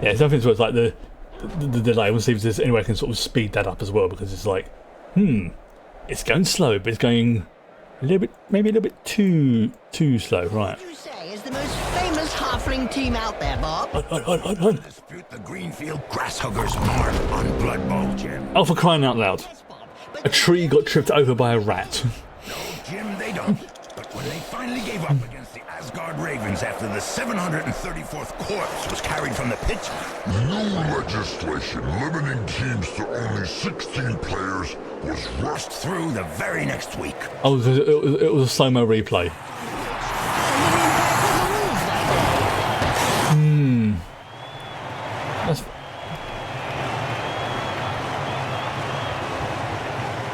Yeah, it's nothing to it's like the delay. We'll see if there's any way I can sort of speed that up as well, because it's like, it's going slow, but it's going a little bit, maybe a little bit too slow, right? What would you say is the most famous halfling team out there, Bob? On. Dispute the Greenfield Grasshuggers mark on Blood Bowl, Jim. Oh, for crying out loud. Yes, Bob. But A tree got tripped over by a rat. No, Jim, they don't. But when they finally gave up against the Asgard Ravens after the 734th corpse was carried from the pitch, New legislation limiting teams to only 16 players was rushed through the very next week. Oh, because it was a slow-mo replay. That's...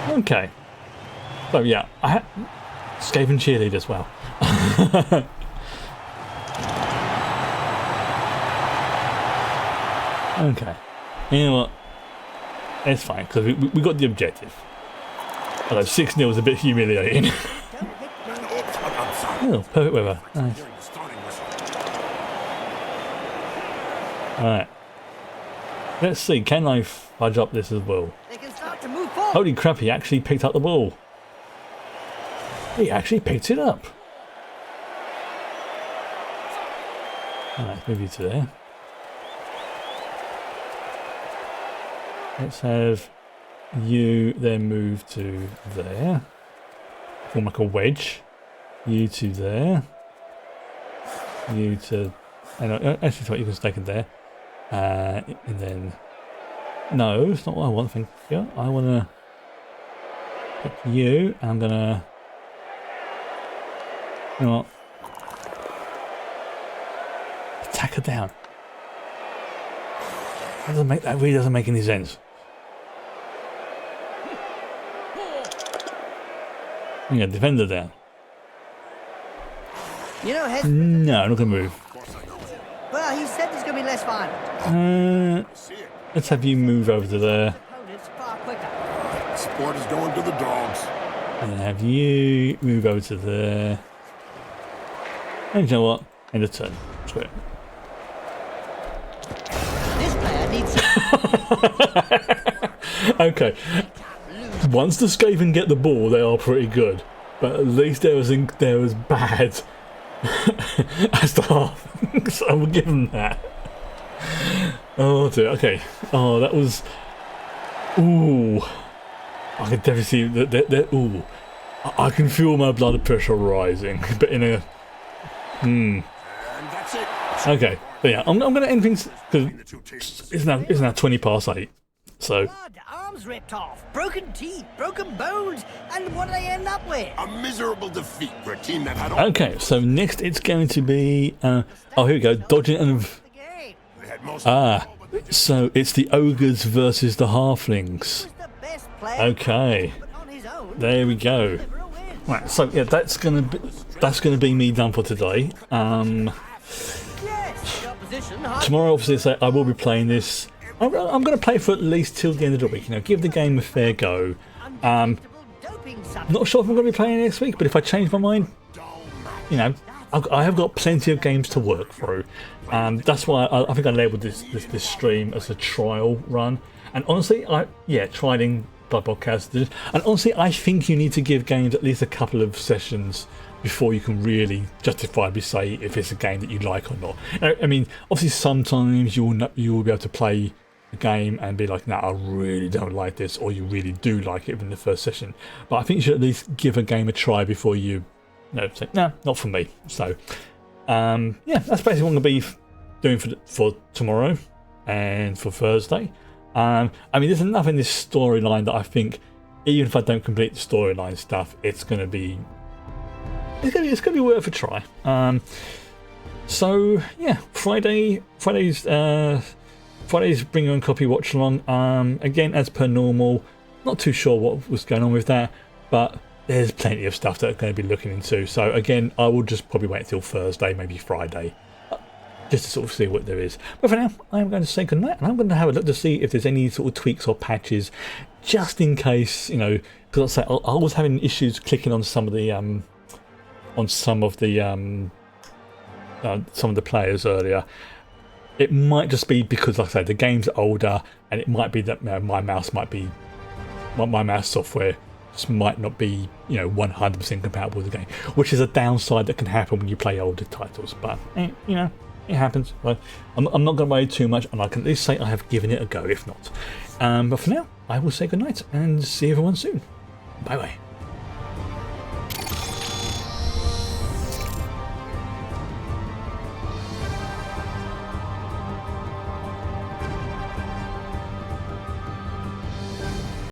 Okay. So yeah, I had Skaven cheerlead as well. Okay. You know what? It's fine, because we got the objective. Although 6-0 is a bit humiliating. Oh, perfect weather. Nice. Alright. Let's see, can I fudge up this as well? They can start to move forward. Holy crap, he actually picked up the ball. He actually picked it up. Alright, move you to there. Let's have you then move to there. Form like a wedge. You to there. You to... Actually, you can stay in there. And then... No, it's not what I want. Think yeah, I want to pick you. I'm going to... You know what? Attack her down. That really doesn't make any sense. Yeah, defender down. You know, no, I'm not going to move. Well, he said there's going to be less violence. Let's have you move over to there. Sport is going to the dogs. And then have you move over to there. And you know what? End of turn. Screw it. This player needs Okay. Once the Skaven get the ball, they are pretty good. But at least they're as bad as the half. So I will give them that. Oh dear, okay. Oh, that was... Ooh. I can definitely see that... Ooh. I can feel my blood pressure rising. But in a... And that's it. Okay. But yeah, I'm going to end things... Because it's now 20 past 8. So... blood, arms ripped off, broken teeth, broken bones, and what do they end up with? A miserable defeat for a team that had... Okay, so next it's going to be... oh, here we go. Dodging and... The game. They had most So it's the ogres versus the halflings. Who's the best player? Okay, But on his own, there we go. never a win. Right, so yeah, that's gonna be me done for today. Yes, the opposition. Tomorrow, obviously, so I will be playing this. I'm going to play for at least till the end of the week. You know, give the game a fair go. Doping substance. Not sure if I'm going to be playing next week, but if I change my mind, you know, I have got plenty of games to work through. That's why I think I labelled this stream as a trial run. And honestly, trialing Blood Bowl Cast. And honestly, I think you need to give games at least a couple of sessions before you can really justifiably say if it's a game that you like or not. I mean, obviously, sometimes you will be able to play a game and be like, "No, I really don't like this," or you really do like it in the first session. But I think you should at least give a game a try before you say, "No, not for me." So, yeah, that's basically what I'm going to be doing for tomorrow and for Thursday. I mean, there's enough in this storyline that I think, even if I don't complete the storyline stuff, it's going to be worth a try. So yeah, Friday's Bring Your Own Copy watch along. Again, as per normal, not too sure what was going on with that, but there's plenty of stuff that I'm going to be looking into. So again, I will just probably wait until Thursday, maybe Friday, just to sort of see what there is. But for now, I'm going to say goodnight, and I'm going to have a look to see if there's any sort of tweaks or patches, just in case, you know, because I was having issues clicking on some of the players earlier. It might just be because, like I say, the game's older, and it might be that my mouse software just might not be, you know, 100% compatible with the game, which is a downside that can happen when you play older titles. But you know, it happens. Well, I'm not going to worry too much, and I can at least say I have given it a go, if not. But for now, I will say goodnight and see everyone soon. Bye bye.